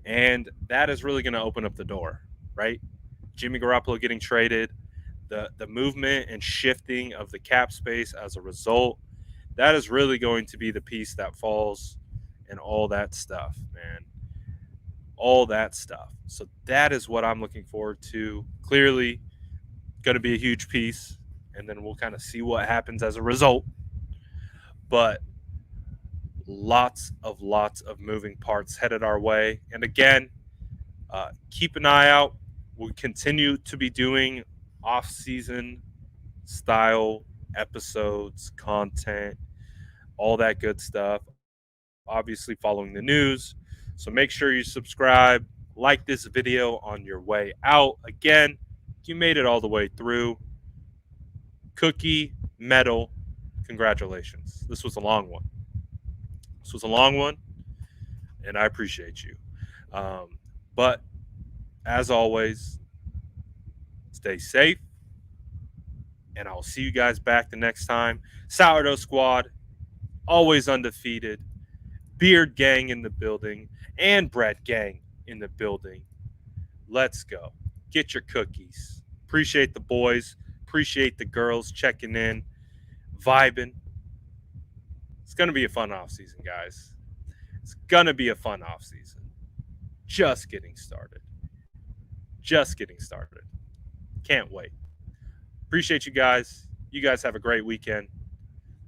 And that is really going to open up the door, right? Jimmy Garoppolo getting traded, the movement and shifting of the cap space as a result, that is really going to be the piece that falls and all that stuff, man. All that stuff. So that is what I'm looking forward to. Clearly going to be a huge piece, and then we'll kind of see what happens as a result. But lots of moving parts headed our way. And again, keep an eye out. We'll continue to be doing off-season style episodes, content, all that good stuff. Obviously following the news. So make sure you subscribe, like this video on your way out. Again, you made it all the way through. Cookie, medal, congratulations. This was a long one. And I appreciate you. But as always, stay safe, and I'll see you guys back the next time. Sourdough Squad, always undefeated. Beard Gang in the building, and Bread Gang in the building. Let's go. Get your cookies. Appreciate the boys. Appreciate the girls checking in, vibing. It's going to be a fun offseason, guys. It's going to be a fun offseason. Just getting started. Can't wait. Appreciate you guys. You guys have a great weekend.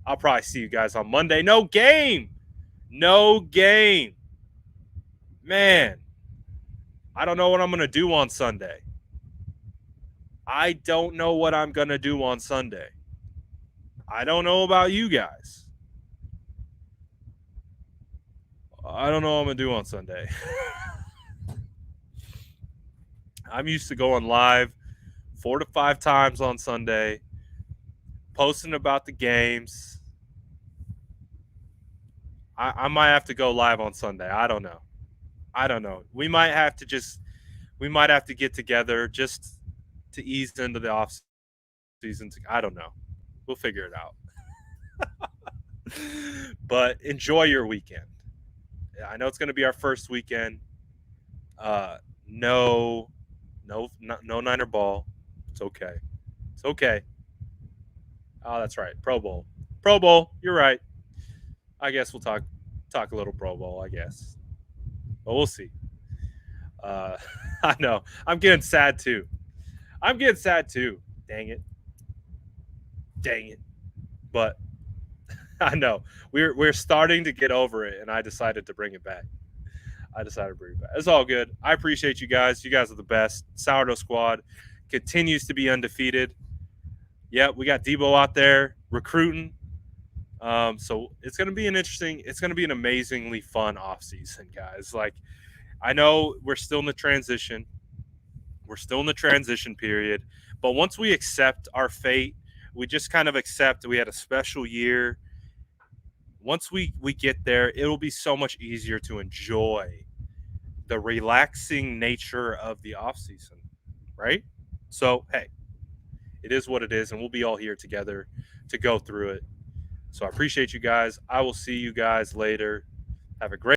I'll probably see you guys on Monday. No game. Man, I don't know what I'm going to do on Sunday. I don't know what I'm going to do on Sunday. I don't know about you guys. I don't know what I'm going to do on Sunday. I'm used to going live 4 to 5 times on Sunday, posting about the games. I might have to go live on Sunday. I don't know. We might have to get together, just to ease into the off season. I don't know. We'll figure it out. But enjoy your weekend. I know it's going to be our first weekend. No Niner ball. It's okay. It's okay. Oh, that's right. Pro Bowl. Pro Bowl. You're right. I guess we'll talk a little Pro Bowl, I guess. But we'll see. I know. I'm getting sad too. Dang it. But I know. We're starting to get over it, and I decided to bring it back. It's all good. I appreciate you guys. You guys are the best. Sourdough Squad continues to be undefeated. Yeah, we got Debo out there recruiting. So it's going to be an amazingly fun offseason, guys. Like, I know we're still in the transition. We're still in the transition period. But once we accept our fate, we just kind of accept we had a special year. Once we get there, it'll be so much easier to enjoy the relaxing nature of the offseason, right? So, hey, it is what it is, and we'll be all here together to go through it. So I appreciate you guys. I will see you guys later. Have a great